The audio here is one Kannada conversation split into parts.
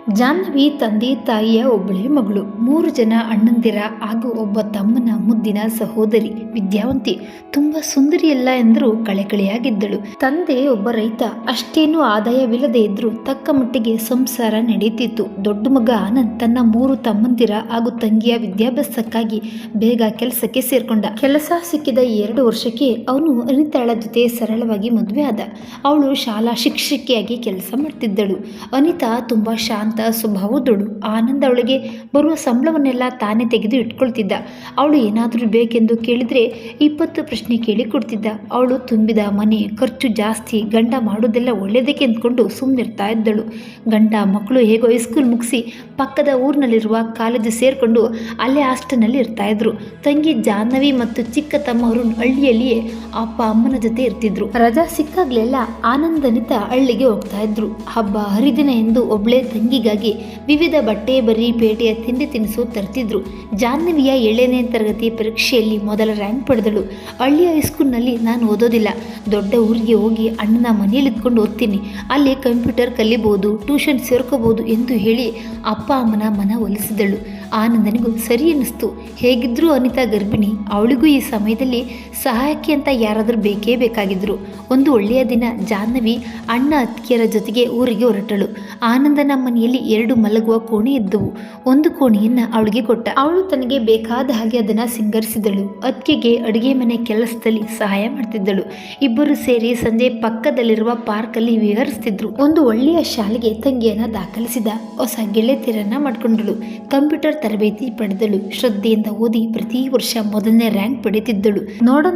ಜಾಹ್ನವಿ ತಂದೆ ತಾಯಿಯ ಒಬ್ಬಳೇ ಮಗಳು, 3 ಜನ ಅಣ್ಣಂದಿರ ಹಾಗೂ ಒಬ್ಬ ತಮ್ಮನ ಮುದ್ದಿನ ಸಹೋದರಿ. ವಿದ್ಯಾವಂತಿ, ತುಂಬಾ ಸುಂದರಿಯಲ್ಲ ಎಂದರೂ ಕಳೆಕಳೆಯಾಗಿದ್ದಳು. ತಂದೆ ಒಬ್ಬ ರೈತ, ಅಷ್ಟೇನೂ ಆದಾಯವಿಲ್ಲದೆ ಇದ್ರೂ ತಕ್ಕ ಮಟ್ಟಿಗೆ ಸಂಸಾರ ನಡೆಯುತ್ತಿತ್ತು. ದೊಡ್ಡ ಮಗ ಆನಂದ್ ತನ್ನ 3 ತಮ್ಮಂದಿರ ಹಾಗೂ ತಂಗಿಯ ವಿದ್ಯಾಭ್ಯಾಸಕ್ಕಾಗಿ ಬೇಗ ಕೆಲಸಕ್ಕೆ ಸೇರ್ಕೊಂಡ. ಕೆಲಸ ಸಿಕ್ಕಿದ 2 ವರ್ಷಕ್ಕೆ ಅವನು ಅನಿತಾಳ ಜೊತೆ ಸರಳವಾಗಿ ಮದುವೆ ಆದ. ಅವಳು ಶಾಲಾ ಶಿಕ್ಷಕಿಯಾಗಿ ಕೆಲಸ ಮಾಡ್ತಿದ್ದಳು. ಅನಿತಾ ತುಂಬಾ ಶಾಂತ ಸ್ವಭಾವದಳು. ಆನಂದ್ ಅವಳಿಗೆ ಬರುವ ಸಂಬಳವನ್ನೆಲ್ಲ ತಾನೇ ತೆಗೆದು ಇಟ್ಕೊಳ್ತಿದ್ದ. ಅವಳು ಏನಾದರೂ ಬೇಕೆಂದು ಕೇಳಿದ್ರೆ 20 ಪ್ರಶ್ನೆ ಕೇಳಿ ಕೊಡ್ತಿದ್ದ. ಅವಳು ತುಂಬಿದ ಮನೆ, ಖರ್ಚು ಜಾಸ್ತಿ, ಗಂಡ ಮಾಡೋದೆಲ್ಲ ಒಳ್ಳೇದಕ್ಕೆ ಅಂದ್ಕೊಂಡು ಸುಮ್ಮನಿರ್ತಾ ಇದ್ದಳು. ಗಂಡ ಮಕ್ಕಳು ಹೇಗೋ ಹೈಸ್ಕೂಲ್ ಮುಗಿಸಿ ಪಕ್ಕದ ಊರಿನಲ್ಲಿರುವ ಕಾಲೇಜು ಸೇರ್ಕೊಂಡು ಅಲ್ಲೇ ಹಾಸ್ಟೆಲ್ನಲ್ಲಿ ಇರ್ತಾ ಇದ್ರು. ತಂಗಿ ಜಾಹ್ನವಿ ಮತ್ತು ಚಿಕ್ಕ ತಮ್ಮವರು ಹಳ್ಳಿಯಲ್ಲಿಯೇ ಅಪ್ಪ ಅಮ್ಮನ ಜೊತೆ ಇರ್ತಿದ್ರು. ರಜಾ ಸಿಕ್ಕಾಗ್ಲೆಲ್ಲ ಆನಂದ್ ಅನಿತಾ ಹಳ್ಳಿಗೆ ಹೋಗ್ತಾ ಇದ್ರು. ಹಬ್ಬ ಹರಿದಿನ ಎಂದು ಒಬ್ಳೆ ತಂಗಿಗಾಗಿ ವಿವಿಧ ಬಟ್ಟೆ ಬರಿ ಪೇಟೆಯ ತಿಂಡಿ ತಿನಿಸು ತರ್ತಿದ್ರು. ಜಾಹ್ನವಿಯ 7ನೇ ತರಗತಿ ಪರೀಕ್ಷೆಯಲ್ಲಿ ಮೊದಲ ರ್ಯಾಂಕ್ ಪಡೆದಳು. ಹಳ್ಳಿಯ ಹೈಸ್ಕೂಲ್ನಲ್ಲಿ ನಾನು ಓದೋದಿಲ್ಲ, ದೊಡ್ಡ ಊರಿಗೆ ಹೋಗಿ ಅಣ್ಣನ ಮನೆಯಲ್ಲಿ ಇದ್ಕೊಂಡು ಓದ್ತೀನಿ, ಅಲ್ಲಿ ಕಂಪ್ಯೂಟರ್ ಕಲಿಬಹುದು, ಟ್ಯೂಷನ್ ಸೇರ್ಕೋಬಹುದು ಎಂದು ಹೇಳಿ ಅಪ್ಪ ಅಮ್ಮನ ಮನ ಒಲಿಸಿದಳು. ಆನಂದನಿಗೂ ಸರಿ ಅನ್ನಿಸ್ತು. ಹೇಗಿದ್ರೂ ಅನಿತಾ ಗರ್ಭಿಣಿ, ಅವಳಿಗೂ ಈ ಸಮಯದಲ್ಲಿ ಸಹಾಯಕ್ಕೆ ಅಂತ ಯಾರಾದರೂ ಬೇಕೇ ಬೇಕಾಗಿದ್ರು. ಒಂದು ಒಳ್ಳೆಯ ದಿನ ಜಾಹ್ನವಿ ಅಣ್ಣ ಅತ್ತಿಗೆಯರ ಜೊತೆಗೆ ಊರಿಗೆ ಹೊರಟಳು. ಆನಂದನ ಮನೆಯಲ್ಲಿ 2 ಮಲಗುವ ಕೋಣೆ ಇದ್ದವು. ಒಂದು ಕೋಣೆಯನ್ನ ಅವಳಿಗೆ ಕೊಟ್ಟ. ಅವಳು ತನಗೆ ಬೇಕಾದ ಹಾಗೆ ಅದನ್ನ ಸಿಂಗರಿಸಿದಳು. ಅತ್ತಿಗೆಗೆ ಅಡುಗೆ ಮನೆ ಕೆಲಸದಲ್ಲಿ ಸಹಾಯ ಮಾಡ್ತಿದ್ದಳು. ಇಬ್ಬರು ಸೇರಿ ಸಂಜೆ ಪಕ್ಕದಲ್ಲಿರುವ ಪಾರ್ಕ್ ಅಲ್ಲಿ ವಿಹರಿಸ್ತಿದ್ರು. ಒಂದು ಒಳ್ಳೆಯ ಶಾಲೆಗೆ ತಂಗಿಯನ್ನ ದಾಖಲಿಸಿದ. ಹೊಸ ಗೆಳೆತಿಯರನ್ನ ಮಾಡ್ಕೊಂಡಳು. ಕಂಪ್ಯೂಟರ್ ತರಬೇತಿ ಪಡೆದಳು. ಶ್ರದ್ಧೆಯಿಂದ ಓದಿ ಪ್ರತಿ ವರ್ಷ ಮೊದಲನೇ ರ್ಯಾಂಕ್ ಪಡೆಯುತ್ತಿದ್ದಳು.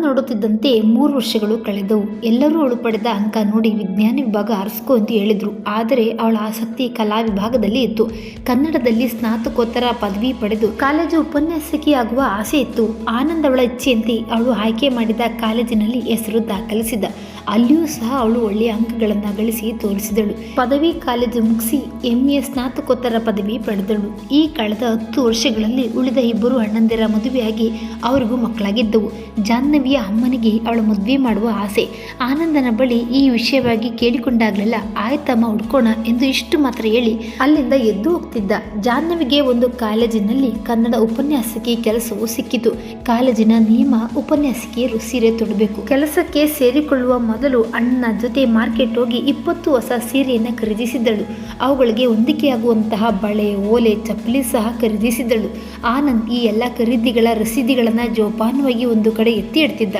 ನೋಡುತ್ತಿದ್ದಂತೆ 3 ವರ್ಷಗಳು ಕಳೆದವು. ಎಲ್ಲರೂ ಅವಳು ಪಡೆದ ಅಂಕ ನೋಡಿ ವಿಜ್ಞಾನ ವಿಭಾಗ ಆರಿಸ್ಕೊ ಎಂದು ಹೇಳಿದ್ರು. ಆದರೆ ಅವಳ ಆಸಕ್ತಿ ಕಲಾ ವಿಭಾಗದಲ್ಲಿ ಇತ್ತು. ಕನ್ನಡದಲ್ಲಿ ಸ್ನಾತಕೋತ್ತರ ಪದವಿ ಪಡೆದು ಕಾಲೇಜು ಉಪನ್ಯಾಸಕಿ ಆಗುವ ಆಸೆ ಇತ್ತು. ಆನಂದ್ ಅವಳ ಇಚ್ಛೆಯಂತೆ ಅವಳು ಆಯ್ಕೆ ಮಾಡಿದ ಕಾಲೇಜಿನಲ್ಲಿ ಹೆಸರು ದಾಖಲಿಸಿದ. ಅಲ್ಲಿಯೂ ಸಹ ಅವಳು ಒಳ್ಳೆಯ ಅಂಕಗಳನ್ನು ಗಳಿಸಿ ತೋರಿಸಿದಳು. ಪದವಿ ಕಾಲೇಜು ಮುಗಿಸಿ MA ಸ್ನಾತಕೋತ್ತರ ಪದವಿ ಪಡೆದಳು. ಈ ಕಳೆದ 10 ವರ್ಷಗಳಲ್ಲಿ ಉಳಿದ 2 ಅಣ್ಣಂದಿರ ಮದುವೆಯಾಗಿ ಅವರಿಗೂ ಮಕ್ಕಳಾಗಿದ್ದವು. ಜಾಹ್ನವಿಯ ಅಮ್ಮನಿಗೆ ಅವಳ ಮದುವೆ ಮಾಡುವ ಆಸೆ. ಆನಂದನ ಬಳಿ ಈ ವಿಷಯವಾಗಿ ಕೇಳಿಕೊಂಡಾಗಲೆಲ್ಲ ಆಯ್ತಮ್ಮ ಹುಡ್ಕೋಣ ಎಂದು ಇಷ್ಟು ಮಾತ್ರ ಹೇಳಿ ಅಲ್ಲಿಂದ ಎದ್ದು ಹೋಗ್ತಿದ್ದ. ಜಾಹ್ನವಿಗೆ ಒಂದು ಕಾಲೇಜಿನಲ್ಲಿ ಕನ್ನಡ ಉಪನ್ಯಾಸಕಿ ಕೆಲಸವೂ ಸಿಕ್ಕಿತು. ಕಾಲೇಜಿನ ನಿಯಮ, ಉಪನ್ಯಾಸಕಿಯರು ಸೀರೆ ತೊಡಬೇಕು. ಕೆಲಸಕ್ಕೆ ಸೇರಿಕೊಳ್ಳುವ ಮೊದಲು ಅಣ್ಣನ ಜೊತೆ ಮಾರ್ಕೆಟ್ ಹೋಗಿ 20 ಹೊಸ ಸೀರೆಯನ್ನು ಖರೀದಿಸಿದಳು. ಅವುಗಳಿಗೆ ಹೊಂದಿಕೆಯಾಗುವಂತಹ ಬಳೆ, ಓಲೆ, ಚಪ್ಪಲಿ ಸಹ ಖರೀದಿಸಿದಳು. ಆನಂದ್ ಈ ಎಲ್ಲ ಖರೀದಿಗಳ ರಸೀದಿಗಳನ್ನು ಜೋಪಾನವಾಗಿ ಒಂದು ಕಡೆ ಎತ್ತಿ ಇಡ್ತಿದ್ದ.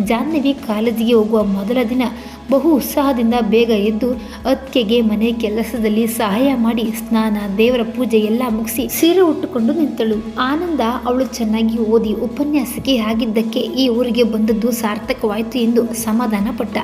ಜಾಹ್ನವಿ ಕಾಲೇಜಿಗೆ ಹೋಗುವ ಮೊದಲ ದಿನ ಬಹು ಉತ್ಸಾಹದಿಂದ ಬೇಗ ಎದ್ದು ಅತ್ತಿಗೆಗೆ ಮನೆ ಕೆಲಸದಲ್ಲಿ ಸಹಾಯ ಮಾಡಿ ಸ್ನಾನ, ದೇವರ ಪೂಜೆ ಎಲ್ಲ ಮುಗಿಸಿ ಸೀರೆ ಉಟ್ಟುಕೊಂಡು ನಿಂತಳು. ಆನಂದ ಅವಳು ಚೆನ್ನಾಗಿ ಓದಿ ಉಪನ್ಯಾಸಕಿ ಆಗಿದ್ದಕ್ಕೆ ಈ ಊರಿಗೆ ಬಂದದ್ದು ಸಾರ್ಥಕವಾಯಿತು ಎಂದು ಸಮಾಧಾನ ಪಟ್ಟ.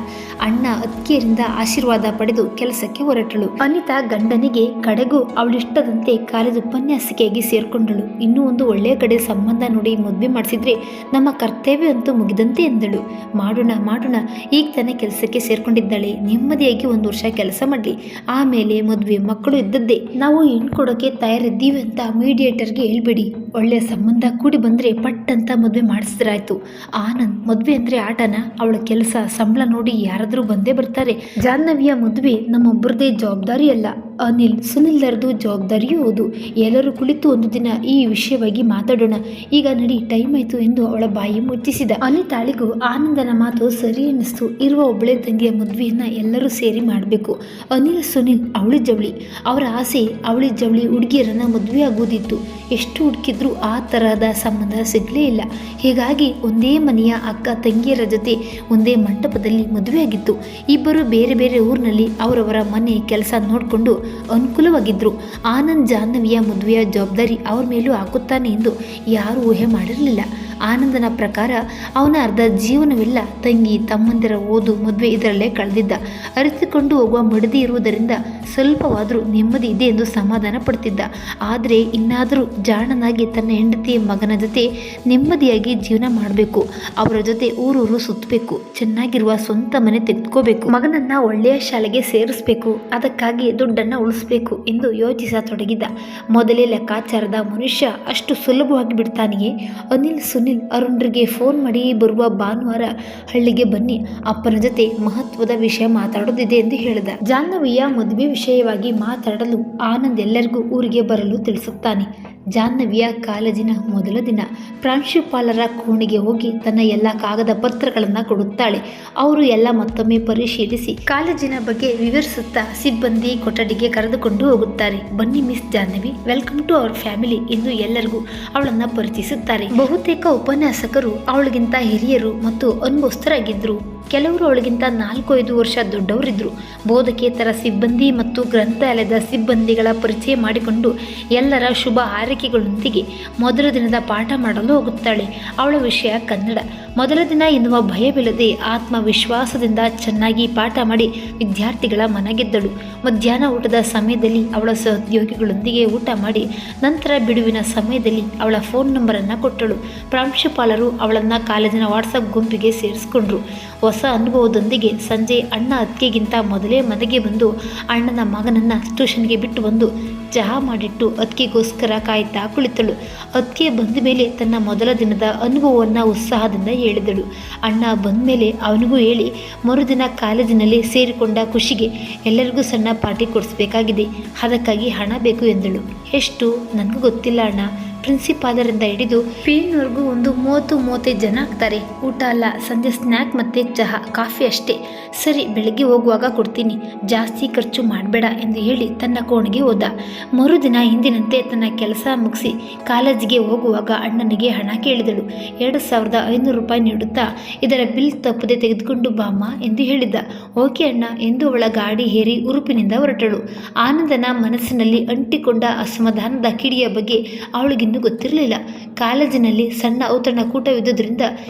ಅಣ್ಣ ಅತ್ತಿಗೆಯರಿಂದ ಆಶೀರ್ವಾದ ಪಡೆದು ಕೆಲಸಕ್ಕೆ ಹೊರಟಳು. ಅನಿತಾ ಗಂಡನಿಗೆ ಕಡೆಗೂ ಅವಳಿಷ್ಟದಂತೆ ಕಾಲೇಜು ಉಪನ್ಯಾಸಕಿಯಾಗಿ ಸೇರ್ಕೊಂಡಳು. ಇನ್ನೂ ಒಂದು ಒಳ್ಳೆಯ ಕಡೆ ಸಂಬಂಧ ನೋಡಿ ಮದುವೆ ಮಾಡಿಸಿದ್ರೆ ನಮ್ಮ ಕರ್ತವ್ಯ ಅಂತೂ ಮುಗಿದಂತೆ ಎಂದಳು. ಮಾಡೋಣ, ಈಗ ತಾನೇ ಕೆಲಸಕ್ಕೆ ಸೇರ್ಕೊಂಡಿದ್ದಾಳೆ, ನೆಮ್ಮದಿಯಾಗಿ 1 ವರ್ಷ ಕೆಲಸ ಮಾಡಲಿ, ಆಮೇಲೆ ಮದುವೆ ಮಕ್ಕಳು ಇದ್ದದ್ದೇ. ನಾವು ಹೆಣ್ಣು ಕೊಡೋಕೆ ತಯಾರಿದ್ದೀವಿ ಅಂತ ಮೀಡಿಯೇಟರ್ಗೆ ಹೇಳ್ಬೇಡಿ. ಒಳ್ಳೆಯ ಸಂಬಂಧ ಕೂಡಿ ಬಂದರೆ ಪಟ್ ಅಂತ ಮದುವೆ ಮಾಡಿಸಿದ್ರಾಯ್ತು. ಆನಂದ್, ಮದುವೆ ಅಂದರೆ ಆಟನ? ಅವಳ ಕೆಲಸ, ಸಂಬಳ ನೋಡಿ ಯಾರಾದರೂ ಬಂದೇ ಬರ್ತಾರೆ. ಜಾಹ್ನವಿಯ ಮದುವೆ ನಮ್ಮೊಬ್ಬರದೇ ಜವಾಬ್ದಾರಿ ಅಲ್ಲ, ಅನಿಲ್, ಸುನಿಲ್ದರದು ಜವಾಬ್ದಾರಿಯೂ ಹೌದು. ಎಲ್ಲರೂ ಕುಳಿತು ಒಂದು ದಿನ ಈ ವಿಷಯವಾಗಿ ಮಾತಾಡೋಣ. ಈಗ ನಡಿ, ಟೈಮ್ ಆಯಿತು ಎಂದು ಅವಳ ಬಾಯಿ ಮುಚ್ಚಿಸಿದ. ಅನಿತಾಳಿಗೂ ಆನಂದನ ಮಾತು ಸರಿ ಅನ್ನಿಸ್ತು. ಇರುವ ಒಬ್ಬಳೆ ತಂಗಿಯ ಮದುವೆಯನ್ನ ಎಲ್ಲರೂ ಸೇರಿ ಮಾಡಬೇಕು. ಅನಿಲ್, ಸುನಿಲ್ ಅವಳಿ ಜವಳಿ, ಅವರ ಆಸೆ ಅವಳಿ ಜವಳಿ ಹುಡುಗಿಯರನ್ನ ಮದುವೆ ಆಗೋದಿತ್ತು. ಎಷ್ಟು ಹುಡುಕಿದ್ರು ಆ ತರಹದ ಸಂಬಂಧ ಸಿಗಲೇ ಇಲ್ಲ. ಹೀಗಾಗಿ ಒಂದೇ ಮನೆಯ ಅಕ್ಕ ತಂಗಿಯರ ಜೊತೆ ಒಂದೇ ಮಂಟಪದಲ್ಲಿ ಮದುವೆಯಾಗಿತ್ತು. ಇಬ್ಬರು ಬೇರೆ ಬೇರೆ ಊರಿನಲ್ಲಿ ಅವರವರ ಮನೆ ಕೆಲಸ ನೋಡಿಕೊಂಡು ಅನುಕೂಲವಾಗಿದ್ರು. ಆನಂದ್ ಜಾಹ್ನವಿಯ ಮದುವೆಯ ಜವಾಬ್ದಾರಿ ಅವ್ರ ಮೇಲೂ ಹಾಕುತ್ತಾನೆ ಎಂದು ಯಾರೂ ಊಹೆ ಮಾಡಿರಲಿಲ್ಲ. ಆನಂದನ ಪ್ರಕಾರ ಅವನ ಅರ್ಧ ಜೀವನವೆಲ್ಲ ತಂಗಿ ತಮ್ಮಂದಿರ ಓದು, ಮದುವೆ ಇದರಲ್ಲೇ ಕಳೆದಿದ್ದ. ಅರಿತುಕೊಂಡು ಹೋಗುವ ಮಡದಿ ಇರುವುದರಿಂದ ಸ್ವಲ್ಪವಾದರೂ ನೆಮ್ಮದಿ ಇದೆ ಎಂದು ಸಮಾಧಾನ ಪಡ್ತಿದ್ದ. ಆದರೆ ಇನ್ನಾದರೂ ಜಾಣನಾಗಿ ತನ್ನ ಹೆಂಡತಿ ಮಗನ ಜೊತೆ ನೆಮ್ಮದಿಯಾಗಿ ಜೀವನ ಮಾಡಬೇಕು. ಅವರ ಜೊತೆ ಊರೂರು ಸುತ್ತಬೇಕು, ಚೆನ್ನಾಗಿರುವ ಸ್ವಂತ ಮನೆ ತೆಗೆದುಕೋಬೇಕು, ಮಗನನ್ನ ಒಳ್ಳೆಯ ಶಾಲೆಗೆ ಸೇರಿಸಬೇಕು, ಅದಕ್ಕಾಗಿ ದುಡ್ಡನ್ನು ಉಳಿಸಬೇಕು ಎಂದು ಯೋಚಿಸತೊಡಗಿದ್ದ. ಮೊದಲೇ ಲೆಕ್ಕಾಚಾರದ ಮನುಷ್ಯ ಅಷ್ಟು ಸುಲಭವಾಗಿ ಬಿಡ್ತಾನೆಯೇ? ಅನಿಲ್, ಸುನಿಲ್ ಸುನಿಲ್ ಅರುಣ್ರಿಗೆ ಫೋನ್ ಮಾಡಿ ಬರುವ ಭಾನುವಾರ ಹಳ್ಳಿಗೆ ಬನ್ನಿ, ಅಪ್ಪನ ಜೊತೆ ಮಹತ್ವದ ವಿಷಯ ಮಾತಾಡೋದಿದೆ ಎಂದು ಹೇಳಿದ. ಜಾಹ್ನವಿಯ ಮದುವೆ ವಿಷಯವಾಗಿ ಮಾತಾಡಲು ಆನಂದ್ ಎಲ್ಲರಿಗೂ ಊರಿಗೆ ಬರಲು ತಿಳಿಸುತ್ತಾನೆ. ಜಾಹ್ನವಿಯ ಕಾಲೇಜಿನ ಮೊದಲ ದಿನ ಪ್ರಾಂಶುಪಾಲರ ಕೋಣೆಗೆ ಹೋಗಿ ತನ್ನ ಎಲ್ಲ ಕಾಗದ ಪತ್ರಗಳನ್ನು ಕೊಡುತ್ತಾಳೆ. ಅವರು ಎಲ್ಲ ಮತ್ತೊಮ್ಮೆ ಪರಿಶೀಲಿಸಿ ಕಾಲೇಜಿನ ಬಗ್ಗೆ ವಿವರಿಸುತ್ತಾ ಸಿಬ್ಬಂದಿ ಕೊಠಡಿಗೆ ಕರೆದುಕೊಂಡು ಹೋಗುತ್ತಾರೆ. ಬನ್ನಿ miss Jahnavi, welcome to our family ಎಂದು ಎಲ್ಲರಿಗೂ ಅವಳನ್ನು ಪರಿಚಯಿಸುತ್ತಾರೆ. ಬಹುತೇಕ ಉಪನ್ಯಾಸಕರು ಅವಳಿಗಿಂತ ಹಿರಿಯರು ಮತ್ತು ಅನುಭವಸ್ಥರಾಗಿದ್ದರು. ಕೆಲವರು ಅವಳಿಗಿಂತ 4-5 ವರ್ಷ ದೊಡ್ಡವರಿದ್ದರು. ಬೋಧಕೇತರ ಸಿಬ್ಬಂದಿ ಮತ್ತು ಗ್ರಂಥಾಲಯದ ಸಿಬ್ಬಂದಿಗಳ ಪರಿಚಯ ಮಾಡಿಕೊಂಡು ಎಲ್ಲರ ಶುಭ ಹಾರೈಕೆಗಳೊಂದಿಗೆ ಮೊದಲ ದಿನದ ಪಾಠ ಮಾಡಲು ಹೋಗುತ್ತಾಳೆ. ಅವಳ ವಿಷಯ ಕನ್ನಡ. ಮೊದಲ ದಿನ ಎನ್ನುವ ಭಯವಿಲ್ಲದೆ ಆತ್ಮವಿಶ್ವಾಸದಿಂದ ಚೆನ್ನಾಗಿ ಪಾಠ ಮಾಡಿ ವಿದ್ಯಾರ್ಥಿಗಳ ಮನಗೆದ್ದಳು. ಮಧ್ಯಾಹ್ನ ಊಟದ ಸಮಯದಲ್ಲಿ ಅವಳ ಸಹೋದ್ಯೋಗಿಗಳೊಂದಿಗೆ ಊಟ ಮಾಡಿ ನಂತರ ಬಿಡುವಿನ ಸಮಯದಲ್ಲಿ ಅವಳ ಫೋನ್ ನಂಬರನ್ನು ಕೊಟ್ಟಳು. ಪ್ರಾಂಶುಪಾಲರು ಅವಳನ್ನು ಕಾಲೇಜಿನ ವಾಟ್ಸಪ್ ಗುಂಪಿಗೆ ಸೇರಿಸಿಕೊಂಡ್ರು. ಹೊಸ ಅನುಭವದೊಂದಿಗೆ ಸಂಜೆ ಅಣ್ಣ ಅತ್ತಿಗೆಗಿಂತ ಮೊದಲೇ ಮನೆಗೆ ಬಂದು ಅಣ್ಣನ ಮಗನನ್ನು ಟ್ಯೂಷನ್ಗೆ ಬಿಟ್ಟು ಬಂದು ಚಹಾ ಮಾಡಿಟ್ಟು ಅತ್ತಿಗೆಗೋಸ್ಕರ ಕಾಯ್ತಾ ಕುಳಿತಳು. ಅತ್ತಿಗೆ ಬಂದ ಮೇಲೆ ತನ್ನ ಮೊದಲ ದಿನದ ಅನುಭವವನ್ನು ಉತ್ಸಾಹದಿಂದ ಹೇಳಿದಳು. ಅಣ್ಣ ಬಂದ ಮೇಲೆ ಅವನಿಗೂ ಹೇಳಿ ಮರುದಿನ ಕಾಲೇಜಿನಲ್ಲಿ ಸೇರಿಕೊಂಡ ಖುಷಿಗೆ ಎಲ್ಲರಿಗೂ ಸಣ್ಣ ಪಾರ್ಟಿ ಕೊಡಿಸ್ಬೇಕಾಗಿದೆ, ಅದಕ್ಕಾಗಿ ಹಣ ಬೇಕು ಎಂದಳು. ಎಷ್ಟು ನನಗೂ ಗೊತ್ತಿಲ್ಲ ಅಣ್ಣ, ಪ್ರಿನ್ಸಿಪಾಲರಿಂದ ಹಿಡಿದು ಪಿನ್ವರೆಗೂ ಒಂದು 30-35 ಜನ ಆಗ್ತಾರೆ. ಊಟ ಅಲ್ಲ, ಸಂಜೆ ಸ್ನ್ಯಾಕ್ ಮತ್ತು ಚಹಾ ಕಾಫಿ ಅಷ್ಟೇ. ಸರಿ, ಬೆಳಗ್ಗೆ ಹೋಗುವಾಗ ಕೊಡ್ತೀನಿ, ಜಾಸ್ತಿ ಖರ್ಚು ಮಾಡಬೇಡ ಎಂದು ಹೇಳಿ ತನ್ನ ಕೋಣೆಗೆ ಹೋದ. ಮರುದಿನ ಹಿಂದಿನಂತೆ ತನ್ನ ಕೆಲಸ ಮುಗಿಸಿ ಕಾಲೇಜಿಗೆ ಹೋಗುವಾಗ ಅಣ್ಣನಿಗೆ ಹಣ ಕೇಳಿದಳು. 2500 ರೂಪಾಯಿ ನೀಡುತ್ತಾ ಇದರ ಬಿಲ್ ತಪ್ಪದೆ ತೆಗೆದುಕೊಂಡು ಬಾಮ್ಮ ಎಂದು ಹೇಳಿದ್ದ. ಓಕೆ ಅಣ್ಣ ಎಂದು ಅವಳ ಗಾಡಿ ಹೇರಿ ಉರುಪಿನಿಂದ ಹೊರಟಳು. ಆನಂದನ ಮನಸ್ಸಿನಲ್ಲಿ ಅಂಟಿಕೊಂಡ ಅಸಮಾಧಾನದ ಕಿಡಿಯ ಬಗ್ಗೆ ಅವಳಿಗಿನ್ನೂ ಗೊತ್ತಿರಲಿಲ್ಲ. ಕಾಲೇಜಿನಲ್ಲಿ ಸಣ್ಣ ಔತಣಕೂಟವಿದ್ದುದರಿಂದ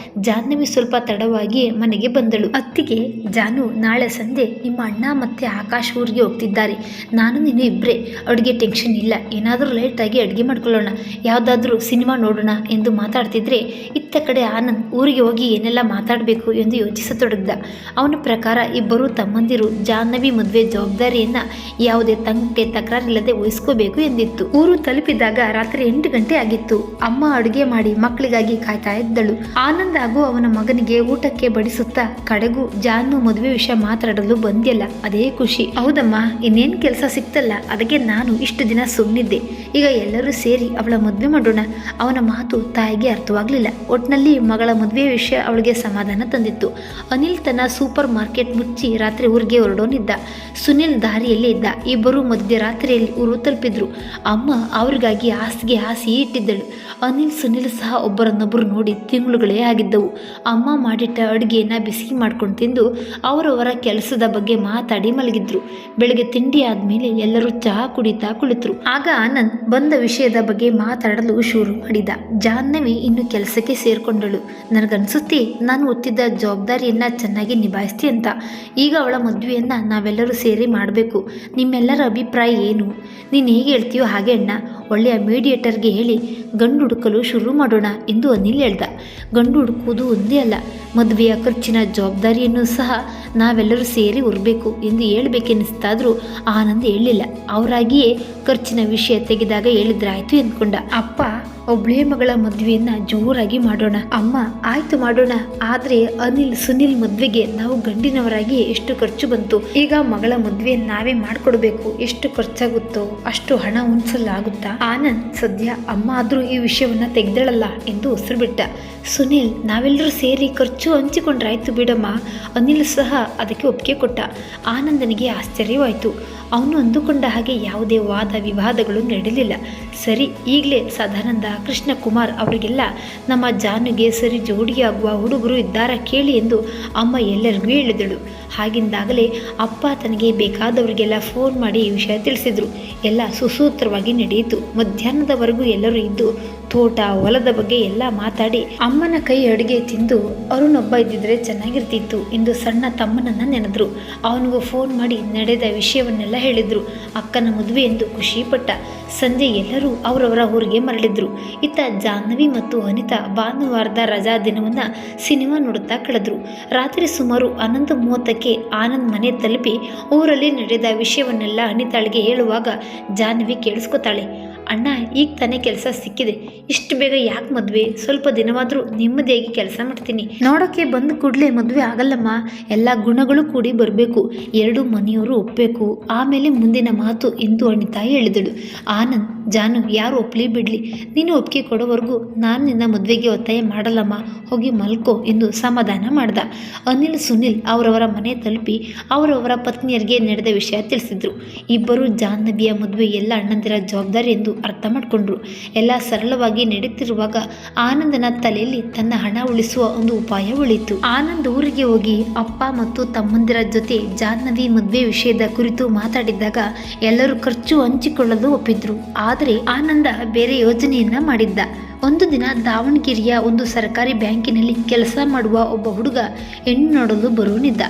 ಜಾಹ್ನವಿ ಸ್ವಲ್ಪ ತಡವಾಗಿ ಮನೆಗೆ ಬಂದಳು. ಅತ್ತಿಗೆ, ಜಾನು, ನಾಳೆ ಸಂಜೆ ನಿಮ್ಮ ಅಣ್ಣ ಮತ್ತೆ ಆಕಾಶ್ ಊರಿಗೆ ಹೋಗ್ತಿದ್ದಾರೆ. ನಾನು ನೀನು ಇಬ್ಬರೇ, ಅಡುಗೆ ಟೆನ್ಷನ್ ಇಲ್ಲ. ಏನಾದರೂ ಲೇಟಾಗಿ ಅಡುಗೆ ಮಾಡ್ಕೊಳ್ಳೋಣ, ಯಾವುದಾದ್ರೂ ಸಿನಿಮಾ ನೋಡೋಣ ಎಂದು ಮಾತಾಡ್ತಿದ್ರೆ ಇತ್ತ ಕಡೆ ಆನಂದ್ ಊರಿಗೆ ಹೋಗಿ ಏನೆಲ್ಲ ಮಾತಾಡಬೇಕು ಎಂದು ಯೋಚಿಸತೊಡಗಿದ. ಅವನ ಪ್ರಕಾರ ಇಬ್ಬರು ತಮ್ಮಂದಿರು ಜಾಹ್ನವಿ ಮದುವೆ ಜವಾಬ್ದಾರಿಯನ್ನು ಯಾವುದೇ ತಕರಾರಿಲ್ಲದೆ ವಹಿಸ್ಕೋಬೇಕು ಎಂದಿತ್ತು. ಊರು ತಲುಪಿದಾಗ ರಾತ್ರಿ 8 ಗಂಟೆ ಆಗಿತ್ತು. ಅಮ್ಮ ಅಡುಗೆ ಮಾಡಿ ಮಕ್ಕಳಿಗಾಗಿ ಕಾಯ್ತಾ ಇದ್ದಳು. ಆನಂದ್ ಹಾಗೂ ಅವನ ಮಗನಿಗೆ ಊಟಕ್ಕೆ ಬಡಿಸುತ್ತಾ, ಕಡೆಗೂ ಜಾನು ಮದುವೆ ವಿಷಯ ಮಾತಾಡಲು ಬಂದ್ಯಲ್ಲ, ಅದೇ ಖುಷಿ. ಹೌದಮ್ಮ, ಇನ್ನೇನು ಕೆಲಸ ಸಿಕ್ತಲ್ಲ, ಅದಕ್ಕೆ ನಾನು ಇಷ್ಟು ದಿನ ಸುಮ್ಮನಿದ್ದೆ. ಈಗ ಎಲ್ಲರೂ ಸೇರಿ ಅವಳ ಮದುವೆ ಮಾಡೋಣ. ಅವನ ಮಾತು ತಾಯಿಗೆ ಅರ್ಥವಾಗಲಿಲ್ಲ. ಒಟ್ಟಿನಲ್ಲಿ ಮಗಳ ಮದುವೆ ವಿಷಯ ಅವಳಿಗೆ ಸಮಾಧಾನ ತಂದಿತ್ತು. ಅನಿಲ್ ತನ್ನ ಸೂಪರ್ ಮಾರ್ಕೆಟ್ ಮುಚ್ಚಿ ರಾತ್ರಿ ಊರಿಗೆ ಹೊರಡೋನಿದ್ದ. ಸುನಿಲ್ ದಾರಿಯಲ್ಲೇ ಇದ್ದ. ಇಬ್ಬರು ಮಧ್ಯರಾತ್ರಿಯಲ್ಲಿ ಊರು ತಲುಪಿದ್ರು. ಅಮ್ಮ ಅವರಿಗಾಗಿ ಹಾಸಿಗೆ ಹಾಸಿ ಇಟ್ಟಿದ್ದಳು. ಅನಿಲ್ ಸುನಿಲ್ ಸಹ ಒಬ್ಬರನ್ನೊಬ್ಬರು ನೋಡಿ ತಿಂಗಳುಗಳೇ ಆಗಿದ್ದವು. ಅಮ್ಮ ಮಾಡಿಟ್ಟ ಅಡುಗೆಯನ್ನು ಬಿಸಿ ಮಾಡ್ಕೊಂಡು ತಿಂದು ಅವರವರ ಕೆಲಸದ ಬಗ್ಗೆ ಮಾತಾಡಿ ಮಲಗಿದ್ರು. ಬೆಳಗ್ಗೆ ತಿಂಡಿ ಆದಮೇಲೆ ಎಲ್ಲರೂ ಚಹಾ ಕುಡಿತಾ ಕುಳಿತರು. ಆಗ ಆನಂದ್ ಬಂದ ವಿಷಯದ ಬಗ್ಗೆ ಮಾತಾಡಲು ಶುರು ಮಾಡಿದ. ಜಾಹ್ನವಿ ಇನ್ನು ಕೆಲಸಕ್ಕೆ ಸೇರಿಕೊಂಡಳು. ನನಗನ್ಸುತ್ತೆ ನಾನು ಒತ್ತಿದ್ದ ಜವಾಬ್ದಾರಿಯನ್ನು ಚೆನ್ನಾಗಿ ನಿಭಾಯಿಸ್ತಿ ಅಂತ. ಈಗ ಅವಳ ಮದುವೆಯನ್ನು ನಾವೆಲ್ಲರೂ ಸೇರಿ ಮಾಡಬೇಕು. ನಿಮ್ಮೆಲ್ಲರ ಅಭಿಪ್ರಾಯ ಏನು? ನೀನು ಹೇಗೆ ಹೇಳ್ತೀಯೋ ಹಾಗೆ ಅಣ್ಣ. ಒಳ್ಳೆಯ ಮೀಡಿಯೇಟರ್ಗೆ ಹೇಳಿ ಗಂಡು ಹುಡುಕಲು ಶುರು ಮಾಡೋಣ ಎಂದು ಅನಿಲ್ ಹೇಳ್ದ. ಗಂಡು ಹುಡುಕುವುದು ಒಂದೇ ಅಲ್ಲ, ಮದುವೆಯ ಖರ್ಚಿನ ಜವಾಬ್ದಾರಿಯನ್ನು ಸಹ ನಾವೆಲ್ಲರೂ ಸೇರಿ ಹೊರಬೇಕು ಎಂದು ಹೇಳಬೇಕೆನ್ನಿಸ್ತಾದರೂ ಆನಂದ್ ಹೇಳಲಿಲ್ಲ. ಅವರಾಗಿಯೇ ಖರ್ಚಿನ ವಿಷಯ ತೆಗೆದಾಗ ಹೇಳಿದ್ರಾಯ್ತು ಎಂದ್ಕೊಂಡ. ಅಪ್ಪ, ಒಬ್ಳೇ ಮಗಳ ಮದುವೆಯನ್ನು ಜೋರಾಗಿ ಮಾಡೋಣ. ಅಮ್ಮ, ಆಯ್ತು ಮಾಡೋಣ. ಆದರೆ ಅನಿಲ್ ಸುನಿಲ್ ಮದುವೆಗೆ ನಾವು ಗಂಡಿನವರಾಗಿ ಎಷ್ಟು ಖರ್ಚು ಬಂತು. ಈಗ ಮಗಳ ಮದುವೆ ನಾವೇ ಮಾಡಿಕೊಡ್ಬೇಕು. ಎಷ್ಟು ಖರ್ಚಾಗುತ್ತೋ ಅಷ್ಟು ಹಣ ಉಣಿಸಲಾಗುತ್ತಾ? ಆನಂದ್, ಸದ್ಯ ಅಮ್ಮ ಆದರೂ ಈ ವಿಷಯವನ್ನು ತೆಗೆದಳಲ್ಲ ಎಂದು ಉಸಿರು ಬಿಟ್ಟ. ಸುನಿಲ್, ನಾವೆಲ್ಲರೂ ಸೇರಿ ಖರ್ಚು ಹಂಚಿಕೊಂಡ್ರಾಯ್ತು ಬಿಡಮ್ಮ. ಅನಿಲ್ ಸಹ ಅದಕ್ಕೆ ಒಪ್ಪಿಗೆ ಕೊಟ್ಟ. ಆನಂದನಿಗೆ ಆಶ್ಚರ್ಯವಾಯಿತು. ಅವನು ಅಂದುಕೊಂಡ ಹಾಗೆ ಯಾವುದೇ ವಾದ ವಿವಾದಗಳು ನಡೆಯಲಿಲ್ಲ. ಸರಿ, ಈಗಲೇ ಸದಾನಂದ, ಕೃಷ್ಣಕುಮಾರ್ ಅವರಿಗೆಲ್ಲ ನಮ್ಮ ಜಾನುಗೆ ಸರಿ ಜೋಡಿಯಾಗುವ ಹುಡುಗರು ಇದ್ದಾರ ಕೇಳಿ ಎಂದು ಅಮ್ಮ ಎಲ್ಲರಿಗೂ ಹೇಳಿದಳು. ಹಾಗಿಂದಾಗಲೇ ಅಪ್ಪ ತನಗೆ ಬೇಕಾದವರಿಗೆಲ್ಲ ಫೋನ್ ಮಾಡಿ ಈ ವಿಷಯ ತಿಳಿಸಿದರು. ಎಲ್ಲ ಸುಸೂತ್ರವಾಗಿ ನಡೆಯಿತು. ಮಧ್ಯಾಹ್ನದವರೆಗೂ ಎಲ್ಲರೂ ಇದ್ದು ತೋಟ ಹೊಲದ ಬಗ್ಗೆ ಎಲ್ಲ ಮಾತಾಡಿ ಅಮ್ಮನ ಕೈ ಅಡುಗೆ ತಿಂದು ಅರುಣೊಬ್ಬ ಇದ್ದಿದ್ರೆ ಚೆನ್ನಾಗಿರ್ತಿತ್ತು ಎಂದು ಸಣ್ಣ ತಮ್ಮನನ್ನು ನೆನೆದ್ರು. ಅವನಿಗೂ ಫೋನ್ ಮಾಡಿ ನಡೆದ ವಿಷಯವನ್ನೆಲ್ಲ ಹೇಳಿದರು. ಅಕ್ಕನ ಮದುವೆ ಎಂದು ಖುಷಿಪಟ್ಟ. ಸಂಜೆ ಎಲ್ಲರೂ ಅವರವರ ಊರಿಗೆ ಮರಳಿದ್ರು. ಇತ್ತ ಜಾಹ್ನವಿ ಮತ್ತು ಅನಿತಾ ಭಾನುವಾರದ ರಜಾ ದಿನವನ್ನು ಸಿನಿಮಾ ನೋಡುತ್ತಾ ಕಳೆದ್ರು. ರಾತ್ರಿ ಸುಮಾರು 11:30ಕ್ಕೆ ಆನಂದ್ ಮನೆ ತಲುಪಿ ಊರಲ್ಲಿ ನಡೆದ ವಿಷಯವನ್ನೆಲ್ಲ ಅನಿತಾಳಿಗೆ ಹೇಳುವಾಗ ಜಾಹ್ನವಿ ಕೇಳಿಸ್ಕೊತಾಳೆ. ಅಣ್ಣ ಈಗ ತಾನೇ ಕೆಲಸ ಸಿಕ್ಕಿದೆ, ಇಷ್ಟು ಬೇಗ ಯಾಕೆ ಮದುವೆ? ಸ್ವಲ್ಪ ದಿನವಾದರೂ ನೆಮ್ಮದಿಯಾಗಿ ಕೆಲಸ ಮಾಡ್ತೀನಿ. ನೋಡೋಕ್ಕೆ ಬಂದ ಕೂಡಲೇ ಮದುವೆ ಆಗಲ್ಲಮ್ಮ, ಎಲ್ಲ ಗುಣಗಳು ಕೂಡಿ ಬರಬೇಕು, ಎರಡು ಮನೆಯವರು ಒಪ್ಪಬೇಕು, ಆಮೇಲೆ ಮುಂದಿನ ಮಾತು ಎಂದು ಅನಿತಾ ಹೇಳಿದಳು. ಆನಂದ್, ಜಾನು ಯಾರು ಒಪ್ಪಲಿ ಬಿಡಲಿ, ನೀನು ಒಪ್ಪಿಗೆ ಕೊಡೋವರೆಗೂ ನಾನು ನಿನ್ನ ಮದುವೆಗೆ ಒತ್ತಾಯ ಮಾಡಲ್ಲಮ್ಮ, ಹೋಗಿ ಮಲ್ಕೋ ಎಂದು ಸಮಾಧಾನ ಮಾಡ್ದ. ಅನಿಲ್ ಸುನಿಲ್ ಅವರವರ ಮನೆ ತಲುಪಿ ಅವರವರ ಪತ್ನಿಯರಿಗೆ ನಡೆದ ವಿಷಯ ತಿಳಿಸಿದ್ರು. ಇಬ್ಬರು ಜಾಹ್ನವಿಯ ಮದುವೆ ಎಲ್ಲ ಅಣ್ಣಂದಿರ ಜವಾಬ್ದಾರಿ ಎಂದು ಅರ್ಥ ಮಾಡಿಕೊಂಡ್ರು. ಎಲ್ಲ ಸರಳವಾಗಿ ನಡೀತಿರುವಾಗ ಆನಂದನ ತಲೆಯಲ್ಲಿ ತನ್ನ ಹಣ ಉಳಿಸುವ ಒಂದು ಉಪಾಯ ಉಳಿಯಿತು. ಆನಂದ್ ಊರಿಗೆ ಹೋಗಿ ಅಪ್ಪ ಮತ್ತು ತಮ್ಮಂದಿರ ಜೊತೆ ಜಾಹ್ನವಿ ಮದುವೆ ವಿಷಯದ ಕುರಿತು ಮಾತಾಡಿದ್ದಾಗ ಎಲ್ಲರೂ ಖರ್ಚು ಹಂಚಿಕೊಳ್ಳಲು ಒಪ್ಪಿದ್ರು. ಆದರೆ ಆನಂದ ಬೇರೆ ಯೋಜನೆಯನ್ನ ಮಾಡಿದ್ದ. ಒಂದು ದಿನ ದಾವಣಗೆರೆಯ ಒಂದು ಸರ್ಕಾರಿ ಬ್ಯಾಂಕಿನಲ್ಲಿ ಕೆಲಸ ಮಾಡುವ ಒಬ್ಬ ಹುಡುಗ ಹೆಣ್ಣು ನೋಡಲು ಬರೋನಿದ್ದ.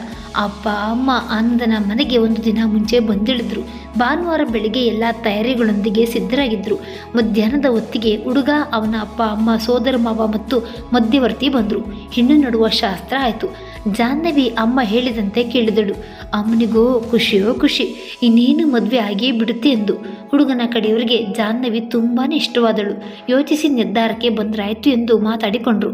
ಅಪ್ಪ ಅಮ್ಮ ಆನಂದನ ಮನೆಗೆ ಒಂದು ದಿನ ಮುಂಚೆ ಬಂದಿಳಿದ್ರು. ಭಾನುವಾರ ಬೆಳಿಗ್ಗೆ ಎಲ್ಲ ತಯಾರಿಗಳೊಂದಿಗೆ ಸಿದ್ಧರಾಗಿದ್ದರು. ಮಧ್ಯಾಹ್ನದ ಹೊತ್ತಿಗೆ ಹುಡುಗ, ಅವನ ಅಪ್ಪ ಅಮ್ಮ, ಸೋದರ ಮಾವ ಮತ್ತು ಮಧ್ಯವರ್ತಿ ಬಂದರು. ಹೆಣ್ಣು ನೋಡುವ ಶಾಸ್ತ್ರ ಆಯಿತು. ಜಾಹ್ನವಿ ಅಮ್ಮ ಹೇಳಿದಂತೆ ಕೇಳಿದಳು. ಅಮ್ಮನಿಗೂ ಖುಷಿಯೋ ಖುಷಿ, ಇನ್ನೇನು ಮದುವೆ ಆಗೇ ಬಿಡುತ್ತೆ ಎಂದು. ಹುಡುಗನ ಕಡೆಯವರಿಗೆ ಜಾಹ್ನವಿ ತುಂಬಾ ಇಷ್ಟವಾದಳು. ಯೋಚಿಸಿ ನಿರ್ಧಾರಕ್ಕೆ ಬಂದರಾಯಿತು ಎಂದು ಮಾತಾಡಿಕೊಂಡ್ರು.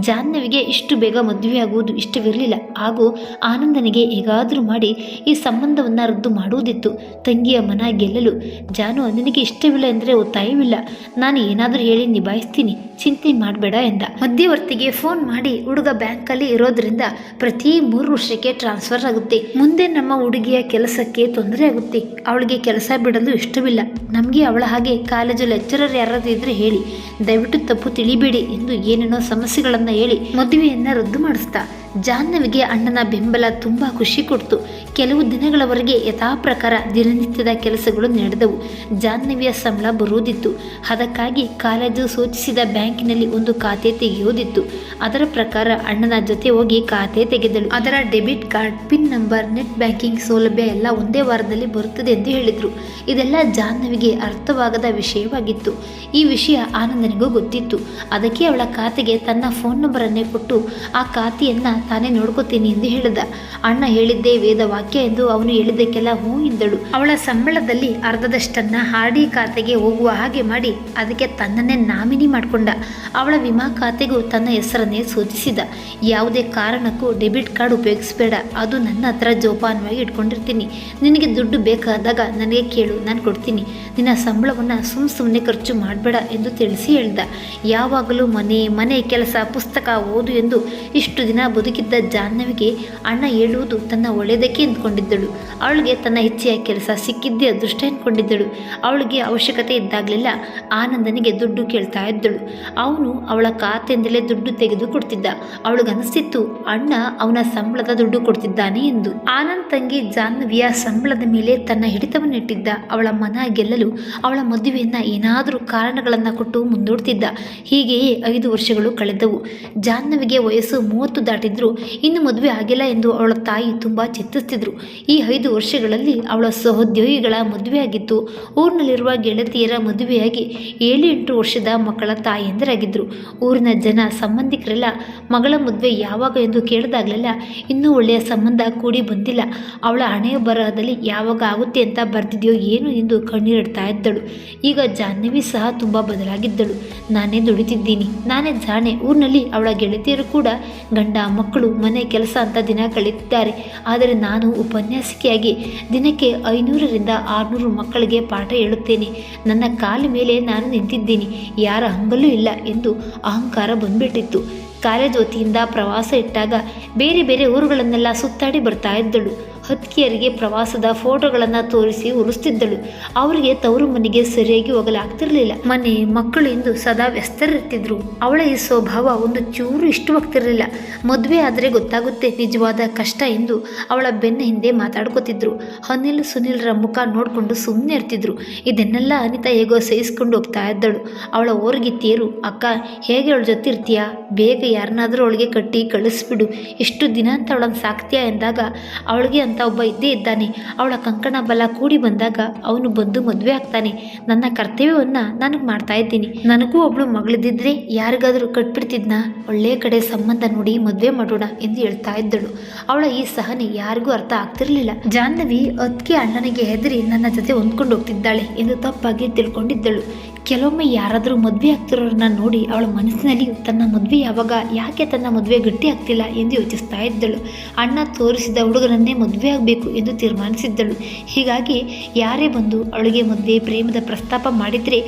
ಜಾಹ್ನವಿಗೆ ಇಷ್ಟು ಬೇಗ ಮದುವೆಯಾಗುವುದು ಇಷ್ಟವಿರಲಿಲ್ಲ. ಹಾಗೂ ಆನಂದನಿಗೆ ಹೇಗಾದರೂ ಮಾಡಿ ಈ ಸಂಬಂಧವನ್ನು ರದ್ದು ಮಾಡುವುದಿತ್ತು. ತಂಗಿಯ ಮನ ಗೆಲ್ಲಲು. ಜಾನು, ನಿನಗೆ ಇಷ್ಟವಿಲ್ಲ ಎಂದರೆ ಒತ್ತಾಯವಿಲ್ಲ, ನಾನು ಏನಾದರೂ ಹೇಳಿ ನಿಭಾಯಿಸ್ತೀನಿ, ಚಿಂತೆ ಮಾಡಬೇಡ ಎಂದ. ಮಧ್ಯವರ್ತಿಗೆ ಫೋನ್ ಮಾಡಿ, ಹುಡುಗ ಬ್ಯಾಂಕಲ್ಲಿ ಇರೋದ್ರಿಂದ ಪ್ರತಿ 3 ವರ್ಷಕ್ಕೆ ಟ್ರಾನ್ಸ್ಫರ್ ಆಗುತ್ತೆ, ಮುಂದೆ ನಮ್ಮ ಹುಡುಗಿಯ ಕೆಲಸಕ್ಕೆ ತೊಂದರೆ ಆಗುತ್ತೆ, ಅವಳಿಗೆ ಕೆಲಸ ಬಿಡಲು ಇಷ್ಟವಿಲ್ಲ, ನಮಗೆ ಅವಳ ಹಾಗೆ ಕಾಲೇಜು ಲೆಕ್ಚರರ್ ಯಾರಾದರೂ ಇದ್ರೆ ಹೇಳಿ, ದಯವಿಟ್ಟು ತಪ್ಪು ತಿಳಿಬೇಡಿ ಎಂದು ಏನೇನೋ ಸಮಸ್ಯೆಗಳನ್ನು ಹೇಳಿ ಮದುವೆಯನ್ನು ರದ್ದು ಮಾಡಿಸ್ತಾ. ಜಾಹ್ನವಿಗೆ ಅಣ್ಣನ ಬೆಂಬಲ ತುಂಬ ಖುಷಿ ಕೊಡ್ತು. ಕೆಲವು ದಿನಗಳವರೆಗೆ ಯಥಾಪ್ರಕಾರ ದಿನನಿತ್ಯದ ಕೆಲಸಗಳು ನಡೆದವು. ಜಾಹ್ನವಿಯ ಸಂಬಳ ಬರುವುದಿತ್ತು. ಅದಕ್ಕಾಗಿ ಕಾಲೇಜು ಸೂಚಿಸಿದ ಬ್ಯಾಂಕಿನಲ್ಲಿ ಒಂದು ಖಾತೆ ತೆಗೆಯುವುದಿತ್ತು. ಅದರ ಪ್ರಕಾರ ಅಣ್ಣನ ಜೊತೆ ಹೋಗಿ ಖಾತೆ ತೆಗೆದಳು. ಅದರ debit card, pin number, net banking ಸೌಲಭ್ಯ ಎಲ್ಲ ಒಂದೇ ವಾರದಲ್ಲಿ ಬರುತ್ತದೆ ಎಂದು ಹೇಳಿದರು. ಇದೆಲ್ಲ ಜಾಹ್ನವಿಗೆ ಅರ್ಥವಾಗದ ವಿಷಯವಾಗಿತ್ತು. ಈ ವಿಷಯ ಆನಂದನಿಗೂ ಗೊತ್ತಿತ್ತು. ಅದಕ್ಕೆ ಅವಳ ಖಾತೆಗೆ ತನ್ನ ಫೋನ್ ನಂಬರನ್ನೇ ಕೊಟ್ಟು ಆ ಖಾತೆಯನ್ನು ತಾನೇ ನೋಡ್ಕೋತೀನಿ ಎಂದು ಹೇಳಿದ. ಅಣ್ಣ ಹೇಳಿದ್ದೇ ವೇದವಾಕ್ಯ ಎಂದು ಅವನು ಹೇಳಿದ್ದಕ್ಕೆಲ್ಲ ಹೂ ಎಂದಳು. ಅವಳ ಸಂಬಳದಲ್ಲಿ ಅರ್ಧದಷ್ಟನ್ನ ಆರ್ಡಿ ಖಾತೆಗೆ ಹೋಗುವ ಹಾಗೆ ಮಾಡಿ ಅದಕ್ಕೆ ತನ್ನನ್ನೇ ನಾಮಿನಿ ಮಾಡಿಕೊಂಡ. ಅವಳ ವಿಮಾ ಖಾತೆಗೂ ತನ್ನ ಹೆಸರನ್ನೇ ಸೂಚಿಸಿದ. ಯಾವುದೇ ಕಾರಣಕ್ಕೂ ಡೆಬಿಟ್ ಕಾರ್ಡ್ ಉಪಯೋಗಿಸಬೇಡ, ಅದು ನನ್ನ ಹತ್ರ ಜೋಪಾನವಾಗಿ ಇಟ್ಕೊಂಡಿರ್ತೀನಿ, ನಿನಗೆ ದುಡ್ಡು ಬೇಕಾದಾಗ ನನಗೆ ಕೇಳು, ನಾನು ಕೊಡ್ತೀನಿ, ನಿನ್ನ ಸಂಬಳವನ್ನು ಸುಮ್ಮನೆ ಖರ್ಚು ಮಾಡಬೇಡ ಎಂದು ತಿಳಿಸಿ ಹೇಳ್ದ. ಯಾವಾಗಲೂ ಮನೆ ಕೆಲಸ, ಪುಸ್ತಕ ಓದು ಎಂದು ಇಷ್ಟು ದಿನ ಬದುಕಿದ್ದ ಜಾಹ್ನವಿಗೆ ಅಣ್ಣ ಹೇಳುವುದು ತನ್ನ ಒಳ್ಳೆಯದಕ್ಕೆ ಎಂದುಕೊಂಡಿದ್ದಳು. ಅವಳಿಗೆ ತನ್ನ ಇಚ್ಛೆಯ ಕೆಲಸ ಸಿಕ್ಕಿದ್ದೇ ಅದೃಷ್ಟ ಎಂದುಕೊಂಡಿದ್ದಳು. ಅವಳಿಗೆ ಅವಶ್ಯಕತೆ ಇದ್ದಾಗಲೆಲ್ಲ ಆನಂದನಿಗೆ ದುಡ್ಡು ಕೇಳ್ತಾ ಇದ್ದಳು. ಅವನು ಅವಳ ಖಾತೆಯಿಂದಲೇ ದುಡ್ಡು ತೆಗೆದು ಕೊಡ್ತಿದ್ದ. ಅವಳಿಗನಿಸ್ತಿತ್ತು ಅಣ್ಣ ಅವನ ಸಂಬಳದ ದುಡ್ಡು ಕೊಡ್ತಿದ್ದಾನೆ ಎಂದು. ಆನಂದ್ ತಂಗಿ ಜಾಹ್ನವಿಯ ಸಂಬಳದ ಮೇಲೆ ತನ್ನ ಹಿಡಿತವನ್ನಿಟ್ಟಿದ್ದ. ಅವಳ ಮನ ಗೆಲ್ಲಲು ಅವಳ ಮದುವೆಯನ್ನು ಏನಾದರೂ ಕಾರಣಗಳನ್ನು ಕೊಟ್ಟು ಮುಂದೂಡ್ತಿದ್ದ. ಹೀಗೆಯೇ 5 ವರ್ಷಗಳು ಕಳೆದವು. ಜಾಹ್ನವಿಗೆ ವಯಸ್ಸು 30 ದಾಟಿದ್ರು ಇನ್ನು ಮದುವೆ ಆಗಿಲ್ಲ ಎಂದು ಅವಳ ತಾಯಿ ತುಂಬ ಚಿಂತಿಸ್ತಿದ್ರು. ಈ 5 ವರ್ಷಗಳಲ್ಲಿ ಅವಳ ಸಹೋದ್ಯೋಗಿಗಳ ಮದುವೆಯಾಗಿತ್ತು. ಊರಿನಲ್ಲಿರುವ ಗೆಳತಿಯರ ಮದುವೆಯಾಗಿ 7-8 ವರ್ಷದ ಮಕ್ಕಳ ತಾಯಿಯಂದರಾಗಿದ್ದರು. ಊರಿನ ಜನ ಸಂಬಂಧಿಕರೆಲ್ಲ ಮಗಳ ಮದುವೆ ಯಾವಾಗ ಎಂದು ಕೇಳಿದಾಗಲೆಲ್ಲ ಇನ್ನೂ ಒಳ್ಳೆಯ ಸಂಬಂಧ ಕೂಡಿ ಬಂದಿಲ್ಲ, ಅವಳ ಹಣೆಯ ಬರಹದಲ್ಲಿ ಯಾವಾಗ ಆಗುತ್ತೆ ಅಂತ ಬರ್ತಿದೆಯೋ ಏನು ಎಂದು ಕಣ್ಣೀರಿಡ್ತಾ ಇದ್ದಳು. ಈಗ ಜಾಹ್ನವಿ ಸಹ ತುಂಬ ಬದಲಾಗಿದ್ದಳು. ನಾನೇ ದುಡಿತಿದ್ದೀನಿ, ನಾನೇ ಜಾಣೆ. ಊರಿನಲ್ಲಿ ಅವಳ ಗೆಳತಿಯರು ಕೂಡ ಗಂಡ ಮಕ್ಕಳು ಮನೆ ಕೆಲಸ ಅಂತ ದಿನ ಕಳೀತಿದ್ದಾರೆ. ಆದರೆ ನಾನು ಉಪನ್ಯಾಸಕಿಯಾಗಿ ದಿನಕ್ಕೆ 500ರಿಂದ 600 ಮಕ್ಕಳಿಗೆ ಪಾಠ ಹೇಳುತ್ತೇನೆ. ನನ್ನ ಕಾಲ ಮೇಲೆ ನಾನು ನಿಂತಿದ್ದೀನಿ, ಯಾರ ಹಂಗಲ್ಲೂ ಇಲ್ಲ ಎಂದು ಅಹಂಕಾರ ಬಂದ್ಬಿಟ್ಟಿತ್ತು. ಕಾಲೇಜ್ ವತಿಯಿಂದ ಪ್ರವಾಸ ಇಟ್ಟಾಗ ಬೇರೆ ಬೇರೆ ಊರುಗಳನ್ನೆಲ್ಲ ಸುತ್ತಾಡಿ ಬರ್ತಾ ಇದ್ದಳು. ಹತ್ಕಿಯರಿಗೆ ಪ್ರವಾಸದ ಫೋಟೋಗಳನ್ನು ತೋರಿಸಿ ಉರಿಸ್ತಿದ್ದಳು. ಅವರಿಗೆ ತವರು ಮನೆಗೆ ಸರಿಯಾಗಿ ಹೋಗಲಾಗ್ತಿರ್ಲಿಲ್ಲ. ಮನೆ ಮಕ್ಕಳು ಎಂದು ಸದಾ ವ್ಯಸ್ತರಿರ್ತಿದ್ರು. ಅವಳ ಈ ಸ್ವಭಾವ ಒಂದು ಚೂರು ಇಷ್ಟವಾಗ್ತಿರಲಿಲ್ಲ. ಮದುವೆ ಆದರೆ ಗೊತ್ತಾಗುತ್ತೆ ನಿಜವಾದ ಕಷ್ಟ ಎಂದು ಅವಳ ಬೆನ್ನ ಹಿಂದೆ ಮಾತಾಡ್ಕೋತಿದ್ರು. ಅನಿಲ್ ಸುನಿಲ್ರ ಮುಖ ನೋಡಿಕೊಂಡು ಸುಮ್ಮನೆ ಇರ್ತಿದ್ರು. ಇದನ್ನೆಲ್ಲ ಅನಿತಾ ಹೇಗೋ ಸಹಿಸ್ಕೊಂಡು ಹೋಗ್ತಾ ಇದ್ದಳು. ಅವಳ ಓರ್ಗಿತ್ತಿಯರು, ಅಕ್ಕ ಹೇಗೆ ಅವಳ ಜೊತೆ ಇರ್ತೀಯಾ, ಬೇಗ ಯಾರನ್ನಾದರೂ ಅವಳಿಗೆ ಕಟ್ಟಿ ಕಳಿಸ್ಬಿಡು, ಎಷ್ಟು ದಿನ ಅಂತ ಅವಳನ್ನು ಸಾಕ್ತೀಯಾ ಎಂದಾಗ ಅವಳಿಗೆ ಅಂತ ಒಬ್ಬ ಇದ್ದೇ ಇದ್ದಾನೆ, ಅವಳ ಕಂಕಣ ಬಲ ಕೂಡಿ ಬಂದಾಗ ಅವನು ಬಂದು ಮದುವೆ ಆಗ್ತಾನೆ, ನನ್ನ ಕರ್ತವ್ಯವನ್ನು ನನಗೆ ಮಾಡ್ತಾ ಇದ್ದೀನಿ, ನನಗೂ ಒಬ್ಳು ಮಗಳಿದ್ದಿದ್ರೆ ಯಾರಿಗಾದರೂ ಕಟ್ಬಿಡ್ತಿದ್ನ, ಒಳ್ಳೆಯ ಕಡೆ ಸಂಬಂಧ ನೋಡಿ ಮದುವೆ ಮಾಡೋಣ ಎಂದು ಹೇಳ್ತಾ ಇದ್ದಳು. ಅವಳ ಈ ಸಹನೆ ಯಾರಿಗೂ ಅರ್ಥ ಆಗ್ತಿರ್ಲಿಲ್ಲ. ಜಾಹ್ನವಿ ಅದಕ್ಕೆ ಅಣ್ಣನಿಗೆ ಹೆದರಿ ನನ್ನ ಜೊತೆ ಹೊಂದ್ಕೊಂಡು ಹೋಗ್ತಿದ್ದಾಳೆ ಎಂದು ತಪ್ಪಾಗಿ ತಿಳ್ಕೊಂಡಿದ್ದಳು. ಕೆಲವೊಮ್ಮೆ ಯಾರಾದರೂ ಮದುವೆ ಆಗ್ತಿರೋರನ್ನ ನೋಡಿ ಅವಳ ಮನಸ್ಸಿನಲ್ಲಿ ತನ್ನ ಮದುವೆ ಯಾವಾಗ, ಯಾಕೆ ತನ್ನ ಮದುವೆ ಗಟ್ಟಿ ಆಗ್ತಿಲ್ಲ ಎಂದು ಯೋಚಿಸ್ತಾ ಇದ್ದಳು. ಅಣ್ಣ ತೋರಿಸಿದ ಹುಡುಗನನ್ನೇ ಮದುವೆ ಆಗಬೇಕು ಎಂದು ತೀರ್ಮಾನಿಸಿದ್ದಳು. ಹೀಗಾಗಿ ಯಾರೇ ಬಂದು ಅವಳಿಗೆ ಮದುವೆ ಪ್ರೇಮದ ಪ್ರಸ್ತಾಪ ಮಾಡಿದರೆ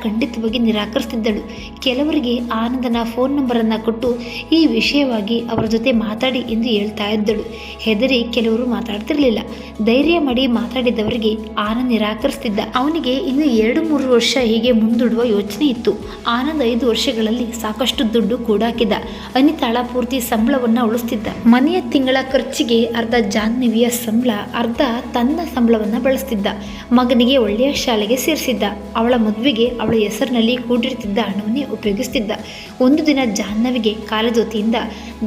ಖಂಡಿತವಾಗಿ ನಿರಾಕರಿಸ್ತಿದ್ದಳು. ಕೆಲವರಿಗೆ ಆನಂದನ ಫೋನ್ ನಂಬರನ್ನು ಕೊಟ್ಟು ಈ ವಿಷಯವಾಗಿ ಅವರ ಜೊತೆ ಮಾತಾಡಿ ಎಂದು ಹೇಳ್ತಾ ಇದ್ದಳು. ಹೆದರಿ ಕೆಲವರು ಮಾತಾಡ್ತಿರ್ಲಿಲ್ಲ. ಧೈರ್ಯ ಮಾಡಿ ಮಾತಾಡಿದವರಿಗೆ ಆನಂದ್ ನಿರಾಕರಿಸ್ತಿದ್ದ. ಅವನಿಗೆ ಇನ್ನು 2-3 ವರ್ಷ ಹೀಗೆ ಮುಂದೂಡುವ ಯೋಚನೆ ಇತ್ತು. ಆನಂದ್ 5 ವರ್ಷಗಳಲ್ಲಿ ಸಾಕಷ್ಟು ದುಡ್ಡು ಕೂಡಾಕಿದ್ದ. ಅನಿತಾಳ ಪೂರ್ತಿ ಸಂಬಳವನ್ನು ಉಳಿಸ್ತಿದ್ದ. ಮನೆಯ ತಿಂಗಳ ಖರ್ಚಿಗೆ ಅರ್ಧ ಜಾಹ್ನವಿಯ ಸಂಬಳ, ಅರ್ಧ ತನ್ನ ಸಂಬಳವನ್ನು ಬಳಸ್ತಿದ್ದ. ಮಗನಿಗೆ ಒಳ್ಳೆಯ ಶಾಲೆಗೆ ಸೇರಿಸಿದ್ದ. ಅವಳ ಮದುವೆಗೆ ಅವಳ ಹೆಸರಿನಲ್ಲಿ ಕೂಡಿರ್ತಿದ್ದ ಹಣವನ್ನೇ ಉಪಯೋಗಿಸ್ತಿದ್ದ. ಒಂದು ದಿನ ಜಾಹ್ನವಿಗೆ ಕಾಲೇಜ್ ವತಿಯಿಂದ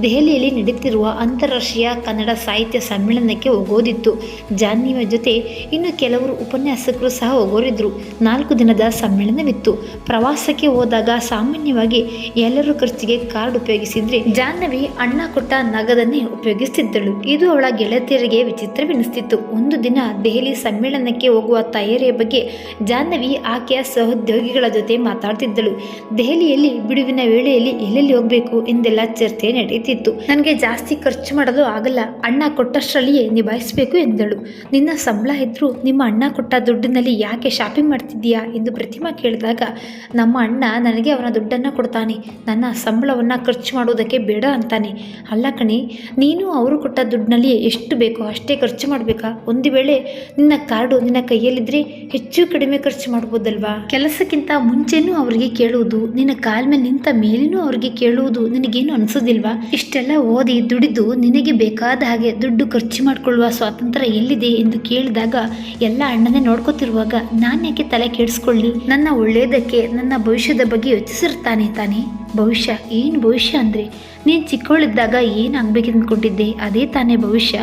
ದೆಹಲಿಯಲ್ಲಿ ನಡೆಯುತ್ತಿರುವ ಅಂತಾರಾಷ್ಟ್ರೀಯ ಕನ್ನಡ ಸಾಹಿತ್ಯ ಸಮ್ಮೇಳನಕ್ಕೆ ಹೋಗೋದಿತ್ತು. ಜಾಹ್ನವಿಯ ಜೊತೆ ಇನ್ನು ಕೆಲವರು ಉಪನ್ಯಾಸಕರು ಸಹ ಹೋಗೋರಿದ್ರು. 4 ದಿನದ ಸಮ್ಮೇಳನವಿತ್ತು. ಪ್ರವಾಸಕ್ಕೆ ಹೋದಾಗ ಸಾಮಾನ್ಯವಾಗಿ ಎಲ್ಲರೂ ಖರ್ಚಿಗೆ ಕಾರ್ಡ್ ಉಪಯೋಗಿಸಿದ್ರೆ ಜಾಹ್ನವಿ ಅಣ್ಣ ಕೊಟ್ಟ ನಗದನ್ನೇ ಉಪಯೋಗಿಸುತ್ತಿದ್ದಳು. ಇದು ಅವಳ ಗೆಳತಿಯರಿಗೆ ವಿಚಿತ್ರವೆನಿಸ್ತಿತ್ತು. ಒಂದು ದಿನ ದೆಹಲಿ ಸಮ್ಮೇಳನಕ್ಕೆ ಹೋಗುವ ತಯಾರಿಯ ಬಗ್ಗೆ ಜಾಹ್ನವಿ ಆಕೆಯ ಸಹೋದ್ಯೋಗಿಗಳ ಜೊತೆ ಮಾತಾಡ್ತಿದ್ದಳು. ದೆಹಲಿಯಲ್ಲಿ ಬಿಡುವಿನ ವೇಳೆಯಲ್ಲಿ ಎಲ್ಲೆಲ್ಲಿ ಹೋಗಬೇಕು ಎಂದೆಲ್ಲ ಚರ್ಚೆ ನಡೆಯುತ್ತಿತ್ತು. ನನಗೆ ಜಾಸ್ತಿ ಖರ್ಚು ಮಾಡಲು ಆಗಲ್ಲ, ಅಣ್ಣ ಕೊಟ್ಟಷ್ಟರಲ್ಲಿಯೇ ನಿಭಾಯಿಸಬೇಕು ಎಂದಳು. ನಿನ್ನ ಸಂಬಳ ಇದ್ರೂ ನಿಮ್ಮ ಅಣ್ಣ ಕೊಟ್ಟ ದುಡ್ಡಿನಲ್ಲಿ ಯಾಕೆ ಶಾಪಿಂಗ್ ಮಾಡ್ತಿದ್ದೀಯಾ ಎಂದು ಪ್ರತಿಮಾ ಕೇಳಿದಾಗ, ನಮ್ಮ ಅಣ್ಣ ನನಗೆ ಅವನ ದುಡ್ಡನ್ನು ಕೊಡ್ತಾನೆ, ನನ್ನ ಸಂಬಳವನ್ನು ಖರ್ಚು ಮಾಡುವುದಕ್ಕೆ ಬೇಡ ಅಂತಾನೆ. ಅಲ್ಲ ಕಣಿ, ನೀನು ಅವರು ಕೊಟ್ಟ ದುಡ್ಡಿನಲ್ಲಿ ಎಷ್ಟು ಬೇಕೋ ಅಷ್ಟೇ ಖರ್ಚು ಮಾಡಬೇಕಾ? ಒಂದು ವೇಳೆ ನಿನ್ನ ಕಾರ್ಡು ನಿನ್ನ ಕೈಯಲ್ಲಿದ್ದರೆ ಹೆಚ್ಚು ಕಡಿಮೆ ಖರ್ಚು ಮಾಡ್ಬೋದಲ್ವಾ? ಕೆಲಸಕ್ಕಿಂತ ಮುಂಚೆನೂ ಅವರಿಗೆ ಕೇಳುವುದು, ನಿನ್ನ ಕಾಲ ಮೇಲೆ ನಿಂತ ಮೇಲೇನೂ ಅವರಿಗೆ ಕೇಳುವುದು ನಿನಗೇನು ಅನಿಸೋದಿಲ್ವಾ? ಇಷ್ಟೆಲ್ಲ ಓದಿ ದುಡಿದು ನಿನಗೆ ಬೇಕಾದ ಹಾಗೆ ದುಡ್ಡು ಖರ್ಚು ಮಾಡಿಕೊಳ್ಳುವ ಸ್ವಾತಂತ್ರ್ಯ ಎಲ್ಲಿದೆ ಎಂದು ಕೇಳಿದಾಗ, ಎಲ್ಲ ಅಣ್ಣನೇ ನೋಡ್ಕೋತಿರುವಾಗ ನಾನು ಯಾಕೆ ತಲೆ ಕೆಡಿಸ್ಕೊಳ್ಳಿ? ನನ್ನ ಒಳ್ಳೆಯದಕ್ಕೆ, ನನ್ನ ಭವಿಷ್ಯದ ಬಗ್ಗೆ ಯೋಚಿಸಿರ್ತಾನೆ ತಾನೆ. ಭವಿಷ್ಯ ಏನು? ಭವಿಷ್ಯ ಅಂದರೆ ನೀನು ಚಿಕ್ಕವಳಿದ್ದಾಗ ಏನಾಗಬೇಕೆಂದು ಅಂದ್ಕೊಂಡಿದ್ದೆ ಅದೇ ತಾನೇ ಭವಿಷ್ಯ.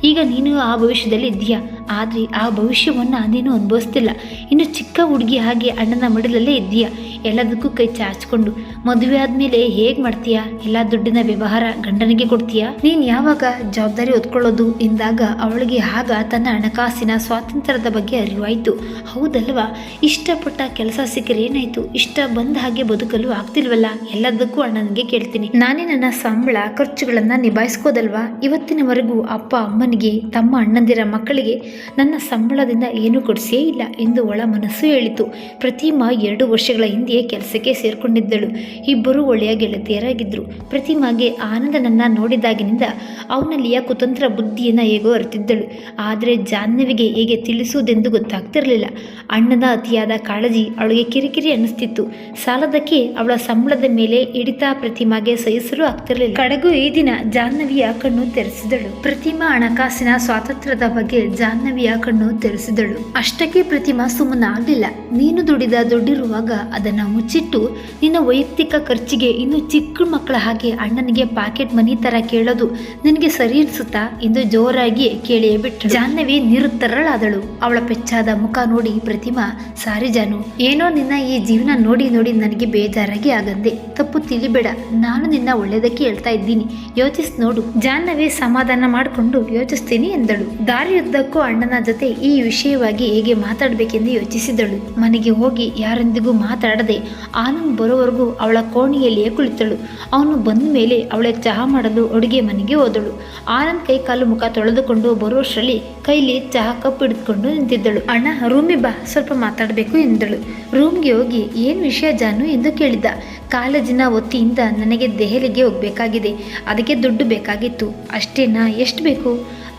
ಈಗ ನೀನು ಆ ಭವಿಷ್ಯದಲ್ಲಿ ಇದ್ದೀಯಾ, ಆದರೆ ಆ ಭವಿಷ್ಯವನ್ನು ನೀನು ಅನುಭವಿಸ್ತಿಲ್ಲ. ಇನ್ನು ಚಿಕ್ಕ ಹುಡುಗಿ ಹಾಗೆ ಅಣ್ಣನ ಮಡಿಲಲ್ಲೇ ಇದ್ದೀಯಾ, ಎಲ್ಲದಕ್ಕೂ ಕೈ ಚಾಚಿಕೊಂಡು. ಮದುವೆ ಆದಮೇಲೆ ಹೇಗೆ ಮಾಡ್ತೀಯಾ? ಎಲ್ಲ ದುಡ್ಡಿನ ವ್ಯವಹಾರ ಗಂಡನಿಗೆ ಕೊಡ್ತೀಯಾ? ನೀನು ಯಾವಾಗ ಜವಾಬ್ದಾರಿ ಹೊತ್ಕೊಳ್ಳೋದು ಎಂದಾಗ ಅವಳಿಗೆ ಆಗ ತನ್ನ ಹಣಕಾಸಿನ ಸ್ವಾತಂತ್ರ್ಯದ ಬಗ್ಗೆ ಅರಿವಾಯಿತು. ಹೌದಲ್ವಾ, ಇಷ್ಟಪಟ್ಟ ಕೆಲಸ ಸಿಕ್ಕರೆ ಏನಾಯಿತು, ಇಷ್ಟ ಬಂದ ಹಾಗೆ ಬದುಕಲು ಆಗ್ತಿಲ್ವಲ್ಲ, ಎಲ್ಲದಕ್ಕೂ ಅಣ್ಣನಿಗೆ ಕೇಳ್ತೀನಿ, ನಾನೇ ನನ್ನ ಸಂಬಳ ಖರ್ಚುಗಳನ್ನು ನಿಭಾಯಿಸ್ಕೋದಲ್ವಾ? ಇವತ್ತಿನವರೆಗೂ ಅಪ್ಪ ಅಮ್ಮನಿಗೆ, ತಮ್ಮ ಅಣ್ಣಂದಿರ ಮಕ್ಕಳಿಗೆ ನನ್ನ ಸಂಬಳದಿಂದ ಏನೂ ಕೊಡಿಸೇ ಇಲ್ಲ ಎಂದು ಒಳ ಮನಸ್ಸು ಹೇಳಿತು. ಪ್ರತಿಮಾ 2 ವರ್ಷಗಳ ಹಿಂದೆಯೇ ಕೆಲಸಕ್ಕೆ ಸೇರಿಕೊಂಡಿದ್ದಳು. ಇಬ್ಬರು ಒಳ್ಳೆಯ ಗೆಳತಿಯರಾಗಿದ್ದರು. ಪ್ರತಿಮಾಗೆ ಆನಂದನನ್ನು ನೋಡಿದಾಗಿನಿಂದ ಅವನಲ್ಲಿಯ ಕುತಂತ್ರ ಬುದ್ಧಿಯನ್ನು ಹೇಗೋ ಅರಿತಿದ್ದಳು. ಆದರೆ ಜಾಹ್ನವಿಗೆ ಹೇಗೆ ತಿಳಿಸುವುದೆಂದು ಗೊತ್ತಾಗ್ತಿರಲಿಲ್ಲ. ಅಣ್ಣನ ಅತಿಯಾದ ಕಾಳಜಿ ಅವಳಿಗೆ ಕಿರಿಕಿರಿ ಅನ್ನಿಸ್ತಿತ್ತು. ಸಾಲದಕ್ಕೆ ಅವಳ ಸಂಬಳದ ಮೇಲೆ ಹಿಡಿತ ಪ್ರತಿಮಾಗೆ ಸಹಿಸಲು ಆಗ್ತಿರಲಿಲ್ಲ. ಕಡೆಗೂ ಈ ದಿನ ಜಾಹ್ನವಿಯ ಕಣ್ಣು ತೆರೆಸಿದಳು. ಪ್ರತಿಮಾ ಹಣಕಾಸಿನ ಸ್ವಾತಂತ್ರ್ಯದ ಬಗ್ಗೆ ಜಾಹ್ನವಿಯ ಕಣ್ಣು ತೆರೆಸಿದಳು. ಅಷ್ಟಕ್ಕೆ ಪ್ರತಿಮಾ ಸುಮ್ಮನಾಗಲಿಲ್ಲ. ನೀನು ದುಡಿದ ದುಡ್ಡಿರುವಾಗ ಅದನ್ನು ಮುಚ್ಚಿಟ್ಟು ನಿನ್ನ ವೈಯಕ್ತಿಕ ಖರ್ಚಿಗೆ ಇನ್ನು ಚಿಕ್ಕ ಮಕ್ಕಳ ಹಾಗೆ ಅಣ್ಣನಿಗೆ ಪಾಕೆಟ್ ಮನಿ ತರ ಕೇಳೋದು ನಿನಗೆ ಸರಿ ಅನ್ಸುತ್ತಾ ಎಂದು ಜೋರಾಗಿ ಕೇಳಿಯೇ ಬಿಟ್ಟಳು. ಜಾಹ್ನವಿ ನಿರುತ್ತರಳಾದಳು. ಅವಳ ಪೆಚ್ಚಾದ ಮುಖ ನೋಡಿ ಪ್ರತಿಮಾ, ಸಾರಿ ಜಾನು, ಏನೋ ನಿನ್ನ ಈ ಜೀವನ ನೋಡಿ ನೋಡಿ ನನಗೆ ಬೇಜಾರಾಗಿ ಆಗಂದೆ, ತಪ್ಪು ತಿಳಿಬೇಡ, ನಾನು ನಿನ್ನ ಒಳ್ಳೆಯದಕ್ಕೆ ಹೇಳ್ತಾ ಇದ್ದೀನಿ, ಯೋಚಿಸಿ ನೋಡು. ಜಾಹ್ನವಿ ಸಮಾಧಾನ ಮಾಡಿಕೊಂಡು ಯೋಚಿಸ್ತೀನಿ ಎಂದಳು. ದಾರಿಯುದ್ದಕ್ಕೂ ಅಣ್ಣನ ಜೊತೆ ಈ ವಿಷಯವಾಗಿ ಹೇಗೆ ಮಾತಾಡಬೇಕೆಂದು ಯೋಚಿಸಿದಳು. ಮನೆಗೆ ಹೋಗಿ ಯಾರೊಂದಿಗೂ ಮಾತಾಡದೆ ಆನಂದ್ ಬರೋವರೆಗೂ ಅವಳ ಕೋಣೆಯಲ್ಲಿಯೇ ಕುಳಿತಳು. ಅವನು ಬಂದ ಮೇಲೆ ಅವಳೆ ಚಹಾ ಮಾಡಲು ಅಡುಗೆ ಮನೆಗೆ ಹೋದಳು. ಆನಂದ್ ಕೈ ಕಾಲು ಮುಖ ತೊಳೆದುಕೊಂಡು ಬರುವಷ್ಟರಲ್ಲಿ ಕೈಲಿ ಚಹಾ ಕಪ್ ಹಿಡಿದುಕೊಂಡು ನಿಂತಿದ್ದಳು. ಅಣ್ಣ, ರೂಮಿಗೆ ಬಾ, ಸ್ವಲ್ಪ ಮಾತಾಡಬೇಕು ಎಂದಳು. ರೂಮ್ಗೆ ಹೋಗಿ ಏನು ವಿಷಯ ಜಾನು ಎಂದು ಕೇಳಿದ್ದ. ಕಾಲೇಜಿನ ವತಿಯಿಂದ ನನಗೆ ದೆಹಲಿಗೆ ಹೋಗಬೇಕಾಗಿದೆ, ಅದಕ್ಕೆ ದುಡ್ಡು ಬೇಕಾಗಿತ್ತು. ಅಷ್ಟೇನಾ? ಎಷ್ಟು ಬೇಕು?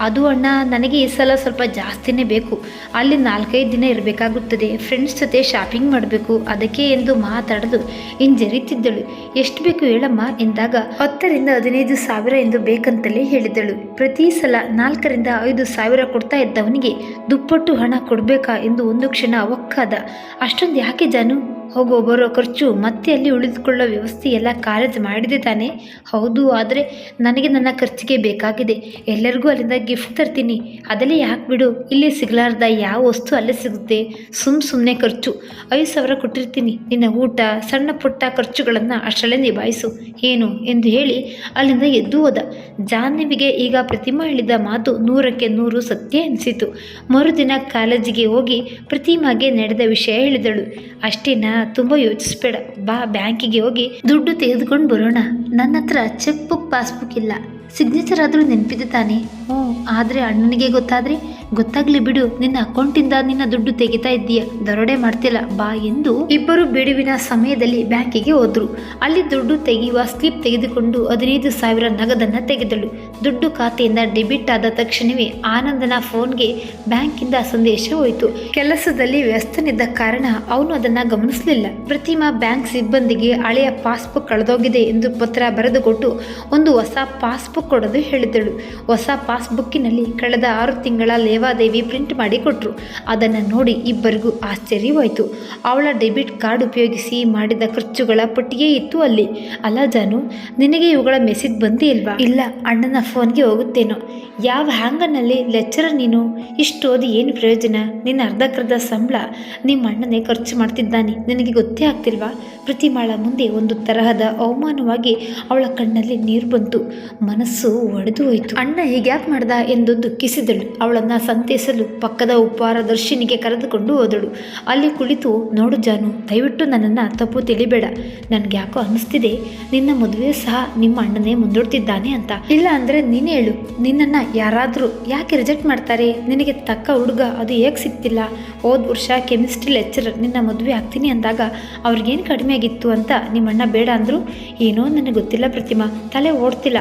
ಅದು ಅಣ್ಣ, ನನಗೆ ಈ ಸಲ ಸ್ವಲ್ಪ ಜಾಸ್ತಿನೇ ಬೇಕು. ಅಲ್ಲಿ 4-5 ದಿನ ಇರಬೇಕಾಗುತ್ತದೆ. ಫ್ರೆಂಡ್ಸ್ ಜೊತೆ ಶಾಪಿಂಗ್ ಮಾಡಬೇಕು, ಅದಕ್ಕೆ ಎಂದು ಮಾತಾಡಲು ಹಿಂಜರಿತಿದ್ದಳು. ಎಷ್ಟು ಬೇಕು ಹೇಳಮ್ಮ ಎಂದಾಗ 10,000-15 ಸಾವಿರ ಎಂದು ಬೇಕಂತಲೇ ಹೇಳಿದಳು. ಪ್ರತಿ ಸಲ 4,000-5 ಸಾವಿರ ಕೊಡ್ತಾ ಇದ್ದವನಿಗೆ ದುಪ್ಪಟ್ಟು ಹಣ ಕೊಡಬೇಕಾ ಎಂದು ಒಂದು ಕ್ಷಣ ಒಕ್ಕಾದ. ಅಷ್ಟೊಂದು ಯಾಕೆ ಜಾನು? ಹೋಗೋ ಬರೋ ಖರ್ಚು ಮತ್ತೆ ಅಲ್ಲಿ ಉಳಿದುಕೊಳ್ಳೋ ವ್ಯವಸ್ಥೆ ಎಲ್ಲ ಕಾಲೇಜ್ ಮಾಡಿದೆ ತಾನೆ? ಹೌದು, ಆದರೆ ನನಗೆ ನನ್ನ ಖರ್ಚಿಗೆ ಬೇಕಾಗಿದೆ. ಎಲ್ಲರಿಗೂ ಅಲ್ಲಿಂದ ಗಿಫ್ಟ್ ತರ್ತೀನಿ, ಅದಲ್ಲೇ ಯಾಕೆ ಬಿಡು, ಇಲ್ಲಿ ಸಿಗಲಾರ್ದ ಯಾವ ವಸ್ತು ಅಲ್ಲೇ ಸಿಗುತ್ತೆ, ಸುಮ್ಮನೆ ಖರ್ಚು. 5,000 ಕೊಟ್ಟಿರ್ತೀನಿ, ನಿನ್ನ ಊಟ ಸಣ್ಣ ಪುಟ್ಟ ಖರ್ಚುಗಳನ್ನು ಅಷ್ಟರಲ್ಲೇ ನಿಭಾಯಿಸು ಏನು ಎಂದು ಹೇಳಿ ಅಲ್ಲಿಂದ ಎದ್ದು ಹೋದ. ಜಾಹ್ನವಿಗೆ ಈಗ ಪ್ರತಿಮಾ ಹೇಳಿದ ಮಾತು 100ಕ್ಕೆ 100 ಸತ್ಯ ಎನಿಸಿತು. ಮರುದಿನ ಕಾಲೇಜಿಗೆ ಹೋಗಿ ಪ್ರತಿಮಾಗೆ ನಡೆದ ವಿಷಯ ಹೇಳಿದಳು. ಅಷ್ಟೇನಾ, ತುಂಬ ಯೋಚಿಸ್ಬೇಡ, ಬಾ ಬ್ಯಾಂಕಿಗೆ ಹೋಗಿ ದುಡ್ಡು ತೆಗೆದುಕೊಂಡು ಬರೋಣ. ನನ್ನ ಹತ್ರ ಚೆಕ್ ಬುಕ್ ಪಾಸ್ಬುಕ್ ಇಲ್ಲ, ಸಿಗ್ನೇಚರ್ ಆದರೂ ನೆನಪಿದೆ ತಾನೆ? ಹ್ಞೂ, ಆದರೆ ಅಣ್ಣನಿಗೆ ಗೊತ್ತಾಗಲಿ ಬಿಡು, ನಿನ್ನ ಅಕೌಂಟಿಂದ ನಿನ್ನ ದುಡ್ಡು ತೆಗಿತಾ ಇದ್ದೀಯ, ದರೋಡೆ ಮಾಡ್ತಿಲ್ಲ, ಬಾ ಎಂದು ಇಬ್ಬರು ಬಿಡುವಿನ ಸಮಯದಲ್ಲಿ ಬ್ಯಾಂಕಿಗೆ ಹೋದ್ರು. ಅಲ್ಲಿ ದುಡ್ಡು ತೆಗೆಯುವ ಸ್ಲಿಪ್ ತೆಗೆದುಕೊಂಡು 15,000 ನಗದನ್ನು ತೆಗೆದಳು. ದುಡ್ಡು ಖಾತೆಯಿಂದ ಡೆಬಿಟ್ ಆದ ತಕ್ಷಣವೇ ಆನಂದನ ಫೋನ್ಗೆ ಬ್ಯಾಂಕಿಂದ ಸಂದೇಶ ಹೋಯಿತು. ಕೆಲಸದಲ್ಲಿ ವ್ಯಸ್ತನಿದ್ದ ಕಾರಣ ಅವನು ಅದನ್ನು ಗಮನಿಸಲಿಲ್ಲ. ಪ್ರತಿಮಾ ಬ್ಯಾಂಕ್ ಸಿಬ್ಬಂದಿಗೆ ಹಳೆಯ ಪಾಸ್ಬುಕ್ ಕಳೆದೋಗಿದೆ ಎಂದು ಪತ್ರ ಬರೆದುಕೊಟ್ಟು ಒಂದು ಹೊಸ ಪಾಸ್ಬುಕ್ ಕೊಡಲು ಹೇಳಿದಳು. ಹೊಸ ಪಾಸ್ಬುಕ್ಕಿನಲ್ಲಿ ಕಳೆದ 6 ತಿಂಗಳ ಲೇವಾದೇವಿ ಪ್ರಿಂಟ್ ಮಾಡಿ ಕೊಟ್ಟರು. ಅದನ್ನು ನೋಡಿ ಇಬ್ಬರಿಗೂ ಆಶ್ಚರ್ಯವಾಯಿತು. ಅವಳ ಡೆಬಿಟ್ ಕಾರ್ಡ್ ಉಪಯೋಗಿಸಿ ಮಾಡಿದ ಖರ್ಚುಗಳ ಪಟ್ಟಿಯೇ ಇತ್ತು ಅಲ್ಲಿ. ಅಲ್ಲ ಜಾನು, ನಿನಗೆ ಇವುಗಳ ಮೆಸೇಜ್ ಬಂದೇ ಇಲ್ವಾ? ಇಲ್ಲ, ಅಣ್ಣನ ಫೋನ್ಗೆ ಹೋಗುತ್ತೇನೋ. ಯಾವ ಹ್ಯಾಂಗನಲ್ಲಿ ಲೆಕ್ಚರರ್ ನೀನು? ಇಷ್ಟು ಓದಿ ಏನು ಪ್ರಯೋಜನ? ನಿನ್ನ ಅರ್ಧಕ್ಕರ್ಧ ಸಂಬಳ ನಿಮ್ಮ ಅಣ್ಣನೇ ಖರ್ಚು ಮಾಡ್ತಿದ್ದಾನೆ, ನಿನಗೆ ಗೊತ್ತೇ ಆಗ್ತಿಲ್ವಾ? ಪ್ರತಿಮಾಳ ಮುಂದೆ ಒಂದು ತರಹದ ಅವಮಾನವಾಗಿ ಅವಳ ಕಣ್ಣಲ್ಲಿ ನೀರು ಬಂತು. ಮನಸ್ಸು ಒಡೆದು ಹೋಯಿತು. ಅಣ್ಣ ಹೀಗ್ಯಾಕೆ ಮಾಡ್ದ ಎಂದು ದುಃಖಿಸಿದಳು. ಅವಳನ್ನು ಸಂತೈಸಲು ಪಕ್ಕದ ಉಪಹಾರ ದರ್ಶಿನಿಗೆ ಕರೆದುಕೊಂಡು ಹೋದಳು. ಅಲ್ಲಿ ಕುಳಿತು, ನೋಡು ಜಾನು, ದಯವಿಟ್ಟು ನನ್ನನ್ನು ತಪ್ಪು ತಿಳಿಬೇಡ. ನನಗೆ ಯಾಕೋ ಅನ್ನಿಸ್ತಿದೆ ನಿನ್ನ ಮದುವೆ ಸಹ ನಿಮ್ಮ ಅಣ್ಣನೇ ಮುಂದೂಡ್ತಿದ್ದಾನೆ ಅಂತ. ಇಲ್ಲ ಅಂದರೆ ನೀನೇ ಹೇಳು, ನಿನ್ನನ್ನು ಯಾರಾದರೂ ಯಾಕೆ ರಿಜೆಕ್ಟ್ ಮಾಡ್ತಾರೆ? ನಿನಗೆ ತಕ್ಕ ಹುಡುಗ ಅದು ಹೇಗೆ ಸಿಗ್ತಿಲ್ಲ? ಹೋದ ವರ್ಷ ಕೆಮಿಸ್ಟ್ರಿ ಲೆಕ್ಚರರ್ ನಿನ್ನ ಮದುವೆ ಆಗ್ತೀನಿ ಅಂದಾಗ ಅವ್ರಿಗೇನು ಕಡಿಮೆ ಆಗಿತ್ತು ಅಂತ ನಿಮ್ಮಣ್ಣ ಬೇಡ ಅಂದರು? ಏನೋ ನನಗೆ ಗೊತ್ತಿಲ್ಲ ಪ್ರತಿಮಾ, ತಲೆ ಓಡ್ತಿಲ್ಲ.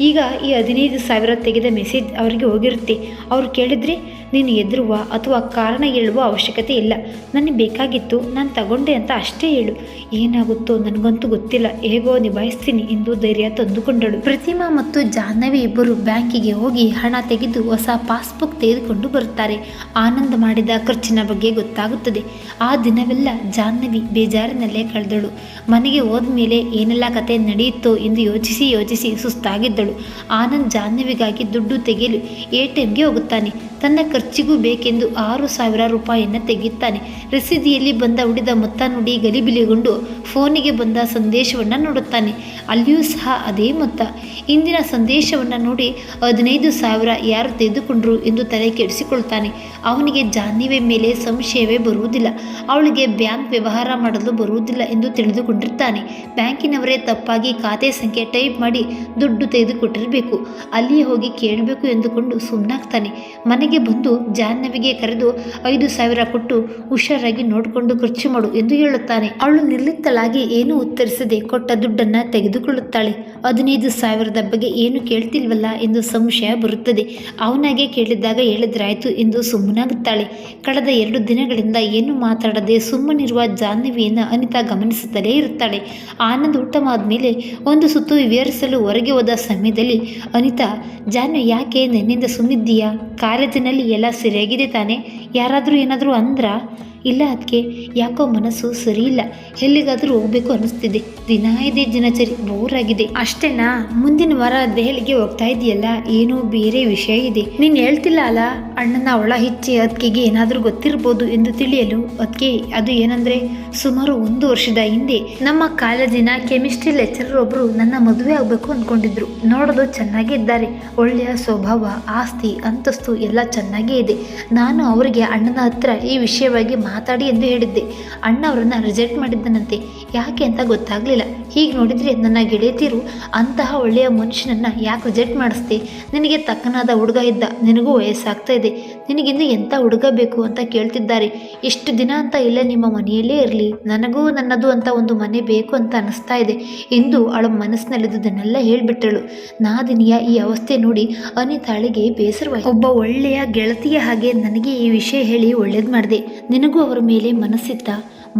ಈಗ ಈ 15,000 ತೆಗೆದ ಮೆಸೇಜ್ ಅವರಿಗೆ ಹೋಗಿರುತ್ತೆ. ಅವ್ರು ಕೇಳಿದರೆ ನೀನು ಎದುರುವ ಅಥವಾ ಕಾರಣ ಹೇಳುವ ಅವಶ್ಯಕತೆ ಇಲ್ಲ. ನನಗೆ ಬೇಕಾಗಿತ್ತು, ನಾನು ತಗೊಂಡೆ ಅಂತ ಅಷ್ಟೇ ಹೇಳು. ಏನಾಗುತ್ತೋ ನನಗಂತೂ ಗೊತ್ತಿಲ್ಲ, ಹೇಗೋ ನಿಭಾಯಿಸ್ತೀನಿ ಎಂದು ಧೈರ್ಯ ತಂದುಕೊಂಡಳು. ಪ್ರತಿಮಾ ಮತ್ತು ಜಾಹ್ನವಿ ಇಬ್ಬರು ಬ್ಯಾಂಕಿಗೆ ಹೋಗಿ ಹಣ ತೆಗೆದು ಹೊಸ ಪಾಸ್ಬುಕ್ ತೆಗೆದುಕೊಂಡು ಬರುತ್ತಾರೆ. ಆನಂದ ಮಾಡಿದ ಖರ್ಚಿನ ಬಗ್ಗೆ ಗೊತ್ತಾಗುತ್ತದೆ. ಆ ದಿನವೆಲ್ಲ ಜಾಹ್ನವಿ ಬೇಜಾರಿನಲ್ಲೇ ಕಳೆದಳು. ಮನೆಗೆ ಹೋದ್ಮೇಲೆ ಏನೆಲ್ಲ ಕತೆ ನಡೆಯಿತೋ ಎಂದು ಯೋಚಿಸಿ ಸುಸ್ತಾಗಿದ್ದಳು. ಆನಂದ್ ಜಾಹ್ನವಿಗಾಗಿ ದುಡ್ಡು ತೆಗೆಯಲು ATMಗೆ ಹೋಗುತ್ತಾನೆ. ತನ್ನ ಖರ್ಚಿಗೂ ಬೇಕೆಂದು 6,000 ರೂಪಾಯಿಯನ್ನು ತೆಗೆಯುತ್ತಾನೆ. ರಸೀದಿಯಲ್ಲಿ ಬಂದ ಉಳಿದ ಮೊತ್ತ ನೋಡಿ ಗಲಿಬಿಲಿಗೊಂಡು ಫೋನಿಗೆ ಬಂದ ಸಂದೇಶವನ್ನು ನೋಡುತ್ತಾನೆ. ಅಲ್ಲಿಯೂ ಸಹ ಅದೇ ಮೊತ್ತ. ಇಂದಿನ ಸಂದೇಶವನ್ನು ನೋಡಿ 15,000 ಯಾರು ತೆಗೆದುಕೊಂಡ್ರು ಎಂದು ತಲೆ ಕೆಡಿಸಿಕೊಳ್ತಾನೆ. ಅವನಿಗೆ ಜಾಹ್ನವಿ ಮೇಲೆ ಸಂಶಯವೇ ಬರುವುದಿಲ್ಲ. ಅವಳಿಗೆ ಬ್ಯಾಂಕ್ ವ್ಯವಹಾರ ಮಾಡಲು ಬರುವುದಿಲ್ಲ ಎಂದು ತಿಳಿದುಕೊಂಡಿರ್ತಾನೆ. ಬ್ಯಾಂಕಿನವರೇ ತಪ್ಪಾಗಿ ಖಾತೆ ಸಂಖ್ಯೆ ಟೈಪ್ ಮಾಡಿ ದುಡ್ಡು ತೆಗೆದುಕೊಟ್ಟಿರಬೇಕು. ಅಲ್ಲಿಯೇ ಹೋಗಿ ಕೇಳಬೇಕು ಎಂದುಕೊಂಡು ಸುಮ್ಮನಾಗ್ತಾನೆ. ಮನೆಗೆ ಬಂದು ಜಾಹ್ನವಿಗೆ ಕರೆದು 5,000 ಕೊಟ್ಟು ಹುಷಾರಾಗಿ ನೋಡಿಕೊಂಡು ಖರ್ಚು ಮಾಡು ಎಂದು ಹೇಳುತ್ತಾನೆ. ಅವಳು ನಿರ್ಲಿಪ್ತಳಾಗಿ ಏನೂ ಉತ್ತರಿಸದೆ ಕೊಟ್ಟ ದುಡ್ಡನ್ನು ತೆಗೆದುಕೊಳ್ಳುತ್ತಾಳೆ. 15,000ದ ಬಗ್ಗೆ ಏನು ಕೇಳ್ತಿಲ್ವಲ್ಲ ಎಂದು ಸಂಶಯ ಬರುತ್ತದೆ. ಅವನಾಗೆ ಕೇಳಿದಾಗ ಹೇಳಿದ್ರಾಯ್ತು ಎಂದು ಸುಮ್ಮನಾಗುತ್ತಾಳೆ. ಕಳೆದ 2 ದಿನಗಳಿಂದ ಏನು ಮಾತಾಡದೆ ಸುಮ್ಮನಿರುವ ಜಾಹ್ನವಿಯನ್ನು ಅನಿತಾ ಗಮನಿಸುತ್ತಲೇ ಇರುತ್ತಾಳೆ. ಆನಂದ್ ಊಟ ಆದಮೇಲೆ ಒಂದು ಸುತ್ತು ವಿವರಿಸಲು ಹೊರಗೆ ಹೋದ ಸಮಯದಲ್ಲಿ ಅನಿತಾ, ಜಾಹ್ನವಿ ಯಾಕೆ ನಿನ್ನಿಂದ ಸುಮ್ಮಿದ್ದೀಯಾ? ಕಾಲೇಜಿನಲ್ಲಿ ಎಲ್ಲ ಸರಿಯಾಗಿದೆ ತಾನೆ? ಯಾರಾದರೂ ಏನಾದರೂ ಅಂದ್ರಾ? ಇಲ್ಲ ಅದಕ್ಕೆ ಯಾಕೋ ಮನಸ್ಸು ಸರಿ ಇಲ್ಲ, ಎಲ್ಲಿಗಾದರೂ ಹೋಗಬೇಕು ಅನ್ನಿಸ್ತಿದೆ. ದಿನ ಇದೇ ದಿನಚರಿ ಬೋರ್ ಆಗಿದೆ. ಅಷ್ಟೇನಾ? ಮುಂದಿನ ವಾರ ದೆಹಲಿಗೆ ಹೋಗ್ತಾ ಇದೆಯಲ್ಲ, ಏನೋ ಬೇರೆ ವಿಷಯ ಇದೆ. ನೀನು ಹೇಳ್ತಿಲ್ಲ ಅಲ್ಲ, ಅಣ್ಣನ ಒಳ ಹಿಚ್ಚೆ ಅದಕ್ಕೆಗೆ ಏನಾದರೂ ಗೊತ್ತಿರ್ಬೋದು ಎಂದು ತಿಳಿಯಲು. ಅದಕ್ಕೆ ಅದು ಏನಂದರೆ, ಸುಮಾರು 1 ವರ್ಷದ ಹಿಂದೆ ನಮ್ಮ ಕಾಲೇಜಿನ ಕೆಮಿಸ್ಟ್ರಿ ಲೆಕ್ಚರರ್ ಒಬ್ಬರು ನನ್ನ ಮದುವೆ ಆಗಬೇಕು ಅಂದ್ಕೊಂಡಿದ್ರು. ನೋಡೋದು ಚೆನ್ನಾಗೇ ಇದ್ದಾರೆ, ಒಳ್ಳೆಯ ಸ್ವಭಾವ, ಆಸ್ತಿ, ಅಂತಸ್ತು ಎಲ್ಲ ಚೆನ್ನಾಗೇ ಇದೆ. ನಾನು ಅವರಿಗೆ ಅಣ್ಣನ ಹತ್ರ ಈ ವಿಷಯವಾಗಿ ಮಾತಾಡಿ ಎಂದು ಹೇಳಿದ್ದೆ. ಅಣ್ಣ ಅವರನ್ನು ರಿಜೆಕ್ಟ್ ಮಾಡಿದ್ದನಂತೆ. ಯಾಕೆ ಅಂತ ಗೊತ್ತಾಗಲಿಲ್ಲ. ಹೀಗೆ ನೋಡಿದರೆ ನನ್ನ ಗೆಳೆತಿಯರು ಅಂತಹ ಒಳ್ಳೆಯ ಮನುಷ್ಯನನ್ನು ಯಾಕೆ ರಿಜೆಕ್ಟ್ ಮಾಡಿಸ್ದೆ? ನಿನಗೆ ತಕ್ಕನಾದ ಹುಡುಗ ಇದ್ದ, ನಿನಗೂ ವಯಸ್ಸಾಗ್ತಾ ಇದೆ, ನಿನಗಿಂದು ಎಂಥ ಹುಡುಗ ಬೇಕು ಅಂತ ಕೇಳ್ತಿದ್ದಾರೆ. ಎಷ್ಟು ದಿನ ಅಂತ ಇಲ್ಲ ನಿಮ್ಮ ಮನೆಯಲ್ಲೇ ಇರಲಿ, ನನಗೂ ನನ್ನದು ಅಂತ ಒಂದು ಮನೆ ಬೇಕು ಅಂತ ಅನ್ನಿಸ್ತಾ ಇದೆ ಎಂದು ಅವಳ ಮನಸ್ಸಿನಲ್ಲಿದ್ದುದನ್ನೆಲ್ಲ ಹೇಳಿಬಿಟ್ಟಳು. ನಾದಿನಿಯ ಈ ಅವಸ್ಥೆ ನೋಡಿ ಅನಿತಾಳಿಗೆ ಬೇಸರವಾಯಿತು. ಒಬ್ಬ ಒಳ್ಳೆಯ ಗೆಳತಿಯ ಹಾಗೆ ನನಗೆ ಈ ವಿಷಯ ಹೇಳಿ ಒಳ್ಳೇದು ಮಾಡಿದೆ. ನಿನಗೂ ಅವರ ಮೇಲೆ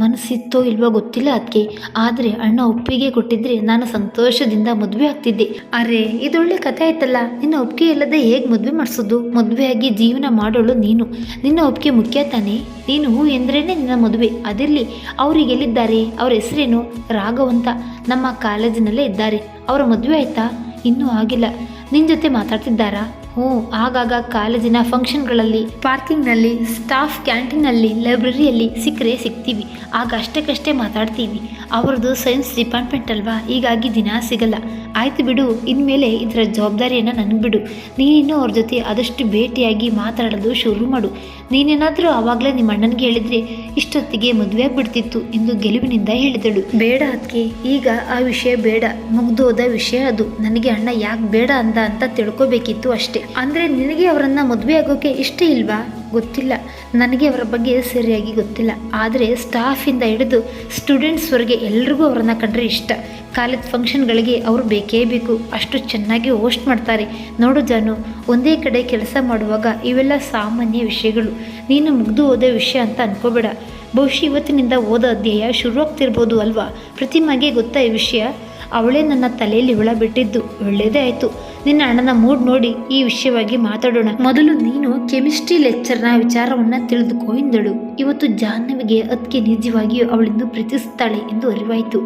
ಮನಸ್ಸಿತ್ತೋ ಇಲ್ವೋ ಗೊತ್ತಿಲ್ಲ ಅದಕ್ಕೆ, ಆದರೆ ಅಣ್ಣ ಒಪ್ಪಿಗೆ ಕೊಟ್ಟಿದ್ರೆ ನಾನು ಸಂತೋಷದಿಂದ ಮದುವೆ ಆಗ್ತಿದ್ದೆ. ಅರೆ, ಇದೊಳ್ಳೆ ಕಥೆ ಆಯ್ತಲ್ಲ. ನಿನ್ನ ಒಪ್ಪಿಗೆ ಇಲ್ಲದೆ ಹೇಗೆ ಮದುವೆ ಮಾಡಿಸೋದು? ಮದುವೆಯಾಗಿ ಜೀವನ ಮಾಡೋಳು ನೀನು, ನಿನ್ನ ಒಪ್ಪಿಗೆ ಮುಖ್ಯ ತಾನೇ? ನೀನು ಹೂ ಎಂದ್ರೇನೆ ನಿನ್ನ ಮದುವೆ. ಅದಿರಲಿ, ಅವ್ರಿಗೆ ಎಲ್ಲಿದ್ದಾರೆ? ಅವ್ರ ಹೆಸರೇನು? ರಾಘವಂತ, ನಮ್ಮ ಕಾಲೇಜಿನಲ್ಲೇ ಇದ್ದಾರೆ. ಅವರ ಮದುವೆ ಆಯ್ತಾ? ಇನ್ನೂ ಆಗಿಲ್ಲ. ನಿನ್ನ ಜೊತೆ ಮಾತಾಡ್ತಿದ್ದಾರಾ? ಹ್ಞೂ, ಆಗಾಗ ಕಾಲೇಜಿನ ಫಂಕ್ಷನ್ಗಳಲ್ಲಿ, ಪಾರ್ಕಿಂಗ್ನಲ್ಲಿ, ಸ್ಟಾಫ್ ಕ್ಯಾಂಟೀನಲ್ಲಿ, ಲೈಬ್ರರಿಯಲ್ಲಿ ಸಿಕ್ಕರೆ ಸಿಗ್ತೀವಿ. ಆಗ ಅಷ್ಟಕ್ಕಷ್ಟೇ ಮಾತಾಡ್ತೀವಿ. ಅವ್ರದ್ದು ಸೈನ್ಸ್ ಡಿಪಾರ್ಟ್ಮೆಂಟ್ ಅಲ್ವಾ, ಹೀಗಾಗಿ ದಿನ ಸಿಗಲ್ಲ. ಆಯ್ತು ಬಿಡು, ಇನ್ಮೇಲೆ ಇದರ ಜವಾಬ್ದಾರಿಯನ್ನು ನನಗೆ ಬಿಡು. ನೀನಿನ್ನೂ ಅವ್ರ ಜೊತೆ ಆದಷ್ಟು ಭೇಟಿಯಾಗಿ ಮಾತಾಡೋದು ಶುರು ಮಾಡು. ನೀನೇನಾದರೂ ಆವಾಗಲೇ ನಿಮ್ಮ ಅಣ್ಣನಿಗೆ ಹೇಳಿದರೆ ಇಷ್ಟೊತ್ತಿಗೆ ಮದುವೆ ಆಗ್ಬಿಡ್ತಿತ್ತು ಎಂದು ಗೆಲುವಿನಿಂದ ಹೇಳಿದಳು. ಬೇಡ ಅದಕ್ಕೆ, ಈಗ ಆ ವಿಷಯ ಬೇಡ, ಮುಗ್ದೋದ ವಿಷಯ ಅದು. ನನಗೆ ಅಣ್ಣ ಯಾಕೆ ಬೇಡ ಅಂತ ತಿಳ್ಕೊಬೇಕಿತ್ತು ಅಷ್ಟೇ. ಅಂದರೆ ನಿನಗೆ ಅವರನ್ನು ಮದುವೆ ಆಗೋಕೆ ಇಷ್ಟ ಇಲ್ವಾ? ಗೊತ್ತಿಲ್ಲ, ನನಗೆ ಅವರ ಬಗ್ಗೆ ಸರಿಯಾಗಿ ಗೊತ್ತಿಲ್ಲ. ಆದರೆ ಸ್ಟಾಫಿಂದ ಹಿಡಿದು ಸ್ಟೂಡೆಂಟ್ಸ್ವರೆಗೆ ಎಲ್ರಿಗೂ ಅವರನ್ನು ಕಂಡ್ರೆ ಇಷ್ಟ. ಕಾಲೇಜ್ ಫಂಕ್ಷನ್ಗಳಿಗೆ ಅವರು ಬೇಕೇ ಬೇಕು, ಅಷ್ಟು ಚೆನ್ನಾಗಿ ಹೋಸ್ಟ್ ಮಾಡ್ತಾರೆ. ನೋಡು ಜಾನು, ಒಂದೇ ಕಡೆ ಕೆಲಸ ಮಾಡುವಾಗ ಇವೆಲ್ಲ ಸಾಮಾನ್ಯ ವಿಷಯಗಳು. ನೀನು ಮುಗ್ದು ಹೋದ ವಿಷಯ ಅಂತ ಅನ್ಕೋಬೇಡ. ಬಹುಶಃ ಇವತ್ತಿನಿಂದ ಓದೋ ಅಧ್ಯಾಯ ಶುರುವಾಗ್ತಿರ್ಬೋದು ಅಲ್ವಾ? ಪ್ರತಿಮಾಗೆ ಗೊತ್ತಾ ಈ ವಿಷಯ? ಅವಳೇ ನನ್ನ ತಲೆಯಲ್ಲಿ ಹುಳ ಬಿಟ್ಟಿದ್ದು. ಒಳ್ಳೆಯದೇ ಆಯಿತು. ನಿನ್ನ ಅಣ್ಣನ ಮೂಡ್ ನೋಡಿ ಈ ವಿಷಯವಾಗಿ ಮಾತಾಡೋಣ. ಮೊದಲು ನೀನು ಕೆಮಿಸ್ಟ್ರಿ ಲೆಕ್ಚರ್ನ ವಿಚಾರವನ್ನು ತಿಳಿದುಕೋ ಎಂದಳು. ಇವತ್ತು ಜಾಹ್ನವಿಗೆ ಅದಕ್ಕೆ ನಿಜವಾಗಿಯೂ ಅವಳಿಂದು ಪ್ರೀತಿಸುತ್ತಾಳೆ ಎಂದು ಅರಿವಾಯಿತು.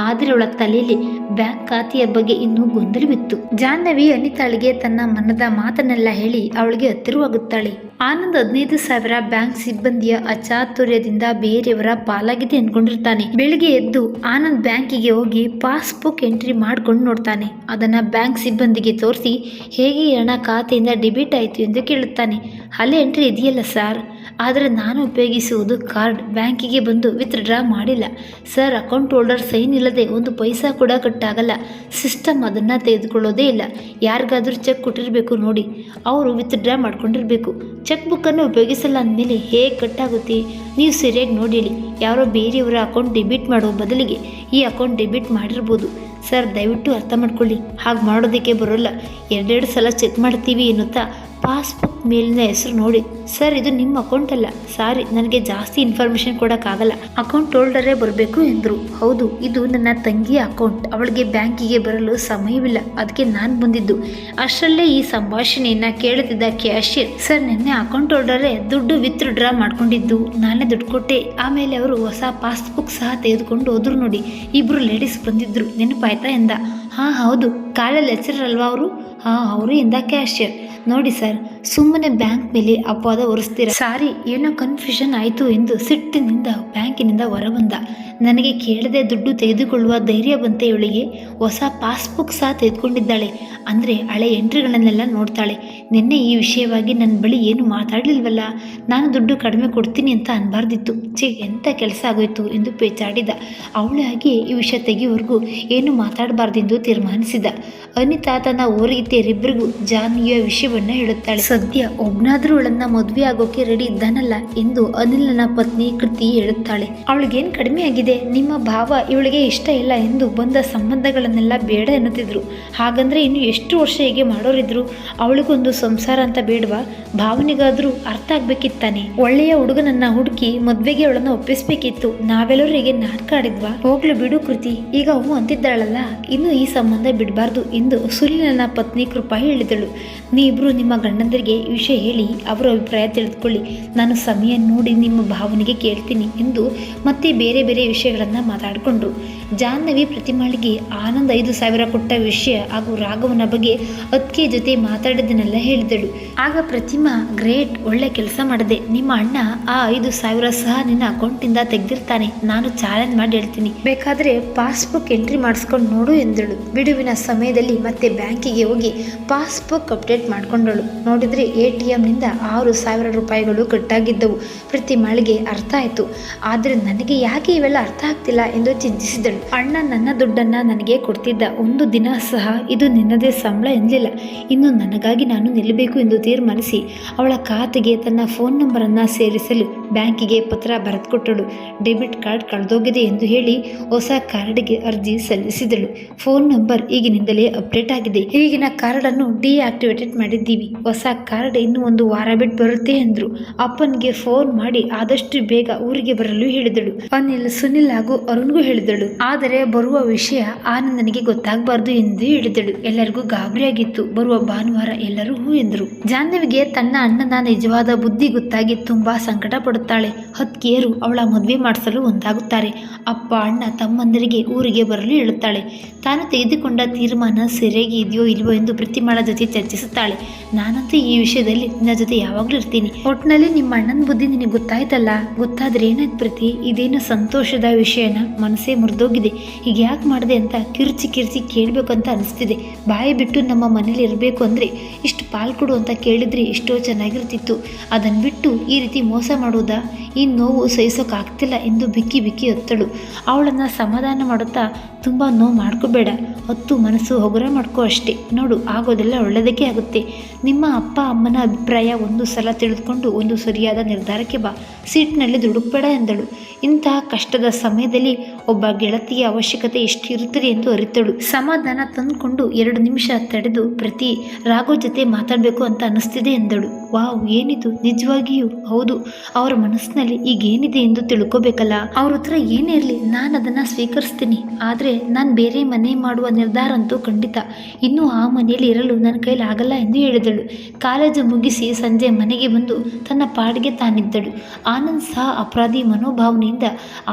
ಆದರೆ ಅವಳ ತಲೆಯಲ್ಲಿ ಬ್ಯಾಂಕ್ ಖಾತೆಯ ಬಗ್ಗೆ ಇನ್ನೂ ಗೊಂದಲವಿತ್ತು. ಜಾಹ್ನವಿ ಅನಿತಾಳಿಗೆ ತನ್ನ ಮನದ ಮಾತನ್ನೆಲ್ಲ ಹೇಳಿ ಅವಳಿಗೆ ಹತ್ತಿರವಾಗುತ್ತಾಳೆ. ಆನಂದ್ 15,000 ಬ್ಯಾಂಕ್ ಸಿಬ್ಬಂದಿಯ ಅಚಾತುರ್ಯದಿಂದ ಬೇರೆಯವರ ಪಾಲಾಗಿದೆ ಅನ್ಕೊಂಡಿರ್ತಾನೆ. ಬೆಳಿಗ್ಗೆ ಎದ್ದು ಆನಂದ್ ಬ್ಯಾಂಕಿಗೆ ಹೋಗಿ ಪಾಸ್ಬುಕ್ ಎಂಟ್ರಿ ಮಾಡ್ಕೊಂಡು ನೋಡ್ತಾನೆ. ಅದನ್ನ ಬ್ಯಾಂಕ್ ಸಿಬ್ಬಂದಿಗೆ ತೋರಿಸಿ ಹೇಗೆ ಹಣ ಖಾತೆಯಿಂದ ಡೆಬಿಟ್ ಆಯಿತು ಎಂದು ಕೇಳುತ್ತಾನೆ. ಅಲ್ಲಿ ಎಂಟ್ರಿ ಇದೆಯಲ್ಲ ಸರ್, ಆದರೆ ನಾನು ಉಪಯೋಗಿಸುವುದು ಕಾರ್ಡ್. ಬ್ಯಾಂಕಿಗೆ ಬಂದು ವಿತ್ಡ್ರಾ ಮಾಡಿಲ್ಲ ಸರ್. ಅಕೌಂಟ್ ಹೋಲ್ಡರ್ ಸೈನ್ ಇಲ್ಲದೆ ಒಂದು ಪೈಸಾ ಕೂಡ ಕಟ್ಟಾಗಲ್ಲ. ಸಿಸ್ಟಮ್ ಅದನ್ನು ತೆಗೆದುಕೊಳ್ಳೋದೇ ಇಲ್ಲ. ಯಾರಿಗಾದರೂ ಚೆಕ್ ಕೊಟ್ಟಿರಬೇಕು ನೋಡಿ, ಅವರು ವಿತ್ಡ್ರಾ ಮಾಡ್ಕೊಂಡಿರಬೇಕು. ಚೆಕ್ ಬುಕ್ಕನ್ನು ಉಪಯೋಗಿಸಲ್ಲ ಅಂದಮೇಲೆ ಹೇಗೆ ಕಟ್ಟಾಗುತ್ತೆ? ನೀವು ಸರಿಯಾಗಿ ನೋಡಿ ಹೇಳಿ. ಯಾರೋ ಬೇರೆಯವರ ಅಕೌಂಟ್ ಡೆಬಿಟ್ ಮಾಡೋ ಬದಲಿಗೆ ಈ ಅಕೌಂಟ್ ಡೆಬಿಟ್ ಮಾಡಿರ್ಬೋದು ಸರ್. ದಯವಿಟ್ಟು ಅರ್ಥ ಮಾಡ್ಕೊಳ್ಳಿ, ಹಾಗೆ ಮಾಡೋದಕ್ಕೆ ಬರೋಲ್ಲ. ಎರಡೆರಡು ಸಲ ಚೆಕ್ ಮಾಡ್ತೀವಿ ಎನ್ನುತ್ತಾ ಪಾಸ್ಬುಕ್ ಮೇಲಿನ ಹೆಸರು ನೋಡಿ, ಸರ್ ಇದು ನಿಮ್ಮ ಅಕೌಂಟ್ ಅಲ್ಲ, ಸಾರಿ ನನಗೆ ಜಾಸ್ತಿ ಇನ್ಫಾರ್ಮೇಷನ್ ಕೊಡೋಕ್ಕಾಗಲ್ಲ, ಅಕೌಂಟ್ ಹೋಲ್ಡರೇ ಬರಬೇಕು ಎಂದರು. ಹೌದು, ಇದು ನನ್ನ ತಂಗಿಯ ಅಕೌಂಟ್. ಅವಳಿಗೆ ಬ್ಯಾಂಕಿಗೆ ಬರಲು ಸಮಯವಿಲ್ಲ, ಅದಕ್ಕೆ ನಾನು ಬಂದಿದ್ದು. ಅಷ್ಟರಲ್ಲೇ ಈ ಸಂಭಾಷಣೆಯನ್ನು ಕೇಳುತ್ತಿದ್ದ ಕ್ಯಾಶಿಯರ್, ಸರ್ ನಿನ್ನೆ ಅಕೌಂಟ್ ಹೋಲ್ಡರೇ ದುಡ್ಡು ವಿತ್ಡ್ರಾ ಮಾಡ್ಕೊಂಡಿದ್ದು, ನಾನೇ ದುಡ್ಡು ಕೊಟ್ಟೆ. ಆಮೇಲೆ ಅವರು ಹೊಸ ಪಾಸ್ಬುಕ್ ಸಹ ತೆಗೆದುಕೊಂಡು ಹೋದ್ರು ನೋಡಿ. ಇಬ್ಬರು ಲೇಡೀಸ್ ಬಂದಿದ್ರು, ನೆನಪಾಯ್ತಾ ಎಂದ. ಹಾಂ ಹೌದು, ಕಾಲೇಜ್ ಲೆಕ್ಚರರ್ ಅಲ್ವಾ ಅವರು? ಹಾಂ ಅವರು ಎಂದ ಕ್ಯಾಶಿಯರ್. ನೋಡಿ ಸರ್, ಸುಮ್ಮನೆ ಬ್ಯಾಂಕ್ ಮೇಲೆ ಅಪವಾದ ಹೊರಿಸ್ತೀರ. ಸಾರಿ, ಏನೋ ಕನ್ಫ್ಯೂಷನ್ ಆಯಿತು ಎಂದು ಸಿಟ್ಟಿನಿಂದ ಬ್ಯಾಂಕಿನಿಂದ ಹೊರಬಂದ. ನನಗೆ ಕೇಳದೆ ದುಡ್ಡು ತೆಗೆದುಕೊಳ್ಳುವ ಧೈರ್ಯ ಬಂತೆ ಇವಳಿಗೆ. ಹೊಸ ಪಾಸ್ಬುಕ್ ಸಹ ತೆಗೆದುಕೊಂಡಿದ್ದಾಳೆ. ಅಂದರೆ ಹಳೆ ಎಂಟ್ರಿಗಳನ್ನೆಲ್ಲ ನೋಡ್ತಾಳೆ. ನಿನ್ನೆ ಈ ವಿಷಯವಾಗಿ ನನ್ನ ಬಳಿ ಏನು ಮಾತಾಡಲಿಲ್ವಲ್ಲ. ನಾನು ದುಡ್ಡು ಕಡಿಮೆ ಕೊಡ್ತೀನಿ ಅಂತ ಅನ್ಬಾರ್ದಿತ್ತು. ಎಂಥ ಕೆಲಸ ಆಗೋಯ್ತು ಎಂದು ಪೇಚಾಡಿದ. ಅವಳಾಗಿ ಈ ವಿಷಯ ತೆಗೆಯುವವರೆಗೂ ಏನು ಮಾತಾಡಬಾರ್ದೆಂದು ತೀರ್ಮಾನಿಸಿದ. ಅನಿತಾ ತನ್ನ ಓರಿಗಿತೆಯರಿಬ್ಬರಿಗೂ ಜಾಹ್ನವಿಯ ವಿಷಯವನ್ನು ಹೇಳುತ್ತಾಳೆ. ಸದ್ಯ ಒಬ್ನಾದ್ರೂ ಅವಳನ್ನ ಮದುವೆ ಆಗೋಕೆ ರೆಡಿ ಇದ್ದಾನಲ್ಲ ಎಂದು ಅನಿಲನ ಪತ್ನಿ ಕೃತಿ ಹೇಳುತ್ತಾಳೆ. ಅವಳಿಗೇನು ಕಡಿಮೆ ಆಗಿದೆ? ನಿಮ್ಮ ಭಾವ ಇವಳಿಗೆ ಇಷ್ಟ ಇಲ್ಲ ಎಂದು ಬಂದ ಸಂಬಂಧಗಳನ್ನೆಲ್ಲ ಬೇಡ ಎನ್ನುತ್ತಿದ್ರು. ಹಾಗಂದ್ರೆ ಇನ್ನು ಎಷ್ಟು ವರ್ಷ ಹೇಗೆ ಮಾಡೋರಿದ್ರು? ಅವಳಿಗೊಂದು ಸಂಸಾರ ಅಂತ ಬೇಡವಾ? ಭಾವನೆಗಾದ್ರೂ ಅರ್ಥ ಆಗ್ಬೇಕಿತ್ತಾನೆ. ಒಳ್ಳೆಯ ಹುಡುಗನನ್ನ ಹುಡುಕಿ ಮದ್ವೆಗೆ ಅವಳನ್ನ ಒಪ್ಪಿಸ್ಬೇಕಿತ್ತು. ನಾವೆಲ್ಲರೂ ಹೇಗೆ ನಾಟಕ ಆಡಿದ್ವಾ? ಹೋಗ್ಲು ಬಿಡು ಕೃತಿ, ಈಗ ಹೂ ಅಂತಿದ್ದಾಳಲ್ಲ, ಇನ್ನು ಈ ಸಂಬಂಧ ಬಿಡಬಾರ್ದು ಎಂದು ಸುನಿಲನ ಪತ್ನಿ ಕೃಪಾ ಹೇಳಿದಳು. ನೀವಿಬ್ರು ನಿಮ್ಮ ಗಂಡಂದರಿಗೆ ಈ ವಿಷಯ ಹೇಳಿ ಅವರ ಅಭಿಪ್ರಾಯ ತಿಳಿದುಕೊಳ್ಳಿ. ನಾನು ಸಮಯ ನೋಡಿ ನಿಮ್ಮ ಭಾವನೆಗೆ ಕೇಳ್ತೀನಿ ಎಂದು ಮತ್ತೆ ಬೇರೆ ಬೇರೆ ವಿಷಯಗಳನ್ನು ಮಾತಾಡಿಕೊಂಡ್ರು. ಜಾಹ್ನವಿ ಪ್ರತಿಮಾಳಿಗೆ ಆನಂದ್ 5,000 ಕೊಟ್ಟ ವಿಷಯ ಹಾಗೂ ರಾಘವನ ಬಗ್ಗೆ ಅದಕ್ಕೆ ಜೊತೆ ಮಾತಾಡಿದ್ದನ್ನೆಲ್ಲ ಹೇಳಿದಳು. ಆಗ ಪ್ರತಿಮಾ, ಗ್ರೇಟ್, ಒಳ್ಳೆ ಕೆಲಸ ಮಾಡಿದೆ. ನಿಮ್ಮ ಅಣ್ಣ ಆ 5,000 ಸಹ ನಿನ್ನ ಅಕೌಂಟಿಂದ ತೆಗೆದಿರ್ತಾನೆ. ನಾನು ಚಾಲೆಂಜ್ ಮಾಡಿ ಹೇಳ್ತೀನಿ, ಬೇಕಾದರೆ ಪಾಸ್ಬುಕ್ ಎಂಟ್ರಿ ಮಾಡಿಸ್ಕೊಂಡು ನೋಡು ಎಂದಳು. ಬಿಡುವಿನ ಸಮಯದಲ್ಲಿ ಮತ್ತೆ ಬ್ಯಾಂಕಿಗೆ ಹೋಗಿ ಪಾಸ್ಬುಕ್ ಅಪ್ಡೇಟ್ ಮಾಡಿಕೊಂಡಳು. ನೋಡಿದರೆ ATMನಿಂದ 6,000 ರೂಪಾಯಿಗಳು ಕಟ್ಟಾಗಿದ್ದವು. ಪ್ರತಿಮಾಳಿಗೆ ಅರ್ಥ ಆಯಿತು. ಆದರೆ ನನಗೆ ಯಾಕೆ ಇವೆಲ್ಲ ಅರ್ಥ ಆಗ್ತಿಲ್ಲ ಎಂದು ಚಿಂತಿಸಿದಳು. ಅಣ್ಣ ನನ್ನ ದುಡ್ಡನ್ನು ನನಗೆ ಕೊಡ್ತಿದ್ದ. ಒಂದು ದಿನ ಸಹ ಇದು ನಿನ್ನದೇ ಸಂಬಳ ಎನ್ನಲಿಲ್ಲ. ಇನ್ನು ನನಗಾಗಿ ನಾನು ನಿಲ್ಲಬೇಕು ಎಂದು ತೀರ್ಮಾನಿಸಿ ಅವಳ ಖಾತೆಗೆ ತನ್ನ ಫೋನ್ ನಂಬರನ್ನು ಸೇರಿಸಲು ಬ್ಯಾಂಕಿಗೆ ಪತ್ರ ಬರೆದುಕೊಟ್ಟಳು. ಡೆಬಿಟ್ ಕಾರ್ಡ್ ಕಳೆದೋಗಿದೆ ಎಂದು ಹೇಳಿ ಹೊಸ ಕಾರ್ಡ್ಗೆ ಅರ್ಜಿ ಸಲ್ಲಿಸಿದಳು. ಫೋನ್ ನಂಬರ್ ಈಗಿನಿಂದಲೇ ಅಪ್ಡೇಟ್ ಆಗಿದೆ. ಈಗಿನ ಕಾರ್ಡನ್ನು ಡಿಆಕ್ಟಿವೇಟೆಡ್ ಮಾಡಿದ್ದೀವಿ. ಹೊಸ ಕಾರ್ಡ್ ಇನ್ನು 1 ವಾರ ಬಿಟ್ಟು ಬರುತ್ತೆ ಎಂದರು. ಅಪ್ಪನಿಗೆ ಫೋನ್ ಮಾಡಿ ಆದಷ್ಟು ಬೇಗ ಊರಿಗೆ ಬರಲು ಹೇಳಿದಳು. ಅನಿಲ್, ಸುನಿಲ್ ಹಾಗೂ ಅರುಣ್ಗೂ ಹೇಳಿದಳು. ಆದರೆ ಬರುವ ವಿಷಯ ಆನಂದನಿಗೆ ಗೊತ್ತಾಗಬಾರ್ದು ಎಂದು ಹೇಳಿದಳು. ಎಲ್ಲರಿಗೂ ಗಾಬರಿಯಾಗಿತ್ತು. ಬರುವ ಭಾನುವಾರ ಎಲ್ಲರೂ ಹೂ ಎಂದರು. ಜಾಹ್ನವಿಗೆ ತನ್ನ ಅಣ್ಣನ ನಿಜವಾದ ಬುದ್ಧಿ ಗೊತ್ತಾಗಿ ತುಂಬಾ ಸಂಕಟ ಪಡುತ್ತಾಳೆ. ಕೊಡುತ್ತಾಳೆ. ಹತ್ಕೇರು ಅವಳ ಮದುವೆ ಮಾಡಿಸಲು ಒಂದಾಗುತ್ತಾರೆ. ಅಪ್ಪ ಅಣ್ಣ ತಮ್ಮಂದರಿಗೆ ಊರಿಗೆ ಬರಲು ಹೇಳುತ್ತಾಳೆ. ತಾನು ತೆಗೆದುಕೊಂಡ ತೀರ್ಮಾನ ಸರಿಯಾಗಿ ಇದೆಯೋ ಇಲ್ವೋ ಎಂದು ಪ್ರತಿಮಾಳ ಜೊತೆ ಚರ್ಚಿಸುತ್ತಾಳೆ. ನಾನಂತೂ ಈ ವಿಷಯದಲ್ಲಿ ನಿನ್ನ ಜೊತೆ ಯಾವಾಗಲೂ ಇರ್ತೀನಿ. ಒಟ್ಟಿನಲ್ಲಿ ನಿಮ್ಮ ಅಣ್ಣನ ಬುದ್ಧಿ ನಿನಗೆ ಗೊತ್ತಾಯ್ತಲ್ಲ. ಗೊತ್ತಾದ್ರೆ ಏನಾಯ್ತು ಪ್ರತಿ, ಇದೇನು ಸಂತೋಷದ ವಿಷಯನ? ಮನಸ್ಸೇ ಮುರಿದೋಗಿದೆ. ಈಗ ಯಾಕೆ ಮಾಡಿದೆ ಅಂತ ಕಿರ್ಚಿ ಕೇಳಬೇಕು ಅಂತ ಅನಿಸ್ತಿದೆ. ಬಾಯಿ ಬಿಟ್ಟು ನಮ್ಮ ಮನೇಲಿ ಇರಬೇಕು ಅಂದರೆ ಇಷ್ಟು ಪಾಲು ಕೊಡು ಅಂತ ಕೇಳಿದ್ರೆ ಎಷ್ಟೋ ಚೆನ್ನಾಗಿರ್ತಿತ್ತು. ಅದನ್ನು ಬಿಟ್ಟು ಈ ರೀತಿ ಮೋಸ ಮಾಡೋದಾ? ಈ ನೋವು ಸಹಿಸೋಕ್ಕಾಗ್ತಿಲ್ಲ ಎಂದು ಬಿಕ್ಕಿ ಹೊತ್ತಳು. ಅವಳನ್ನು ಸಮಾಧಾನ ಮಾಡುತ್ತಾ, ತುಂಬ ನೋವು ಮಾಡ್ಕೋಬೇಡ, ಹೊತ್ತು ಮನಸ್ಸು ಹೊಗರ ಮಾಡ್ಕೋ ಅಷ್ಟೇ. ನೋಡು, ಆಗೋದೆಲ್ಲ ಒಳ್ಳೆಯದಕ್ಕೆ ಆಗುತ್ತೆ. ನಿಮ್ಮ ಅಪ್ಪ ಅಮ್ಮನ ಅಭಿಪ್ರಾಯ ಒಂದು ಸಲ ತಿಳಿದುಕೊಂಡು ಒಂದು ಸರಿಯಾದ ನಿರ್ಧಾರಕ್ಕೆ ಬಾ. ಸೀಟ್ನಲ್ಲಿ ದುಡುಕ್ಬೇಡ ಎಂದಳು. ಇಂತಹ ಕಷ್ಟದ ಸಮಯದಲ್ಲಿ ಒಬ್ಬ ಗೆಳತಿಯ ಅವಶ್ಯಕತೆ ಎಷ್ಟು ಇರುತ್ತದೆ ಎಂದು ಅರಿತಳು. ಸಮಾಧಾನ ತಂದುಕೊಂಡು 2 ನಿಮಿಷ ತಡೆದು ಪ್ರತಿ ರಾಘವ್ ಜೊತೆ ಮಾತಾಡಬೇಕು ಅಂತ ಅನಿಸ್ತಿದೆ ಎಂದಳು. ವಾವ್, ಏನಿದು? ನಿಜವಾಗಿಯೂ ಹೌದು. ಅವರ ಮನಸ್ಸಿನಲ್ಲಿ ಈಗ ಏನಿದೆ ಎಂದು ತಿಳ್ಕೋಬೇಕಲ್ಲ. ಅವ್ರ ಉತ್ತರ ಏನೇ ಇರಲಿ, ನಾನು ಅದನ್ನು ಸ್ವೀಕರಿಸ್ತೀನಿ. ಆದರೆ ನಾನು ಬೇರೆ ಮನೆ ಮಾಡುವ ನಿರ್ಧಾರ ಅಂತೂ ಖಂಡಿತ. ಇನ್ನೂ ಆ ಮನೆಯಲ್ಲಿ ಇರಲು ನನ್ನ ಕೈಲಿ ಆಗಲ್ಲ ಎಂದು ಹೇಳಿದಳು. ಕಾಲೇಜು ಮುಗಿಸಿ ಸಂಜೆ ಮನೆಗೆ ಬಂದು ತನ್ನ ಪಾಡಿಗೆ ತಾನಿದ್ದಳು. ಆನಂದ್ ಸಹ ಅಪರಾಧಿ ಮನೋಭಾವನೆಯಿಂದ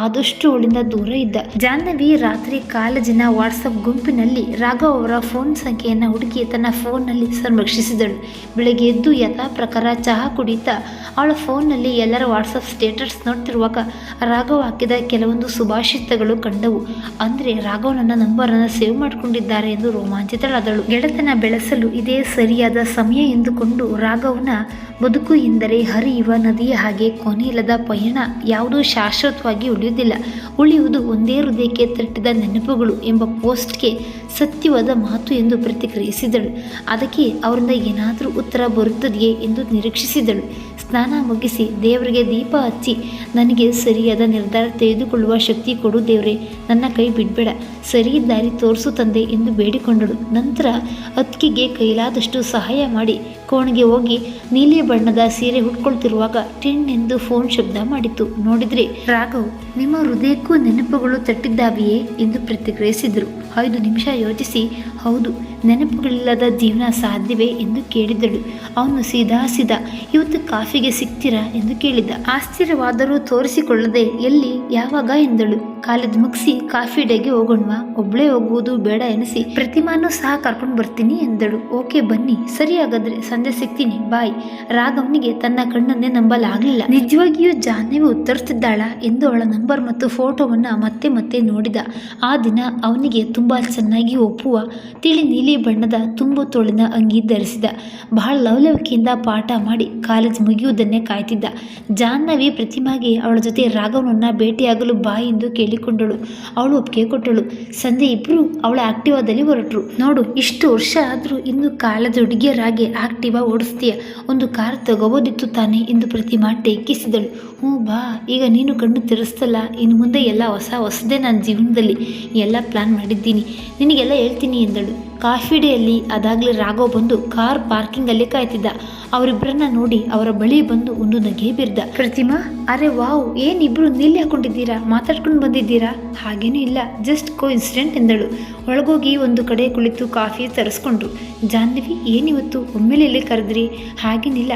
ಆದಷ್ಟು ಅವಳಿಂದ ದೂರ ಇದ್ದ. ಜಾಹ್ನವಿ ರಾತ್ರಿ ಕಾಲೇಜಿನ ವಾಟ್ಸಪ್ ಗುಂಪಿನಲ್ಲಿ ರಾಘವ್ ಅವರ ಫೋನ್ ಸಂಖ್ಯೆಯನ್ನು ಹುಡುಕಿ ತನ್ನ ಫೋನ್ನಲ್ಲಿ ಸಂರಕ್ಷಿಸಿದಳು. ಬೆಳಗ್ಗೆ ಎದ್ದು ಯಥಾ ಪ್ರಕಾರ ಚಹಾ ಕುಡಿಯುತ್ತಾ ಅವಳ ಫೋನ್ನಲ್ಲಿ ಎಲ್ಲರ ವಾಟ್ಸಪ್ ಸ್ಟೇಟಸ್ ನೋಡ್ತಿರುವಾಗ ರಾಘವ್ ಹಾಕಿದ ಕೆಲವೊಂದು ಸುಭಾಷಿತಗಳು ಕಂಡವು. ಅಂದರೆ ರಾಘವ್ ನನ್ನ ನಂಬರನ್ನು ಸೇವ್ ಮಾಡಿಕೊಂಡಿದ್ದಾರೆ ಎಂದು ರೋಮಾಂಚಿತಳಾದಳು. ಗೆಳೆತನ ಬೆಳೆಸಲು ಇದೇ ಸರಿಯಾದ ಸಮಯ ಎಂದುಕೊಂಡು ರಾಘವ್ನ ಬದುಕು ಎಂದರೆ ಹರಿಯುವ ನದಿಯ ಹಾಗೆ ಕೊನೆಯಿಲ್ಲದ ಪಯಣ. ಯಾವುದೂ ಶಾಶ್ವತವಾಗಿ ಉಳಿಯುವುದಿಲ್ಲ. ಉಳಿಯುವುದು ಒಂದೇ ಹೃದಯಕ್ಕೆ ತಟ್ಟಿದ ನೆನಪುಗಳು ಎಂಬ ಪೋಸ್ಟ್ಗೆ ಸತ್ಯವಾದ ಮಾತು ಎಂದು ಪ್ರತಿಕ್ರಿಯಿಸಿದಳು. ಅದಕ್ಕೆ ಅವರಿಂದ ಏನಾದರೂ ಉತ್ತರ ಬರುತ್ತದೆಯೇ ಎಂದು ನಿರೀಕ್ಷಿಸಿದಳು. ಸ್ನಾನ ಮುಗಿಸಿ ದೇವರಿಗೆ ದೀಪ ಹಚ್ಚಿ, ನನಗೆ ಸರಿಯಾದ ನಿರ್ಧಾರ ತೆಗೆದುಕೊಳ್ಳುವ ಶಕ್ತಿ ಕೊಡು ದೇವರೇ, ನನ್ನ ಕೈ ಬಿಡಬೇಡ, ಸರಿ ದಾರಿ ತೋರಿಸು ತಂದೆ ಎಂದು ಬೇಡಿಕೊಂಡಳು. ನಂತರ ಅತ್ತಿಗೆಗೆ ಕೈಲಾದಷ್ಟು ಸಹಾಯ ಮಾಡಿ ಕೋಣೆಗೆ ಹೋಗಿ ನೀಲಿ ಬಣ್ಣದ ಸೀರೆ ಉಟ್ಕೊಳ್ತಿರುವಾಗ ಟಿನ್ ಎಂದು ಫೋನ್ ಶಬ್ದ ಮಾಡಿತು. ನೋಡಿದ್ರೆ ರಾಘವ್, ನಿಮ್ಮ ಹೃದಯಕ್ಕೂ ನೆನಪುಗಳು ತಟ್ಟಿದ್ದಾವೆಯೇ ಎಂದು ಪ್ರತಿಕ್ರಿಯಿಸಿದರು. 5 ನಿಮಿಷ ಯೋಚಿಸಿ, ಹೌದು, ನೆನಪುಗಳಿಲ್ಲದ ಜೀವನ ಸಾಧ್ಯವೇ ಎಂದು ಕೇಳಿದಳು. ಅವನು ಸೀದಾ ಇವತ್ತು ಕಾಫಿಗೆ ಸಿಗ್ತೀರಾ ಎಂದು ಕೇಳಿದ. ಆಶ್ಚರ್ಯವಾದರೂ ತೋರಿಸಿಕೊಳ್ಳದೆ ಎಲ್ಲಿ, ಯಾವಾಗ ಎಂದಳು. ಕಾಲೇಜ್ ಮುಗಿಸಿ ಕಾಫಿ ಡೇಗೆ ಹೋಗೋಣವಾ? ಒಬ್ಳೇ ಹೋಗುವುದು ಬೇಡ ಎನಿಸಿ ಪ್ರತಿಮಾನು ಸಹ ಕರ್ಕೊಂಡು ಬರ್ತೀನಿ ಎಂದಳು. ಓಕೆ ಬನ್ನಿ, ಸರಿ ಹಾಗಾದ್ರೆ ಸಂಜೆ ಸಿಗ್ತೀನಿ, ಬಾಯ್. ರಾಘವ್ನಿಗೆ ತನ್ನ ಕಣ್ಣನ್ನೇ ನಂಬಲಾಗಲಿಲ್ಲ. ನಿಜವಾಗಿಯೂ ಜಾಹ್ನವಿ ಉತ್ತರಿಸ್ತಿದ್ದಾಳ ಎಂದು ಅವಳ ನಂಬರ್ ಮತ್ತು ಫೋಟೋವನ್ನು ಮತ್ತೆ ನೋಡಿದ. ಆ ದಿನ ಅವನಿಗೆ ತುಂಬಾ ಚೆನ್ನಾಗಿ ಒಪ್ಪುವ ತಿಳಿ ನೀಲಿ ಬಣ್ಣದ ತುಂಬು ತೋಳಿನ ಅಂಗಿ ಧರಿಸಿದ. ಬಹಳ ಲವಲವಿಕೆಯಿಂದ ಪಾಠ ಮಾಡಿ ಕಾಲೇಜ್ ಮುಗಿಯುವುದನ್ನೇ ಕಾಯ್ತಿದ್ದ. ಜಾಹ್ನವಿ ಪ್ರತಿಮಾಗೆ ಅವಳ ಜೊತೆ ರಾಘವನನ್ನ ಭೇಟಿಯಾಗಲು ಬಾ ಎಂದು ಕೇಳಿಕೊಂಡಳು. ಅವಳು ಒಪ್ಪಿಗೆ ಕೊಟ್ಟಳು. ಸಂಜೆ ಇಬ್ಬರು ಅವಳ ಆಕ್ಟಿವಾದಲ್ಲಿ ಹೊರಟರು. ನೋಡು, ಇಷ್ಟು ವರ್ಷ ಆದರೂ ಇನ್ನು ಕಾಲೇಜ್ ಹುಡುಗಿಯರಾಗಿ ಆಕ್ಟಿವಾ ಓಡಿಸ್ತೀಯ, ಒಂದು ಕಾರ್ ತಗೋಬೋದಿತ್ತು ತಾನೆ ಎಂದು ಪ್ರತಿಮಾ ಟೇಕಿಸಿದಳು. ಹ್ಞೂ ಬಾ, ಈಗ ನೀನು ಕಣ್ಣು ತಿರ್ಸ್ತಲ್ಲ, ಇನ್ನು ಮುಂದೆ ಎಲ್ಲ ಹೊಸದೇ ನನ್ನ ಜೀವನದಲ್ಲಿ ಎಲ್ಲ ಪ್ಲಾನ್ ಮಾಡಿದ್ದೀನಿ, ನಿನಗೆಲ್ಲ ಹೇಳ್ತೀನಿ ಎಂದಳು. ಕಾಫಿ ಡೇಯಲ್ಲಿ ಅದಾಗಲೇ ರಾಘವ್ ಬಂದು ಕಾರ್ ಪಾರ್ಕಿಂಗಲ್ಲಿ ಕಾಯ್ತಿದ್ದ. ಅವರಿಬ್ಬರನ್ನ ನೋಡಿ ಅವರ ಬಳಿ ಬಂದು ಒಂದು ನಗೆ ಬೀರ್ದ. ಪ್ರತಿಮಾ, ಅರೆ ವಾವ್, ಏನಿಬ್ರು ನೀಲಿ ಹಾಕೊಂಡಿದ್ದೀರಾ, ಮಾತಾಡ್ಕೊಂಡು ಬಂದಿದ್ದೀರಾ? ಹಾಗೇನೂ ಇಲ್ಲ, ಜಸ್ಟ್ ಕೋಇನ್ಸಿಡೆಂಟ್ ಎಂದಳು. ಒಳಗೋಗಿ ಒಂದು ಕಡೆ ಕುಳಿತು ಕಾಫಿ ತರಿಸ್ಕೊಂಡ್ರು. ಜಾಹ್ನವಿ, ಏನಿವತ್ತು ಒಮ್ಮೆಲೆ ಇಲ್ಲಿ ಕರೆದ್ರಿ? ಹಾಗೇನಿಲ್ಲ,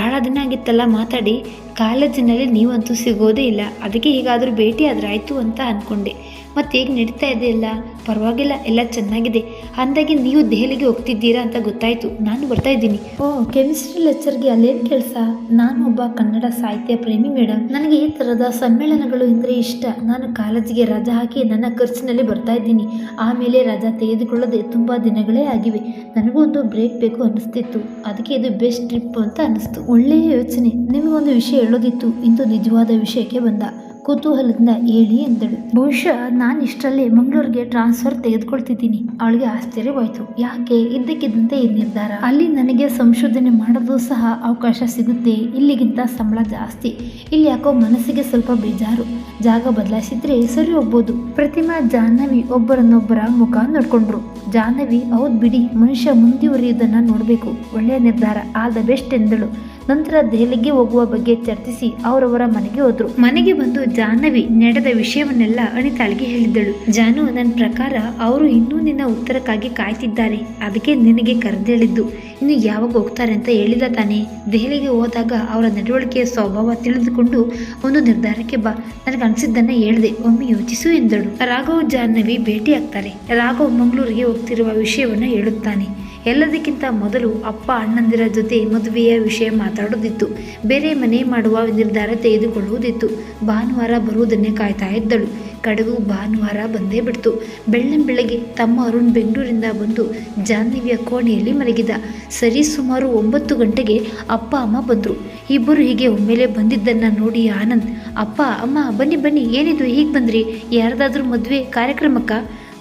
ಬಹಳ ದಿನ ಆಗಿತ್ತಲ್ಲ ಮಾತಾಡಿ, ಕಾಲೇಜಿನಲ್ಲಿ ನೀವಂತೂ ಸಿಗೋದೇ ಇಲ್ಲ, ಅದಕ್ಕೆ ಹೇಗಾದರೂ ಭೇಟಿ ಆದ್ರೆ ಆಯಿತು ಅಂತ ಅಂದ್ಕೊಂಡೆ. ಮತ್ತೆ ಹೇಗೆ ನಡೀತಾ ಇದೆ ಎಲ್ಲ? ಪರವಾಗಿಲ್ಲ, ಎಲ್ಲ ಚೆನ್ನಾಗಿದೆ. ಅಂದಾಗೆ ನೀವು ದೆಹಲಿಗೆ ಹೋಗ್ತಿದ್ದೀರಾ ಅಂತ ಗೊತ್ತಾಯಿತು, ನಾನು ಬರ್ತಾ ಇದ್ದೀನಿ. ಓ, ಕೆಮಿಸ್ಟ್ರಿ ಲೆಕ್ಚರ್ಗೆ ಅಲ್ಲೇನು ಕೆಲಸ? ನಾನು ಒಬ್ಬ ಕನ್ನಡ ಸಾಹಿತ್ಯ ಪ್ರೇಮಿ ಮೇಡಮ್. ನನಗೆ ಈ ಥರದ ಸಮ್ಮೇಳನಗಳು ಅಂದರೆ ಇಷ್ಟ. ನಾನು ಕಾಲೇಜಿಗೆ ರಜಾ ಹಾಕಿ ನನ್ನ ಖರ್ಚಿನಲ್ಲಿ ಬರ್ತಾ ಇದ್ದೀನಿ. ಆಮೇಲೆ ರಜಾ ತೆಗೆದುಕೊಳ್ಳದೆ ತುಂಬ ದಿನಗಳೇ ಆಗಿವೆ. ನನಗೂ ಒಂದು ಬ್ರೇಕ್ ಬೇಕು ಅನ್ನಿಸ್ತಿತ್ತು, ಅದಕ್ಕೆ ಇದು ಬೆಸ್ಟ್ ಟ್ರಿಪ್ ಅಂತ ಅನ್ನಿಸ್ತು. ಒಳ್ಳೆಯ ಯೋಚನೆ. ನಿಮಗೊಂದು ವಿಷಯ ಹೇಳೋದಿತ್ತು ಎಂದು ನಿಜವಾದ ವಿಷಯಕ್ಕೆ ಬಂದ. ಕುತೂಹಲದಿಂದ ಹೇಳಿ ಎಂದಳು. ಬಹುಶಃ ನಾನು ಇಷ್ಟರಲ್ಲೇ ಮಂಗಳೂರಿಗೆ ಟ್ರಾನ್ಸ್ಫರ್ ತೆಗೆದುಕೊಳ್ತಿದ್ದೀನಿ. ಅವಳಿಗೆ ಆಶ್ಚರ್ಯವಾಯಿತು. ಯಾಕೆ? ಇದ್ದಕ್ಕಿದ್ದಂತೆ ಈ ನಿರ್ಧಾರ? ಅಲ್ಲಿ ನನಗೆ ಸಂಶೋಧನೆ ಮಾಡೋದು ಸಹ ಅವಕಾಶ ಸಿಗುತ್ತೆ, ಇಲ್ಲಿಗಿಂತ ಸಂಬಳ ಜಾಸ್ತಿ. ಇಲ್ಲಿ ಯಾಕೋ ಮನಸ್ಸಿಗೆ ಸ್ವಲ್ಪ ಬೇಜಾರು. ಜಾಗ ಬದಲಾಯಿಸಿದ್ರೆ ಸರಿ ಹೋಗ್ಬೋದು. ಪ್ರತಿಮಾ ಜಾಹ್ನವಿ ಒಬ್ಬರನ್ನೊಬ್ಬರ ಮುಖ ನೋಡ್ಕೊಂಡ್ರು. ಜಾಹ್ನವಿ, ಹೌದು ಬಿಡಿ, ಮನುಷ್ಯ ಮುಂದುವರಿಯುವುದನ್ನು ನೋಡಬೇಕು. ಒಳ್ಳೆಯ ನಿರ್ಧಾರ, ಆಲ್ ದ ಬೆಸ್ಟ್ ಎಂದಳು. ನಂತರ ದೆಹಲಿಗೆ ಹೋಗುವ ಬಗ್ಗೆ ಚರ್ಚಿಸಿ ಅವರವರ ಮನೆಗೆ ಹೋದ್ರು. ಮನೆಗೆ ಬಂದು ಜಾಹ್ನವಿ ನಡೆದ ವಿಷಯವನ್ನೆಲ್ಲ ಅನಿತಾಳಿಗೆ ಹೇಳಿದ್ದಳು. ಜಾನು, ನನ್ನ ಪ್ರಕಾರ ಅವರು ಇನ್ನೂ ನಿನ್ನ ಉತ್ತರಕ್ಕಾಗಿ ಕಾಯ್ತಿದ್ದಾರೆ, ಅದಕ್ಕೆ ನಿನಗೆ ಕರೆದೇಳಿದ್ದು. ಇನ್ನು ಯಾವಾಗ ಹೋಗ್ತಾರೆ ಅಂತ ಹೇಳಿಲ್ಲ ತಾನೇ? ದೆಹಲಿಗೆ ಹೋದಾಗ ಅವರ ನಡವಳಿಕೆಯ ಸ್ವಭಾವ ತಿಳಿದುಕೊಂಡು ಒಂದು ನಿರ್ಧಾರಕ್ಕೆ ಬಾ. ನನಗೆ ಅನಿಸಿದ್ದನ್ನ ಹೇಳಿದೆ, ಒಮ್ಮೆ ಯೋಚಿಸು ಎಂದಳು. ರಾಘವ್ ಜಾಹ್ನವಿ ಭೇಟಿ ಆಗ್ತಾರೆ. ರಾಘವ್ ಮಂಗಳೂರಿಗೆ ಹೋಗ್ತಿರುವ ವಿಷಯವನ್ನು ಹೇಳುತ್ತಾನೆ. ಎಲ್ಲದಕ್ಕಿಂತ ಮೊದಲು ಅಪ್ಪ ಅಣ್ಣಂದಿರ ಜೊತೆ ಮದುವೆಯ ವಿಷಯ ಮಾತಾಡೋದಿತ್ತು. ಬೇರೆ ಮನೆ ಮಾಡುವ ನಿರ್ಧಾರ ತೆಗೆದುಕೊಳ್ಳುವುದಿತ್ತು. ಭಾನುವಾರ ಬರುವುದನ್ನೇ ಕಾಯ್ತಾ ಇದ್ದಳು. ಕಡೆಗೂ ಭಾನುವಾರ ಬಂದೇ ಬಿಡ್ತು. ಬೆಳ್ಳಂಬೆಳಗ್ಗೆ ತಮ್ಮ ಅರುಣ್ ಬೆಂಗಳೂರಿಂದ ಬಂದು ಜಾಹ್ನವಿಯ ಕೋಣೆಯಲ್ಲಿ ಮಲಗಿದ. ಸರಿ ಸುಮಾರು 9 ಗಂಟೆಗೆ ಅಪ್ಪ ಅಮ್ಮ ಬಂದರು. ಇಬ್ಬರು ಹೀಗೆ ಒಮ್ಮೆಲೆ ಬಂದಿದ್ದನ್ನು ನೋಡಿ ಆನಂದ್, ಅಪ್ಪ ಅಮ್ಮ ಬನ್ನಿ ಬನ್ನಿ, ಏನಿದು ಹೀಗೆ ಬಂದ್ರಿ? ಯಾರ್ದಾದ್ರೂ ಮದುವೆ ಕಾರ್ಯಕ್ರಮಕ್ಕ?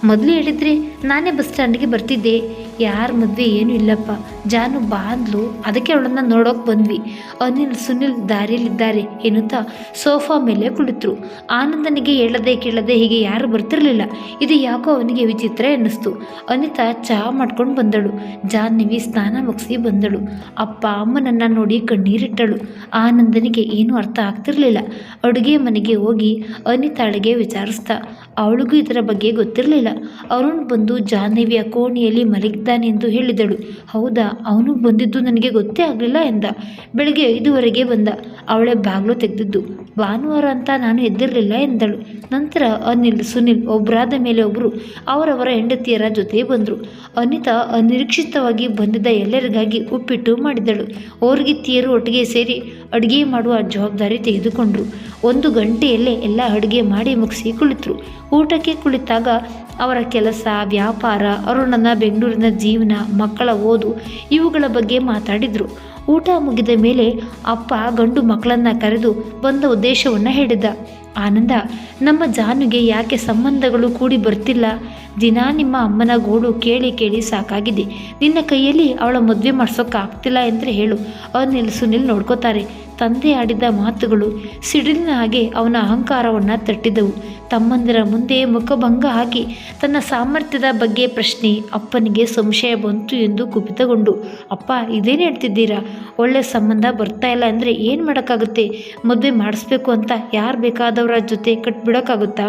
ಮೊದಲು ಹೇಳಿದ್ರೆ ನಾನೇ ಬಸ್ ಸ್ಟ್ಯಾಂಡ್ಗೆ ಬರ್ತಿದ್ದೆ. ಯಾರ ಮದುವೆ ಏನೂ ಇಲ್ಲಪ್ಪ, ಜಾನು ಬಾ ಅಂದ್ಲು, ಅದಕ್ಕೆ ಅವಳನ್ನು ನೋಡೋಕೆ ಬಂದ್ವಿ. ಅನಿಲ್ ಸುನಿಲ್ ದಾರಿಯಲ್ಲಿದ್ದಾರೆ ಎನ್ನುತ್ತಾ ಸೋಫಾ ಮೇಲೆ ಕುಳಿತರು. ಆನಂದನಿಗೆ ಹೇಳದೆ ಕೇಳದೆ ಹೀಗೆ ಯಾರು ಬರ್ತಿರ್ಲಿಲ್ಲ. ಇದು ಯಾಕೋ ಅವನಿಗೆ ವಿಚಿತ್ರ ಎನ್ನಿಸ್ತು. ಅನಿತಾ ಚಹಾ ಮಾಡ್ಕೊಂಡು ಬಂದಳು. ಜಾಹ್ನವಿ ಸ್ನಾನ ಮುಗಿಸಿ ಬಂದಳು. ಅಪ್ಪ ಅಮ್ಮನನ್ನು ನೋಡಿ ಕಣ್ಣೀರಿಟ್ಟಳು. ಆನಂದನಿಗೆ ಏನೂ ಅರ್ಥ ಆಗ್ತಿರ್ಲಿಲ್ಲ. ಅಡುಗೆ ಮನೆಗೆ ಹೋಗಿ ಅನಿತಾಳಿಗೆ ವಿಚಾರಿಸ್ತಾ. ಅವಳಿಗೂ ಇದರ ಬಗ್ಗೆ ಗೊತ್ತಿರಲಿಲ್ಲ. ಅರುಣ್ ಬಂದು ಜಾಹ್ನವಿಯ ಕೋಣೆಯಲ್ಲಿ ಮಲಗಿದ್ದಾನೆಂದು ಹೇಳಿದಳು. ಹೌದಾ, ಅವನು ಬಂದಿದ್ದು ನನಗೆ ಗೊತ್ತೇ ಆಗಲಿಲ್ಲ ಎಂದ. ಬೆಳಗ್ಗೆ 5 ಬಂದ. ಅವಳೇ ಬಾಗಿಲು ತೆಗೆದಿದ್ದು. ಭಾನುವಾರ ಅಂತ ನಾನು ಎದ್ದಿರಲಿಲ್ಲ ಎಂದಳು. ನಂತರ ಅನಿಲ್ ಸುನಿಲ್ ಒಬ್ಬರಾದ ಮೇಲೆ ಒಬ್ಬರು ಅವರವರ ಹೆಂಡತಿಯರ ಜೊತೆ ಬಂದರು. ಅನಿತಾ ಅನಿರೀಕ್ಷಿತವಾಗಿ ಬಂದಿದ್ದ ಎಲ್ಲರಿಗಾಗಿ ಉಪ್ಪಿಟ್ಟು ಮಾಡಿದಳು. ಓರ್ಗಿತ್ತಿಯರು ಒಟ್ಟಿಗೆ ಸೇರಿ ಅಡುಗೆ ಮಾಡುವ ಜವಾಬ್ದಾರಿ ತೆಗೆದುಕೊಂಡ್ರು. 1 ಗಂಟೆಯಲ್ಲೇ ಎಲ್ಲ ಅಡುಗೆ ಮಾಡಿ ಮುಗಿಸಿ ಕುಳಿತರು. ಊಟಕ್ಕೆ ಕುಳಿತಾಗ ಅವರ ಕೆಲಸ, ವ್ಯಾಪಾರ, ಅರುಣನ ಬೆಂಗಳೂರಿನ ಜೀವನ, ಮಕ್ಕಳ ಓದು ಇವುಗಳ ಬಗ್ಗೆ ಮಾತಾಡಿದರು. ಊಟ ಮುಗಿದ ಮೇಲೆ ಅಪ್ಪ ಗಂಡು ಮಕ್ಕಳನ್ನು ಕರೆದು ಬಂದ ಉದ್ದೇಶವನ್ನು ಹೇಳಿದ. ಆನಂದ, ನಮ್ಮ ಜಾನುಗೆ ಯಾಕೆ ಸಂಬಂಧಗಳು ಕೂಡಿ ಬರ್ತಿಲ್ಲ? ದಿನ ನಿಮ್ಮ ಅಮ್ಮನ ಗೋಡು ಕೇಳಿ ಕೇಳಿ ಸಾಕಾಗಿದೆ. ನಿನ್ನ ಕೈಯಲ್ಲಿ ಅವಳ ಮದುವೆ ಮಾಡ್ಸೋಕ್ಕಾಗ್ತಿಲ್ಲ ಅಂದರೆ ಹೇಳು. ಅನಿಲ್ ಸುನಿಲ್ ನೋಡ್ಕೋತಾರೆ. ತಂದೆ ಆಡಿದ ಮಾತುಗಳು ಸಿಡಿಲಿನ ಹಾಗೆ ಅವನ ಅಹಂಕಾರವನ್ನು ತಟ್ಟಿದವು. ತಮ್ಮಂದಿರ ಮುಂದೆ ಮುಖಭಂಗ ಹಾಕಿ ತನ್ನ ಸಾಮರ್ಥ್ಯದ ಬಗ್ಗೆ ಪ್ರಶ್ನೆ. ಅಪ್ಪನಿಗೆ ಸಂಶಯ ಬಂತು ಎಂದು ಕುಪಿತಗೊಂಡು, ಅಪ್ಪ ಇದೇನು ಹೇಳ್ತಿದ್ದೀರಾ? ಒಳ್ಳೆ ಸಂಬಂಧ ಬರ್ತಾ ಇಲ್ಲ ಅಂದರೆ ಏನು ಮಾಡೋಕ್ಕಾಗುತ್ತೆ? ಮದುವೆ ಮಾಡಿಸ್ಬೇಕು ಅಂತ ಯಾರು ಬೇಕಾದವರ ಜೊತೆ ಕಟ್ಬಿಡೋಕ್ಕಾಗುತ್ತಾ?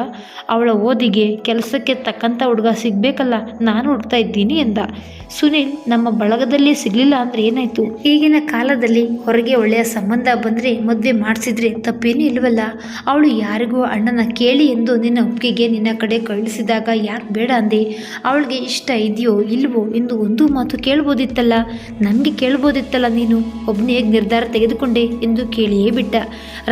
ಅವಳ ಓದಿಗೆ ಕೆಲಸಕ್ಕೆ ತಕ್ಕಂಥ ಹುಡುಗ ಸಿಗಬೇಕಲ್ಲ, ನಾನು ಹುಡ್ತಾ ಇದ್ದೀನಿ ಎಂದ. ಸುನಿಲ್, ನಮ್ಮ ಬಳಗದಲ್ಲಿ ಸಿಗಲಿಲ್ಲ ಅಂದರೆ ಏನಾಯಿತು? ಈಗಿನ ಕಾಲದಲ್ಲಿ ಹೊರಗೆ ಒಳ್ಳೆಯ ಸಂಬಂಧ ಬಂದರೆ ಮದುವೆ ಮಾಡಿಸಿದ್ರೆ ತಪ್ಪೇನೂ ಇಲ್ವಲ್ಲ? ಅವಳು ಯಾರಿಗೂ ಅಣ್ಣನ ಕೇಳಿ ಎಂದು ನಿನ್ನ ಒಪ್ಪಿಗೆಗೆ ನಿನ್ನ ಕಡೆ ಕಳಿಸಿದಾಗ ಯಾಕೆ ಬೇಡ ಅಂದೆ? ಅವಳಿಗೆ ಇಷ್ಟ ಇದೆಯೋ ಇಲ್ವೋ ಎಂದು ಒಂದು ಮಾತು ಕೇಳ್ಬೋದಿತ್ತಲ್ಲ, ನನಗೆ ಕೇಳ್ಬೋದಿತ್ತಲ್ಲ. ನೀನು ಒಬ್ಬನೇ ಹೇಗೆ ನಿರ್ಧಾರ ತೆಗೆದುಕೊಂಡೆ ಎಂದು ಕೇಳಿಯೇ ಬಿಟ್ಟ.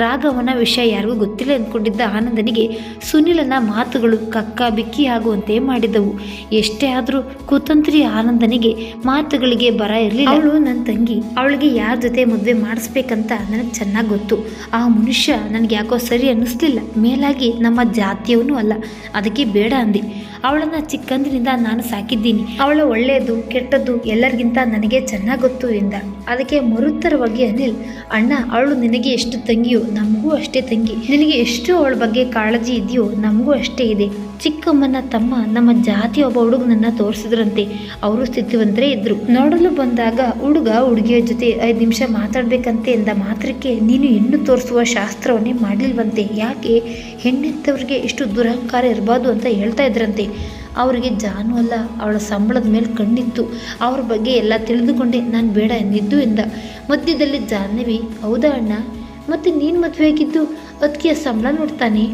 ರಾಘವನ ವಿಷಯ ಯಾರಿಗೂ ಗೊತ್ತಿಲ್ಲ ಅಂದ್ಕೊಂಡಿದ್ದ ಆನಂದನಿಗೆ ಸುನಿಲನ ಮಾತುಗಳು ಕಕ್ಕ ಬಿಕ್ಕಿ ಆಗುವಂತೆ ಮಾಡಿದವು. ಎಷ್ಟೇ ಆದರೂ ಕುತಂತ್ರಿ ಆನಂದನಿಗೆ ಮಾತುಗಳಿಗೆ ಬರ ಇರಲಿಲ್ಲ. ಅವಳು ನನ್ನ ತಂಗಿ, ಅವಳಿಗೆ ಯಾರ ಜೊತೆ ಮದುವೆ ಮಾಡಿಸ್ಬೇಕಂತ ನನಗೆ ಚೆನ್ನಾಗಿ ಗೊತ್ತು. ಆ ಮನುಷ್ಯ ನನಗೆ ಯಾಕೋ ಸರಿ ಅನ್ನಿಸ್ಲಿಲ್ಲ. ಮೇಲಾಗಿ ನಮ್ಮ ಜಾತಿಯವನು ಅಲ್ಲ, ಅದಕ್ಕೆ ಬೇಡ ಅಂದೆ. ಅವಳನ್ನು ಚಿಕ್ಕಂದಿನಿಂದ ನಾನು ಸಾಕಿದ್ದೀನಿ. ಅವಳ ಒಳ್ಳೆಯದು ಕೆಟ್ಟದ್ದು ಎಲ್ಲರಿಗಿಂತ ನನಗೆ ಚೆನ್ನಾಗಿ ಗೊತ್ತು ಎಂದ. ಅದಕ್ಕೆ ಮರುತ್ತರವಾಗಿ ಅನಿಲ್, ಅಣ್ಣ, ಅವಳು ನಿನಗೆ ಎಷ್ಟು ತಂಗಿಯೋ ನಮಗೂ ಅಷ್ಟೇ ತಂಗಿ. ನಿನಗೆ ಎಷ್ಟು ಅವಳ ಬಗ್ಗೆ ಕಾಳಜಿ ಇದೆಯೋ ನಮಗೂ ಅಷ್ಟೇ ಇದೆ. ಚಿಕ್ಕಮ್ಮನ ತಮ್ಮ ನಮ್ಮ ಜಾತಿ ಒಬ್ಬ ಹುಡುಗನನ್ನ ತೋರಿಸಿದ್ರಂತೆ. ಅವರು ಸ್ಥಿತಿವಂತರೇ ಇದ್ರು. ನೋಡಲು ಬಂದಾಗ ಹುಡುಗ ಹುಡುಗಿಯ ಜೊತೆ 5 ನಿಮಿಷ ಮಾತಾಡ್ಬೇಕಂತೆ ಎಂದ ಮಾತ್ರಕ್ಕೆ ನೀನು ಹೆಣ್ಣು ತೋರಿಸುವ ಶಾಸ್ತ್ರವನ್ನೇ ಮಾಡಲಿಲ್ವಂತೆ. ಯಾಕೆ? ಹೆಣ್ಣೆತ್ತವ್ರಿಗೆ ಇಷ್ಟು ದುರಹಂಕಾರ ಇರಬಾರ್ದು ಅಂತ ಹೇಳ್ತಾ ಇದ್ರಂತೆ. ಅವರಿಗೆ ಜಾನು ಅಲ್ಲ, ಅವಳ ಸಂಬಳದ ಮೇಲೆ ಕಣ್ಣಿತ್ತು. ಅವ್ರ ಬಗ್ಗೆ ಎಲ್ಲ ತಿಳಿದುಕೊಂಡೆ ನಾನು ಬೇಡ ಎಂದಿದ್ದು ಎಂದ. ಮಧ್ಯದಲ್ಲಿ ಜಾಹ್ನವಿ, ಹೌದಾ ಅಣ್ಣ, ಮತ್ತು ನೀನು ಮದುವೆ ಆಗಿದ್ದು ಅದಕ್ಕೆ ಸಂಬಳ ನೋಡ್ತಾನೆ?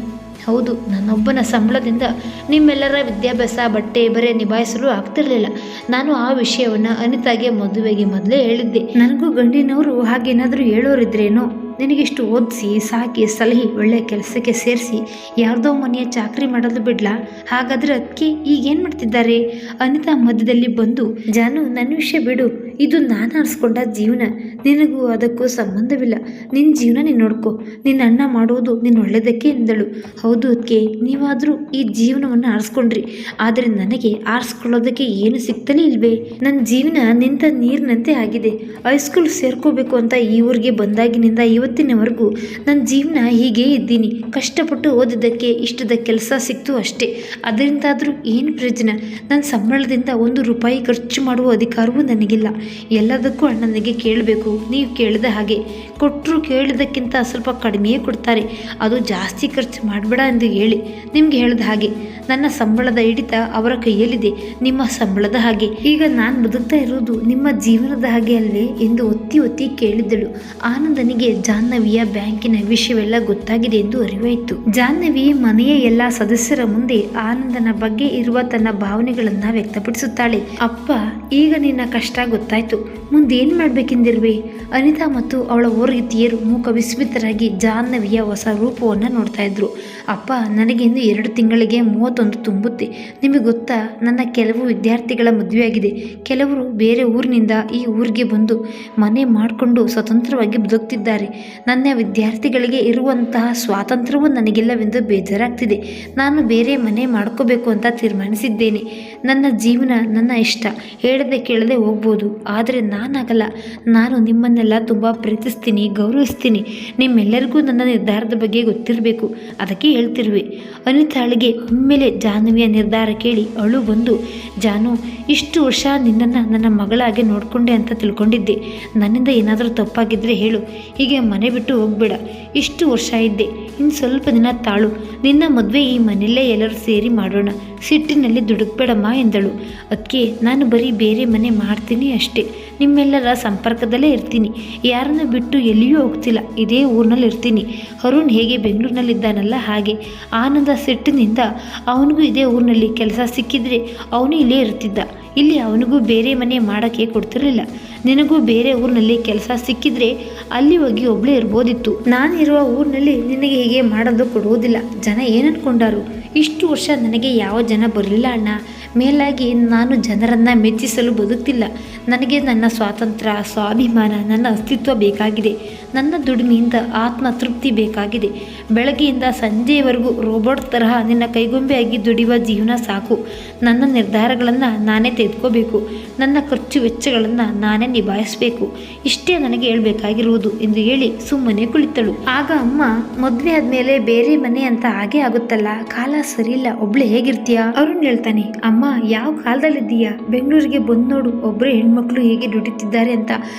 ಹೌದು, ನನ್ನೊಬ್ಬನ ಸಂಬಳದಿಂದ ನಿಮ್ಮೆಲ್ಲರ ವಿದ್ಯಾಭ್ಯಾಸ, ಬಟ್ಟೆ ಬರೆ ನಿಭಾಯಿಸಲು ಆಗ್ತಿರ್ಲಿಲ್ಲ. ನಾನು ಆ ವಿಷಯವನ್ನು ಅನಿತಾಗೆ ಮದುವೆಗೆ ಮೊದಲೇ ಹೇಳಿದ್ದೆ. ನನಗೂ ಗಂಡಿನವರು ಹಾಗೇನಾದರೂ ಹೇಳೋರಿದ್ರೇನೋ. ನಿನಗಿಷ್ಟು ಓದಿಸಿ ಸಾಕಿ ಸಲಹಿ ಒಳ್ಳೆಯ ಕೆಲಸಕ್ಕೆ ಸೇರಿಸಿ ಯಾರ್ದೋ ಮನೆಯ ಚಾಕರಿ ಮಾಡೋದು ಬಿಡ್ಲಾ? ಹಾಗಾದರೆ ಅದಕ್ಕೆ ಈಗೇನು ಮಾಡ್ತಿದ್ದಾರೆ? ಅನಿತಾ ಮಧ್ಯದಲ್ಲಿ ಬಂದು, ಜಾನು, ನನ್ನ ವಿಷಯ ಬಿಡು, ಇದು ನಾನು ಆರಿಸ್ಕೊಂಡ ಜೀವನ, ನಿನಗೂ ಅದಕ್ಕೂ ಸಂಬಂಧವಿಲ್ಲ. ನಿನ್ನ ಜೀವನ ನೀನು ನೋಡ್ಕೊ, ನಿನ್ನ ಅಣ್ಣ ಮಾಡುವುದು ನಿನ್ನ ಒಳ್ಳೆಯದಕ್ಕೆ ಎಂದಳು. ಹೌದು ಅದಕ್ಕೆ, ನೀವಾದರೂ ಈ ಜೀವನವನ್ನು ಆರಿಸ್ಕೊಂಡ್ರಿ, ಆದರೆ ನನಗೆ ಆರಿಸ್ಕೊಳ್ಳೋದಕ್ಕೆ ಏನು ಸಿಗ್ತಲೇ ಇಲ್ವೇ? ನನ್ನ ಜೀವನ ನಿಂತ ನೀರಿನಂತೆ ಆಗಿದೆ. ಹೈಸ್ಕೂಲ್ ಸೇರ್ಕೋಬೇಕು ಅಂತ ಈ ಊರಿಗೆ ಬಂದಾಗಿನಿಂದ ಇವತ್ತಿನವರೆಗೂ ನನ್ನ ಜೀವನ ಹೀಗೇ ಇದ್ದೀನಿ. ಕಷ್ಟಪಟ್ಟು ಓದಿದ್ದಕ್ಕೆ ಇಷ್ಟದ ಕೆಲಸ ಸಿಕ್ತು ಅಷ್ಟೇ. ಅದರಿಂದಾದರೂ ಏನು ಪ್ರಯೋಜನ? ನನ್ನ ಸಂಬಳದಿಂದ 1 ರೂಪಾಯಿ ಖರ್ಚು ಮಾಡುವ ಅಧಿಕಾರವೂ ನನಗಿಲ್ಲ. ಎಲ್ಲದಕ್ಕೂ ಅಣ್ಣನಿಗೆ ಕೇಳಬೇಕು, ನೀವು ಕೇಳಿದ ಹಾಗೆ ಕೊಟ್ಟರು ಕೇಳಿದ್ದಕ್ಕಿಂತ ಸ್ವಲ್ಪ ಕಡಿಮೆಯೇ ಕೊಡ್ತಾರೆ, ಅದು ಜಾಸ್ತಿ ಖರ್ಚು ಮಾಡಬೇಡ ಎಂದು ಹೇಳಿ. ನಿಮ್ಗೆ ಹೇಳಿದ ಹಾಗೆ ನನ್ನ ಸಂಬಳದ ಹಿಡಿತ ಅವರ ಕೈಯಲ್ಲಿದೆ, ನಿಮ್ಮ ಸಂಬಳದ ಹಾಗೆ. ಈಗ ನಾನು ಬದುಕ್ತಾ ಇರುವುದು ನಿಮ್ಮ ಜೀವನದ ಹಾಗೆ ಅಲ್ವೇ ಎಂದು ಒತ್ತಿ ಒತ್ತಿ ಕೇಳಿದ್ದಳು. ಆನಂದನಿಗೆ ಜಾಹ್ನವಿಯ ಬ್ಯಾಂಕಿನ ವಿಷಯವೆಲ್ಲ ಗೊತ್ತಾಗಿದೆ ಎಂದು ಅರಿವಾಯಿತು. ಜಾಹ್ನವಿ ಮನೆಯ ಎಲ್ಲ ಸದಸ್ಯರ ಮುಂದೆ ಆನಂದನ ಬಗ್ಗೆ ಇರುವ ತನ್ನ ಭಾವನೆಗಳನ್ನ ವ್ಯಕ್ತಪಡಿಸುತ್ತಾಳೆ. ಅಪ್ಪ, ಈಗ ನಿನ್ನ ಕಷ್ಟ ಗೊತ್ತಾಯ್ತು, ಮುಂದೇನು ಮಾಡ್ಬೇಕೆಂದಿರುವೆ? ಅನಿತಾ ಮತ್ತು ಅವಳ ಓರ್ಗಿತಿಯರು ಮೂಕ ವಿಸ್ಮಿತರಾಗಿ ಜಾಹ್ನವಿಯ ಹೊಸ ರೂಪವನ್ನು ನೋಡ್ತಾ ಇದ್ರು. ಅಪ್ಪ, ನನಗಿಂದು 2 ತಿಂಗಳಿಗೆ 31 ತುಂಬುತ್ತೆ. ನಿಮಗೆ ಗೊತ್ತಾ, ನನ್ನ ಕೆಲವು ವಿದ್ಯಾರ್ಥಿಗಳ ಮದುವೆಯಾಗಿದೆ. ಕೆಲವರು ಬೇರೆ ಊರಿನಿಂದ ಈ ಊರಿಗೆ ಬಂದು ಮನೆ ಮಾಡಿಕೊಂಡು ಸ್ವತಂತ್ರವಾಗಿ ಬದುಕ್ತಿದ್ದಾರೆ. ನನ್ನ ವಿದ್ಯಾರ್ಥಿಗಳಿಗೆ ಇರುವಂತಹ ಸ್ವಾತಂತ್ರ್ಯವು ನನಗಿಲ್ಲವೆಂದು ಬೇಜಾರಾಗ್ತಿದೆ. ನಾನು ಬೇರೆ ಮನೆ ಮಾಡ್ಕೋಬೇಕು ಅಂತ ತೀರ್ಮಾನಿಸಿದ್ದೇನೆ. ನನ್ನ ಜೀವನ ನನ್ನ ಇಷ್ಟ, ಹೇಳದೆ ಕೇಳದೆ ಹೋಗ್ಬೋದು, ಆದರೆ ನಾನಾಗಲ್ಲ. ನಾನು ನಿಮ್ಮನ್ನೆಲ್ಲ ತುಂಬ ಪ್ರೀತಿಸ್ತೀನಿ, ಗೌರವಿಸ್ತೀನಿ. ನಿಮ್ಮೆಲ್ಲರಿಗೂ ನನ್ನ ನಿರ್ಧಾರದ ಬಗ್ಗೆ ಗೊತ್ತಿರಬೇಕು, ಅದಕ್ಕೆ ಹೇಳ್ತಿರುವೆ. ಅನಿತಾಳಿಗೆ ಒಮ್ಮೆಲೆ ಜಾಹ್ನವಿಯ ನಿರ್ಧಾರ ಕೇಳಿ ಅಳು ಬಂದು, ಜಾನು, ಇಷ್ಟು ವರ್ಷ ನಿನ್ನನ್ನು ನನ್ನ ಮಗಳಾಗೆ ನೋಡಿಕೊಂಡೆ ಅಂತ ತಿಳ್ಕೊಂಡಿದ್ದೆ. ನನ್ನಿಂದ ಏನಾದರೂ ತಪ್ಪಾಗಿದ್ದರೆ ಹೇಳು. ಹೀಗೆ ಮನೆ ಬಿಟ್ಟು ಹೋಗಬೇಡ. ಇಷ್ಟು ವರ್ಷ ಇದ್ದೆ, ಇನ್ನು ಸ್ವಲ್ಪ ದಿನ ತಾಳು. ನಿನ್ನ ಮದುವೆ ಈ ಮನೆಯಲ್ಲೇ ಎಲ್ಲರೂ ಸೇರಿ ಮಾಡೋಣ. ಸಿಟ್ಟಿನಲ್ಲಿ ದುಡುಕ್ಬೇಡಮ್ಮ ಎಂದಳು. ಅದಕ್ಕೆ ನಾನು ಬರೀ ಬೇರೆ ಮನೆ ಮಾಡ್ತೀನಿ ಅಷ್ಟೇ. ನಿಮ್ಮೆಲ್ಲರ ಸಂಪರ್ಕದಲ್ಲೇ ಇರ್ತೀನಿ. ಯಾರನ್ನು ಬಿಟ್ಟು ಎಲ್ಲಿಯೂ ಹೋಗ್ತಿಲ್ಲ, ಇದೇ ಊರಿನಲ್ಲಿ ಇರ್ತೀನಿ. ಅರುಣ್ ಹೇಗೆ ಬೆಂಗಳೂರಿನಲ್ಲಿದ್ದಾನಲ್ಲ ಹಾಗೆ. ಆನಂದ ಸಿಟ್ಟಿನಿಂದ ಅವನಿಗೂ ಇದೇ ಊರಿನಲ್ಲಿ ಕೆಲಸ ಸಿಕ್ಕಿದ್ರೆ ಅವನು ಇಲ್ಲೇ ಇರ್ತಿದ್ದ. ಇಲ್ಲಿ ಅವನಿಗೂ ಬೇರೆ ಮನೆ ಮಾಡೋಕ್ಕೆ ಕೊಡ್ತಿರಲಿಲ್ಲ. ನಿನಗೂ ಬೇರೆ ಊರಿನಲ್ಲಿ ಕೆಲಸ ಸಿಕ್ಕಿದ್ರೆ ಅಲ್ಲಿ ಹೋಗಿ ಒಬ್ಬಳೇ ಇರ್ಬೋದಿತ್ತು. ನಾನಿರುವ ಊರಿನಲ್ಲಿ ನಿನಗೆ ಹೀಗೆ ಮಾಡೋದು ಕೊಡುವುದಿಲ್ಲ. ಜನ ಏನನ್ಕೊಂಡಾರು? ಇಷ್ಟು ವರ್ಷ ನನಗೆ ಯಾವ ಜನ ಬರಲಿಲ್ಲ ಅಣ್ಣ. ಮೇಲಾಗಿ ನಾನು ಜನರನ್ನು ಮೆಚ್ಚಿಸಲು ಬದುಕ್ತಿಲ್ಲ. ನನಗೆ ನನ್ನ ಸ್ವಾತಂತ್ರ್ಯ, ಸ್ವಾಭಿಮಾನ, ನನ್ನ ಅಸ್ತಿತ್ವ ಬೇಕಾಗಿದೆ. ನನ್ನ ದುಡಿಮೆಯಿಂದ ಆತ್ಮ ತೃಪ್ತಿ ಬೇಕಾಗಿದೆ. ಬೆಳಗ್ಗೆಯಿಂದ ಸಂಜೆಯವರೆಗೂ ರೋಬೋಟ್ ತರಹ ನಿನ್ನ ಕೈಗೊಂಬೆಯಾಗಿ ದುಡಿಯುವ ಜೀವನ ಸಾಕು. ನನ್ನ ನಿರ್ಧಾರಗಳನ್ನು ನಾನೇ ತೆಗೆದುಕೋಬೇಕು. ನನ್ನ ಖರ್ಚು ವೆಚ್ಚಗಳನ್ನು ನಾನೇ ನಿಭಾಯಿಸಬೇಕು. ಇಷ್ಟೇ ನನಗೆ ಹೇಳಬೇಕಾಗಿರುವುದು ಎಂದು ಹೇಳಿ ಸುಮ್ಮನೆ ಕುಳಿತಳು. ಆಗ ಅಮ್ಮ, ಮದುವೆ ಆದಮೇಲೆ ಬೇರೆ ಮನೆ ಅಂತ ಹಾಗೆ ಆಗುತ್ತಲ್ಲ, ಕಾಲ ಸರಿಯಿಲ್ಲ, ಒಬ್ಳೆ ಹೇಗಿರ್ತೀಯಾ? ಅರುಣ್ ಹೇಳ್ತಾನೆ, ಅಮ್ಮ, ಯಾವ ಕಾಲದಲ್ಲಿದ್ದೀಯಾ? ಬೆಂಗಳೂರಿಗೆ ಬಂದು ನೋಡು, ಒಬ್ಬರೇ ಹೆಣ್ಮಕ್ಳು ಹೇಗೆ ದುಡಿತಿದ್ದಾರೆ ಅಂತ.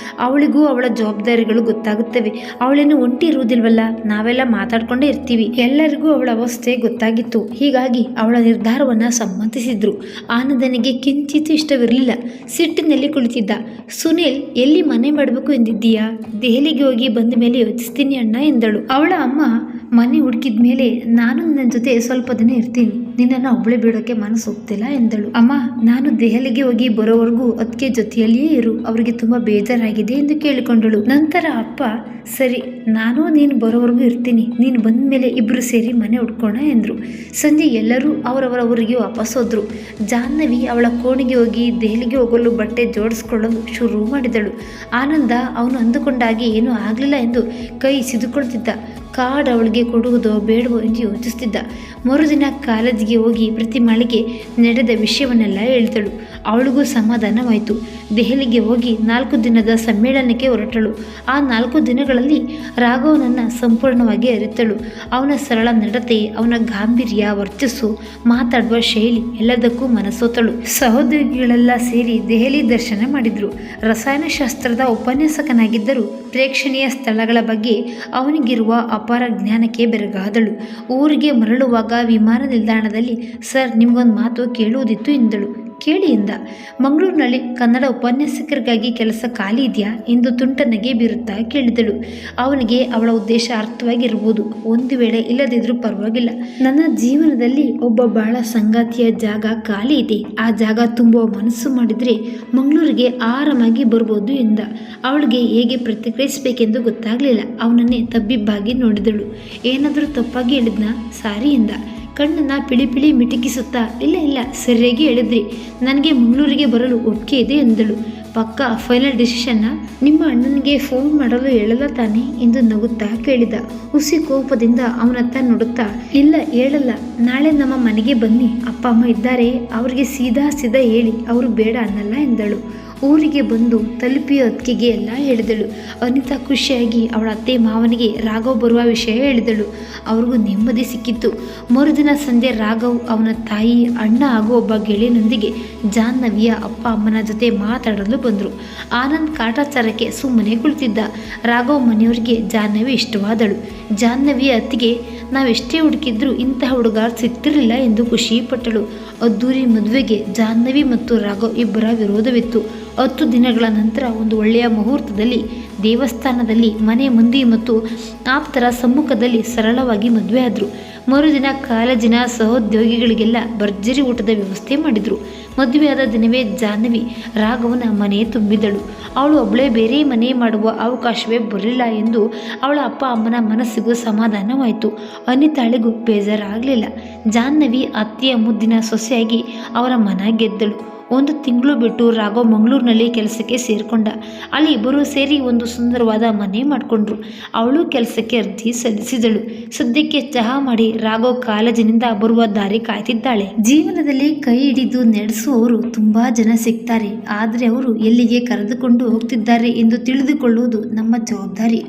ಅವಳಿಗೂ ಅವಳ ಜವಾಬ್ದಾರಿಗಳು ಗೊತ್ತಾಗುತ್ತವೆ. ಅವಳೇನು ಒಂಟಿ ಇರುವುದಿಲ್ವಲ್ಲ, ನಾವೆಲ್ಲ ಮಾತಾಡ್ಕೊಂಡೇ ಇರ್ತೀವಿ. ಎಲ್ಲರಿಗೂ ಅವಳ ಅವಸ್ಥೆ ಗೊತ್ತಾಗಿತ್ತು. ಹೀಗಾಗಿ ಅವಳ ನಿರ್ಧಾರವನ್ನ ಸಮ್ಮತಿಸಿದ್ರು. ಆನಂದನಿಗೆ ಕಿಂಚಿತ್ ಇಷ್ಟವಿರಲಿಲ್ಲ. ಸಿಟ್ಟಿನಲ್ಲಿ ಕುಳಿತಿದ್ದ. ಸುನೀಲ್, ಎಲ್ಲಿ ಮನೆ ಮಾಡಬೇಕು ಎಂದಿದ್ದೀಯಾ? ದೆಹಲಿಗೆ ಹೋಗಿ ಬಂದ ಮೇಲೆ ಯೋಚಿಸ್ತೀನಿ ಅಣ್ಣ ಎಂದಳು. ಅವಳ ಅಮ್ಮ, ಮನೆ ಹುಡುಕಿದ ಮೇಲೆ ನಾನು ನಿನ್ನ ಜೊತೆ ಸ್ವಲ್ಪ ದಿನ ಇರ್ತೀನಿ. ನಿನ್ನನ್ನು ಒಬ್ಬಳೆ ಬಿಡೋಕೆ ಮನಸ್ಸು ಹೋಗ್ತಿಲ್ಲ ಎಂದಳು. ಅಮ್ಮ, ನಾನು ದೆಹಲಿಗೆ ಹೋಗಿ ಬರೋವರೆಗೂ ಅದಕ್ಕೆ ಜೊತೆಯಲ್ಲಿಯೇ ಇರು, ಅವರಿಗೆ ತುಂಬ ಬೇಜಾರಾಗಿದೆ ಎಂದು ಕೇಳಿಕೊಂಡಳು. ನಂತರ ಅಪ್ಪ, ಸರಿ, ನಾನು ನೀನು ಬರೋವರೆಗೂ ಇರ್ತೀನಿ. ನೀನು ಬಂದ ಮೇಲೆ ಇಬ್ಬರು ಸೇರಿ ಮನೆ ಹುಡ್ಕೋಣ ಎಂದರು. ಸಂಜೆ ಎಲ್ಲರೂ ಅವರವರ ಊರಿಗೆ ವಾಪಸ್ ಹೋದ್ರು. ಜಾಹ್ನವಿ ಅವಳ ಕೋಣೆಗೆ ಹೋಗಿ ದೆಹಲಿಗೆ ಹೋಗಲು ಬಟ್ಟೆ ಜೋಡಿಸ್ಕೊಳ್ಳಲು ಶುರು ಮಾಡಿದಳು. ಆನಂದ ಅವನು ಅಂದುಕೊಂಡಾಗಿ ಏನೂ ಆಗಲಿಲ್ಲ ಎಂದು ಕೈ ಸಿದುಕೊಳ್ತಿದ್ದ. ಕಾರ್ಡ್ ಅವಳಿಗೆ ಕೊಡುವುದೋ ಬೇಡವೋ ಎಂದು ಯೋಚಿಸ್ತಿದ್ದ. ಮರುದಿನ ಕಾಲೇಜಿಗೆ ಹೋಗಿ ಪ್ರತಿಮಾಳಿಗೆ ನಡೆದ ವಿಷಯವನ್ನೆಲ್ಲ ಹೇಳಿದಳು. ಅವಳಿಗೂ ಸಮಾಧಾನವಾಯಿತು. ದೆಹಲಿಗೆ ಹೋಗಿ 4 ದಿನದ ಸಮ್ಮೇಳನಕ್ಕೆ ಹೊರಟಳು. ಆ 4 ದಿನಗಳಲ್ಲಿ ರಾಘವನನ್ನು ಸಂಪೂರ್ಣವಾಗಿ ಅರಿತಳು. ಅವನ ಸರಳ ನಡತೆ, ಅವನ ಗಾಂಭೀರ್ಯ, ವರ್ಚಸ್ಸು, ಮಾತಾಡುವ ಶೈಲಿ ಎಲ್ಲದಕ್ಕೂ ಮನಸೋತಳು. ಸಹೋದ್ಯೋಗಿಗಳೆಲ್ಲ ಸೇರಿ ದೆಹಲಿ ದರ್ಶನ ಮಾಡಿದ್ರು. ರಸಾಯನಶಾಸ್ತ್ರದ ಉಪನ್ಯಾಸಕನಾಗಿದ್ದರೂ ಪ್ರೇಕ್ಷಣೀಯ ಸ್ಥಳಗಳ ಬಗ್ಗೆ ಅವನಿಗಿರುವ ಅಪಾರ ಜ್ಞಾನಕ್ಕೆ ಬೆರಗಾದಳು. ಊರಿಗೆ ಮರಳುವಾಗ ವಿಮಾನ ನಿಲ್ದಾಣದಲ್ಲಿ, ಸರ್, ನಿಮಗೊಂದು ಮಾತು ಕೇಳುವುದಿತ್ತು ಎಂದಳು. ಕೇಳಿ ಎಂದ. ಮಂಗಳೂರಿನಲ್ಲಿ ಕನ್ನಡ ಉಪನ್ಯಾಸಕರಿಗಾಗಿ ಕೆಲಸ ಖಾಲಿ ಇದೆಯಾ ಎಂದು ತುಂಟನಿಗೆ ಬೀರುತ್ತಾ ಕೇಳಿದಳು. ಅವನಿಗೆ ಅವಳ ಉದ್ದೇಶ ಅರ್ಥವಾಗಿರ್ಬೋದು. ಒಂದು ವೇಳೆ ಇಲ್ಲದಿದ್ರೂ ಪರವಾಗಿಲ್ಲ. ನನ್ನ ಜೀವನದಲ್ಲಿ ಒಬ್ಬ ಬಹಳ ಸಂಗಾತಿಯ ಜಾಗ ಖಾಲಿ ಇದೆ. ಆ ಜಾಗ ತುಂಬುವ ಮನಸ್ಸು ಮಾಡಿದರೆ ಮಂಗಳೂರಿಗೆ ಆರಾಮಾಗಿ ಬರ್ಬೋದು ಎಂದ. ಅವಳಿಗೆ ಹೇಗೆ ಪ್ರತಿಕ್ರಿಯಿಸಬೇಕೆಂದು ಗೊತ್ತಾಗಲಿಲ್ಲ. ಅವನನ್ನೇ ತಬ್ಬಿಬ್ಬಾಗಿ ನೋಡಿದಳು. ಏನಾದರೂ ತಪ್ಪಾಗಿ ಹೇಳಿದ್ನಾ? ಸಾರಿ ಎಂದ. ಕಣ್ಣನ್ನು ಪಿಳಿ ಮಿಟುಕಿಸುತ್ತಾ, ಇಲ್ಲ ಸರಿಯಾಗಿ ಹೇಳಿದ್ರಿ, ನನಗೆ ಮಂಗಳೂರಿಗೆ ಬರಲು ಒಪ್ಪಿಗೆ ಇದೆ ಎಂದಳು. ಪಕ್ಕಾ ಫೈನಲ್ ಡಿಸಿಷನ್ನ? ನಿಮ್ಮ ಅಣ್ಣನಿಗೆ ಫೋನ್ ಮಾಡಲು ಹೇಳಲ್ಲ ತಾನೆ ಎಂದು ನಗುತ್ತಾ ಕೇಳಿದ. ಹುಸಿ ಕೋಪದಿಂದ ಅವನತ್ತ ನೋಡುತ್ತಾ, ಇಲ್ಲ ಹೇಳಲ್ಲ, ನಾಳೆ ನಮ್ಮ ಮನೆಗೆ ಬನ್ನಿ, ಅಪ್ಪ ಅಮ್ಮ ಇದ್ದಾರೆ, ಅವರಿಗೆ ಸೀದಾ ಹೇಳಿ, ಅವರು ಬೇಡ ಅನ್ನಲ್ಲ ಎಂದಳು. ಊರಿಗೆ ಬಂದು ತಲುಪಿಯೋ ಹೊತ್ತಿಗೆ ಎಲ್ಲ ಹೇಳಿದಳು. ಅನಿತಾ ಖುಷಿಯಾಗಿ ಅವಳ ಅತ್ತೆ ಮಾವನಿಗೆ ರಾಘವ್ ಬರುವ ವಿಷಯ ಹೇಳಿದಳು. ಅವ್ರಿಗೂ ನೆಮ್ಮದಿ ಸಿಕ್ಕಿತ್ತು. ಮರುದಿನ ಸಂಜೆ ರಾಘವ್ ಅವನ ತಾಯಿ, ಅಣ್ಣ ಹಾಗೂ ಒಬ್ಬ ಗೆಳೆಯನೊಂದಿಗೆ ಜಾಹ್ನವಿಯ ಅಪ್ಪ ಅಮ್ಮನ ಜೊತೆ ಮಾತಾಡಲು ಬಂದರು. ಆನಂದ್ ಕಾಟಾಚಾರಕ್ಕೆ ಸುಮ್ಮನೆ ಕುಳಿತಿದ್ದ. ರಾಘವ್ ಮನೆಯವರಿಗೆ ಜಾಹ್ನವಿ ಇಷ್ಟವಾದಳು. ಜಾಹ್ನವಿಯ ಅತ್ತಿಗೆ ನಾವೆಷ್ಟೇ ಹುಡುಕಿದ್ರೂ ಇಂತಹ ಹುಡುಗ ಸಿಗ್ತಿರಲಿಲ್ಲ ಎಂದು ಖುಷಿ ಪಟ್ಟಳು. ಅದ್ದೂರಿ ಮದುವೆಗೆ ಜಾಹ್ನವಿ ಮತ್ತು ರಾಘವ್ ಇಬ್ಬರ ವಿರೋಧವಿತ್ತು. 10 ದಿನಗಳ ನಂತರ ಒಂದು ಒಳ್ಳೆಯ ಮುಹೂರ್ತದಲ್ಲಿ ದೇವಸ್ಥಾನದಲ್ಲಿ ಮನೆ ಮಂದಿ ಮತ್ತು ಆಪ್ತರ ಸಮ್ಮುಖದಲ್ಲಿ ಸರಳವಾಗಿ ಮದುವೆ ಆದರು. ಮರುದಿನ ಕಾಲೇಜಿನ ಸಹೋದ್ಯೋಗಿಗಳಿಗೆಲ್ಲ ಭರ್ಜರಿ ಊಟದ ವ್ಯವಸ್ಥೆ ಮಾಡಿದರು. ಮದುವೆಯಾದ ದಿನವೇ ಜಾಹ್ನವಿ ರಾಘವನ ಮನೆ ತುಂಬಿದಳು. ಅವಳು ಒಬ್ಬಳೇ ಬೇರೆ ಮನೆ ಮಾಡುವ ಅವಕಾಶವೇ ಬರಲಿಲ್ಲ ಎಂದು ಅವಳ ಅಪ್ಪ ಅಮ್ಮನ ಮನಸ್ಸಿಗೂ ಸಮಾಧಾನವಾಯಿತು. ಅನಿತಾಳಿಗೂ ಬೇಜಾರಾಗಲಿಲ್ಲ. ಜಾಹ್ನವಿ ಅತ್ತೆಯ ಮುದ್ದಿನ ಸೊಸೆಯಾಗಿ ಅವರ ಮನ ಗೆದ್ದಳು. 1 ತಿಂಗಳು ಬಿಟ್ಟು ರಾಘವ್ ಮಂಗಳೂರಿನಲ್ಲಿ ಕೆಲಸಕ್ಕೆ ಸೇರಿಕೊಂಡ. ಅಲ್ಲಿ ಇಬ್ಬರು ಸೇರಿ ಒಂದು ಸುಂದರವಾದ ಮನೆ ಮಾಡಿಕೊಂಡ್ರು. ಅವಳು ಕೆಲಸಕ್ಕೆ ಅರ್ಜಿ ಸಲ್ಲಿಸಿದಳು. ಸದ್ಯಕ್ಕೆ ಚಹಾ ಮಾಡಿ ರಾಘವ್ ಕಾಲೇಜಿನಿಂದ ಬರುವ ದಾರಿ ಕಾಯ್ತಿದ್ದಾಳೆ. ಜೀವನದಲ್ಲಿ ಕೈ ಹಿಡಿದು ನಡೆಸುವವರು ತುಂಬಾ ಜನ ಸಿಗ್ತಾರೆ. ಆದರೆ ಅವರು ಎಲ್ಲಿಗೆ ಕರೆದುಕೊಂಡು ಹೋಗ್ತಿದ್ದಾರೆ ಎಂದು ತಿಳಿದುಕೊಳ್ಳುವುದು ನಮ್ಮ ಜವಾಬ್ದಾರಿ.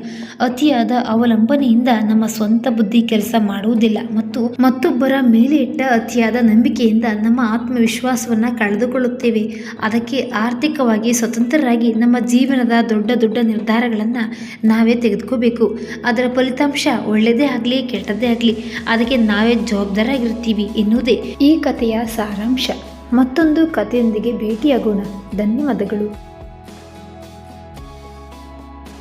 ಅತಿಯಾದ ಅವಲಂಬನೆಯಿಂದ ನಮ್ಮ ಸ್ವಂತ ಬುದ್ಧಿ ಕೆಲಸ ಮಾಡುವುದಿಲ್ಲ ಮತ್ತು ಮತ್ತೊಬ್ಬರ ಮೇಲೆ ಇಟ್ಟ ಅತಿಯಾದ ನಂಬಿಕೆಯಿಂದ ನಮ್ಮ ಆತ್ಮವಿಶ್ವಾಸವನ್ನ ಕಳೆದುಕೊಳ್ಳುತ್ತೇವೆ. ಅದಕ್ಕೆ ಆರ್ಥಿಕವಾಗಿ ಸ್ವತಂತ್ರರಾಗಿ ನಮ್ಮ ಜೀವನದ ದೊಡ್ಡ ದೊಡ್ಡ ನಿರ್ಧಾರಗಳನ್ನು ನಾವೇ ತೆಗೆದುಕೋಬೇಕು. ಅದರ ಫಲಿತಾಂಶ ಒಳ್ಳೆಯದೇ ಆಗಲಿ ಕೆಟ್ಟದ್ದೇ ಆಗಲಿ ಅದಕ್ಕೆ ನಾವೇ ಜವಾಬ್ದಾರಾಗಿರ್ತೀವಿ ಎನ್ನುವುದೇ ಈ ಕಥೆಯ ಸಾರಾಂಶ. ಮತ್ತೊಂದು ಕಥೆಯೊಂದಿಗೆ ಭೇಟಿಯಾಗೋಣ. ಧನ್ಯವಾದಗಳು.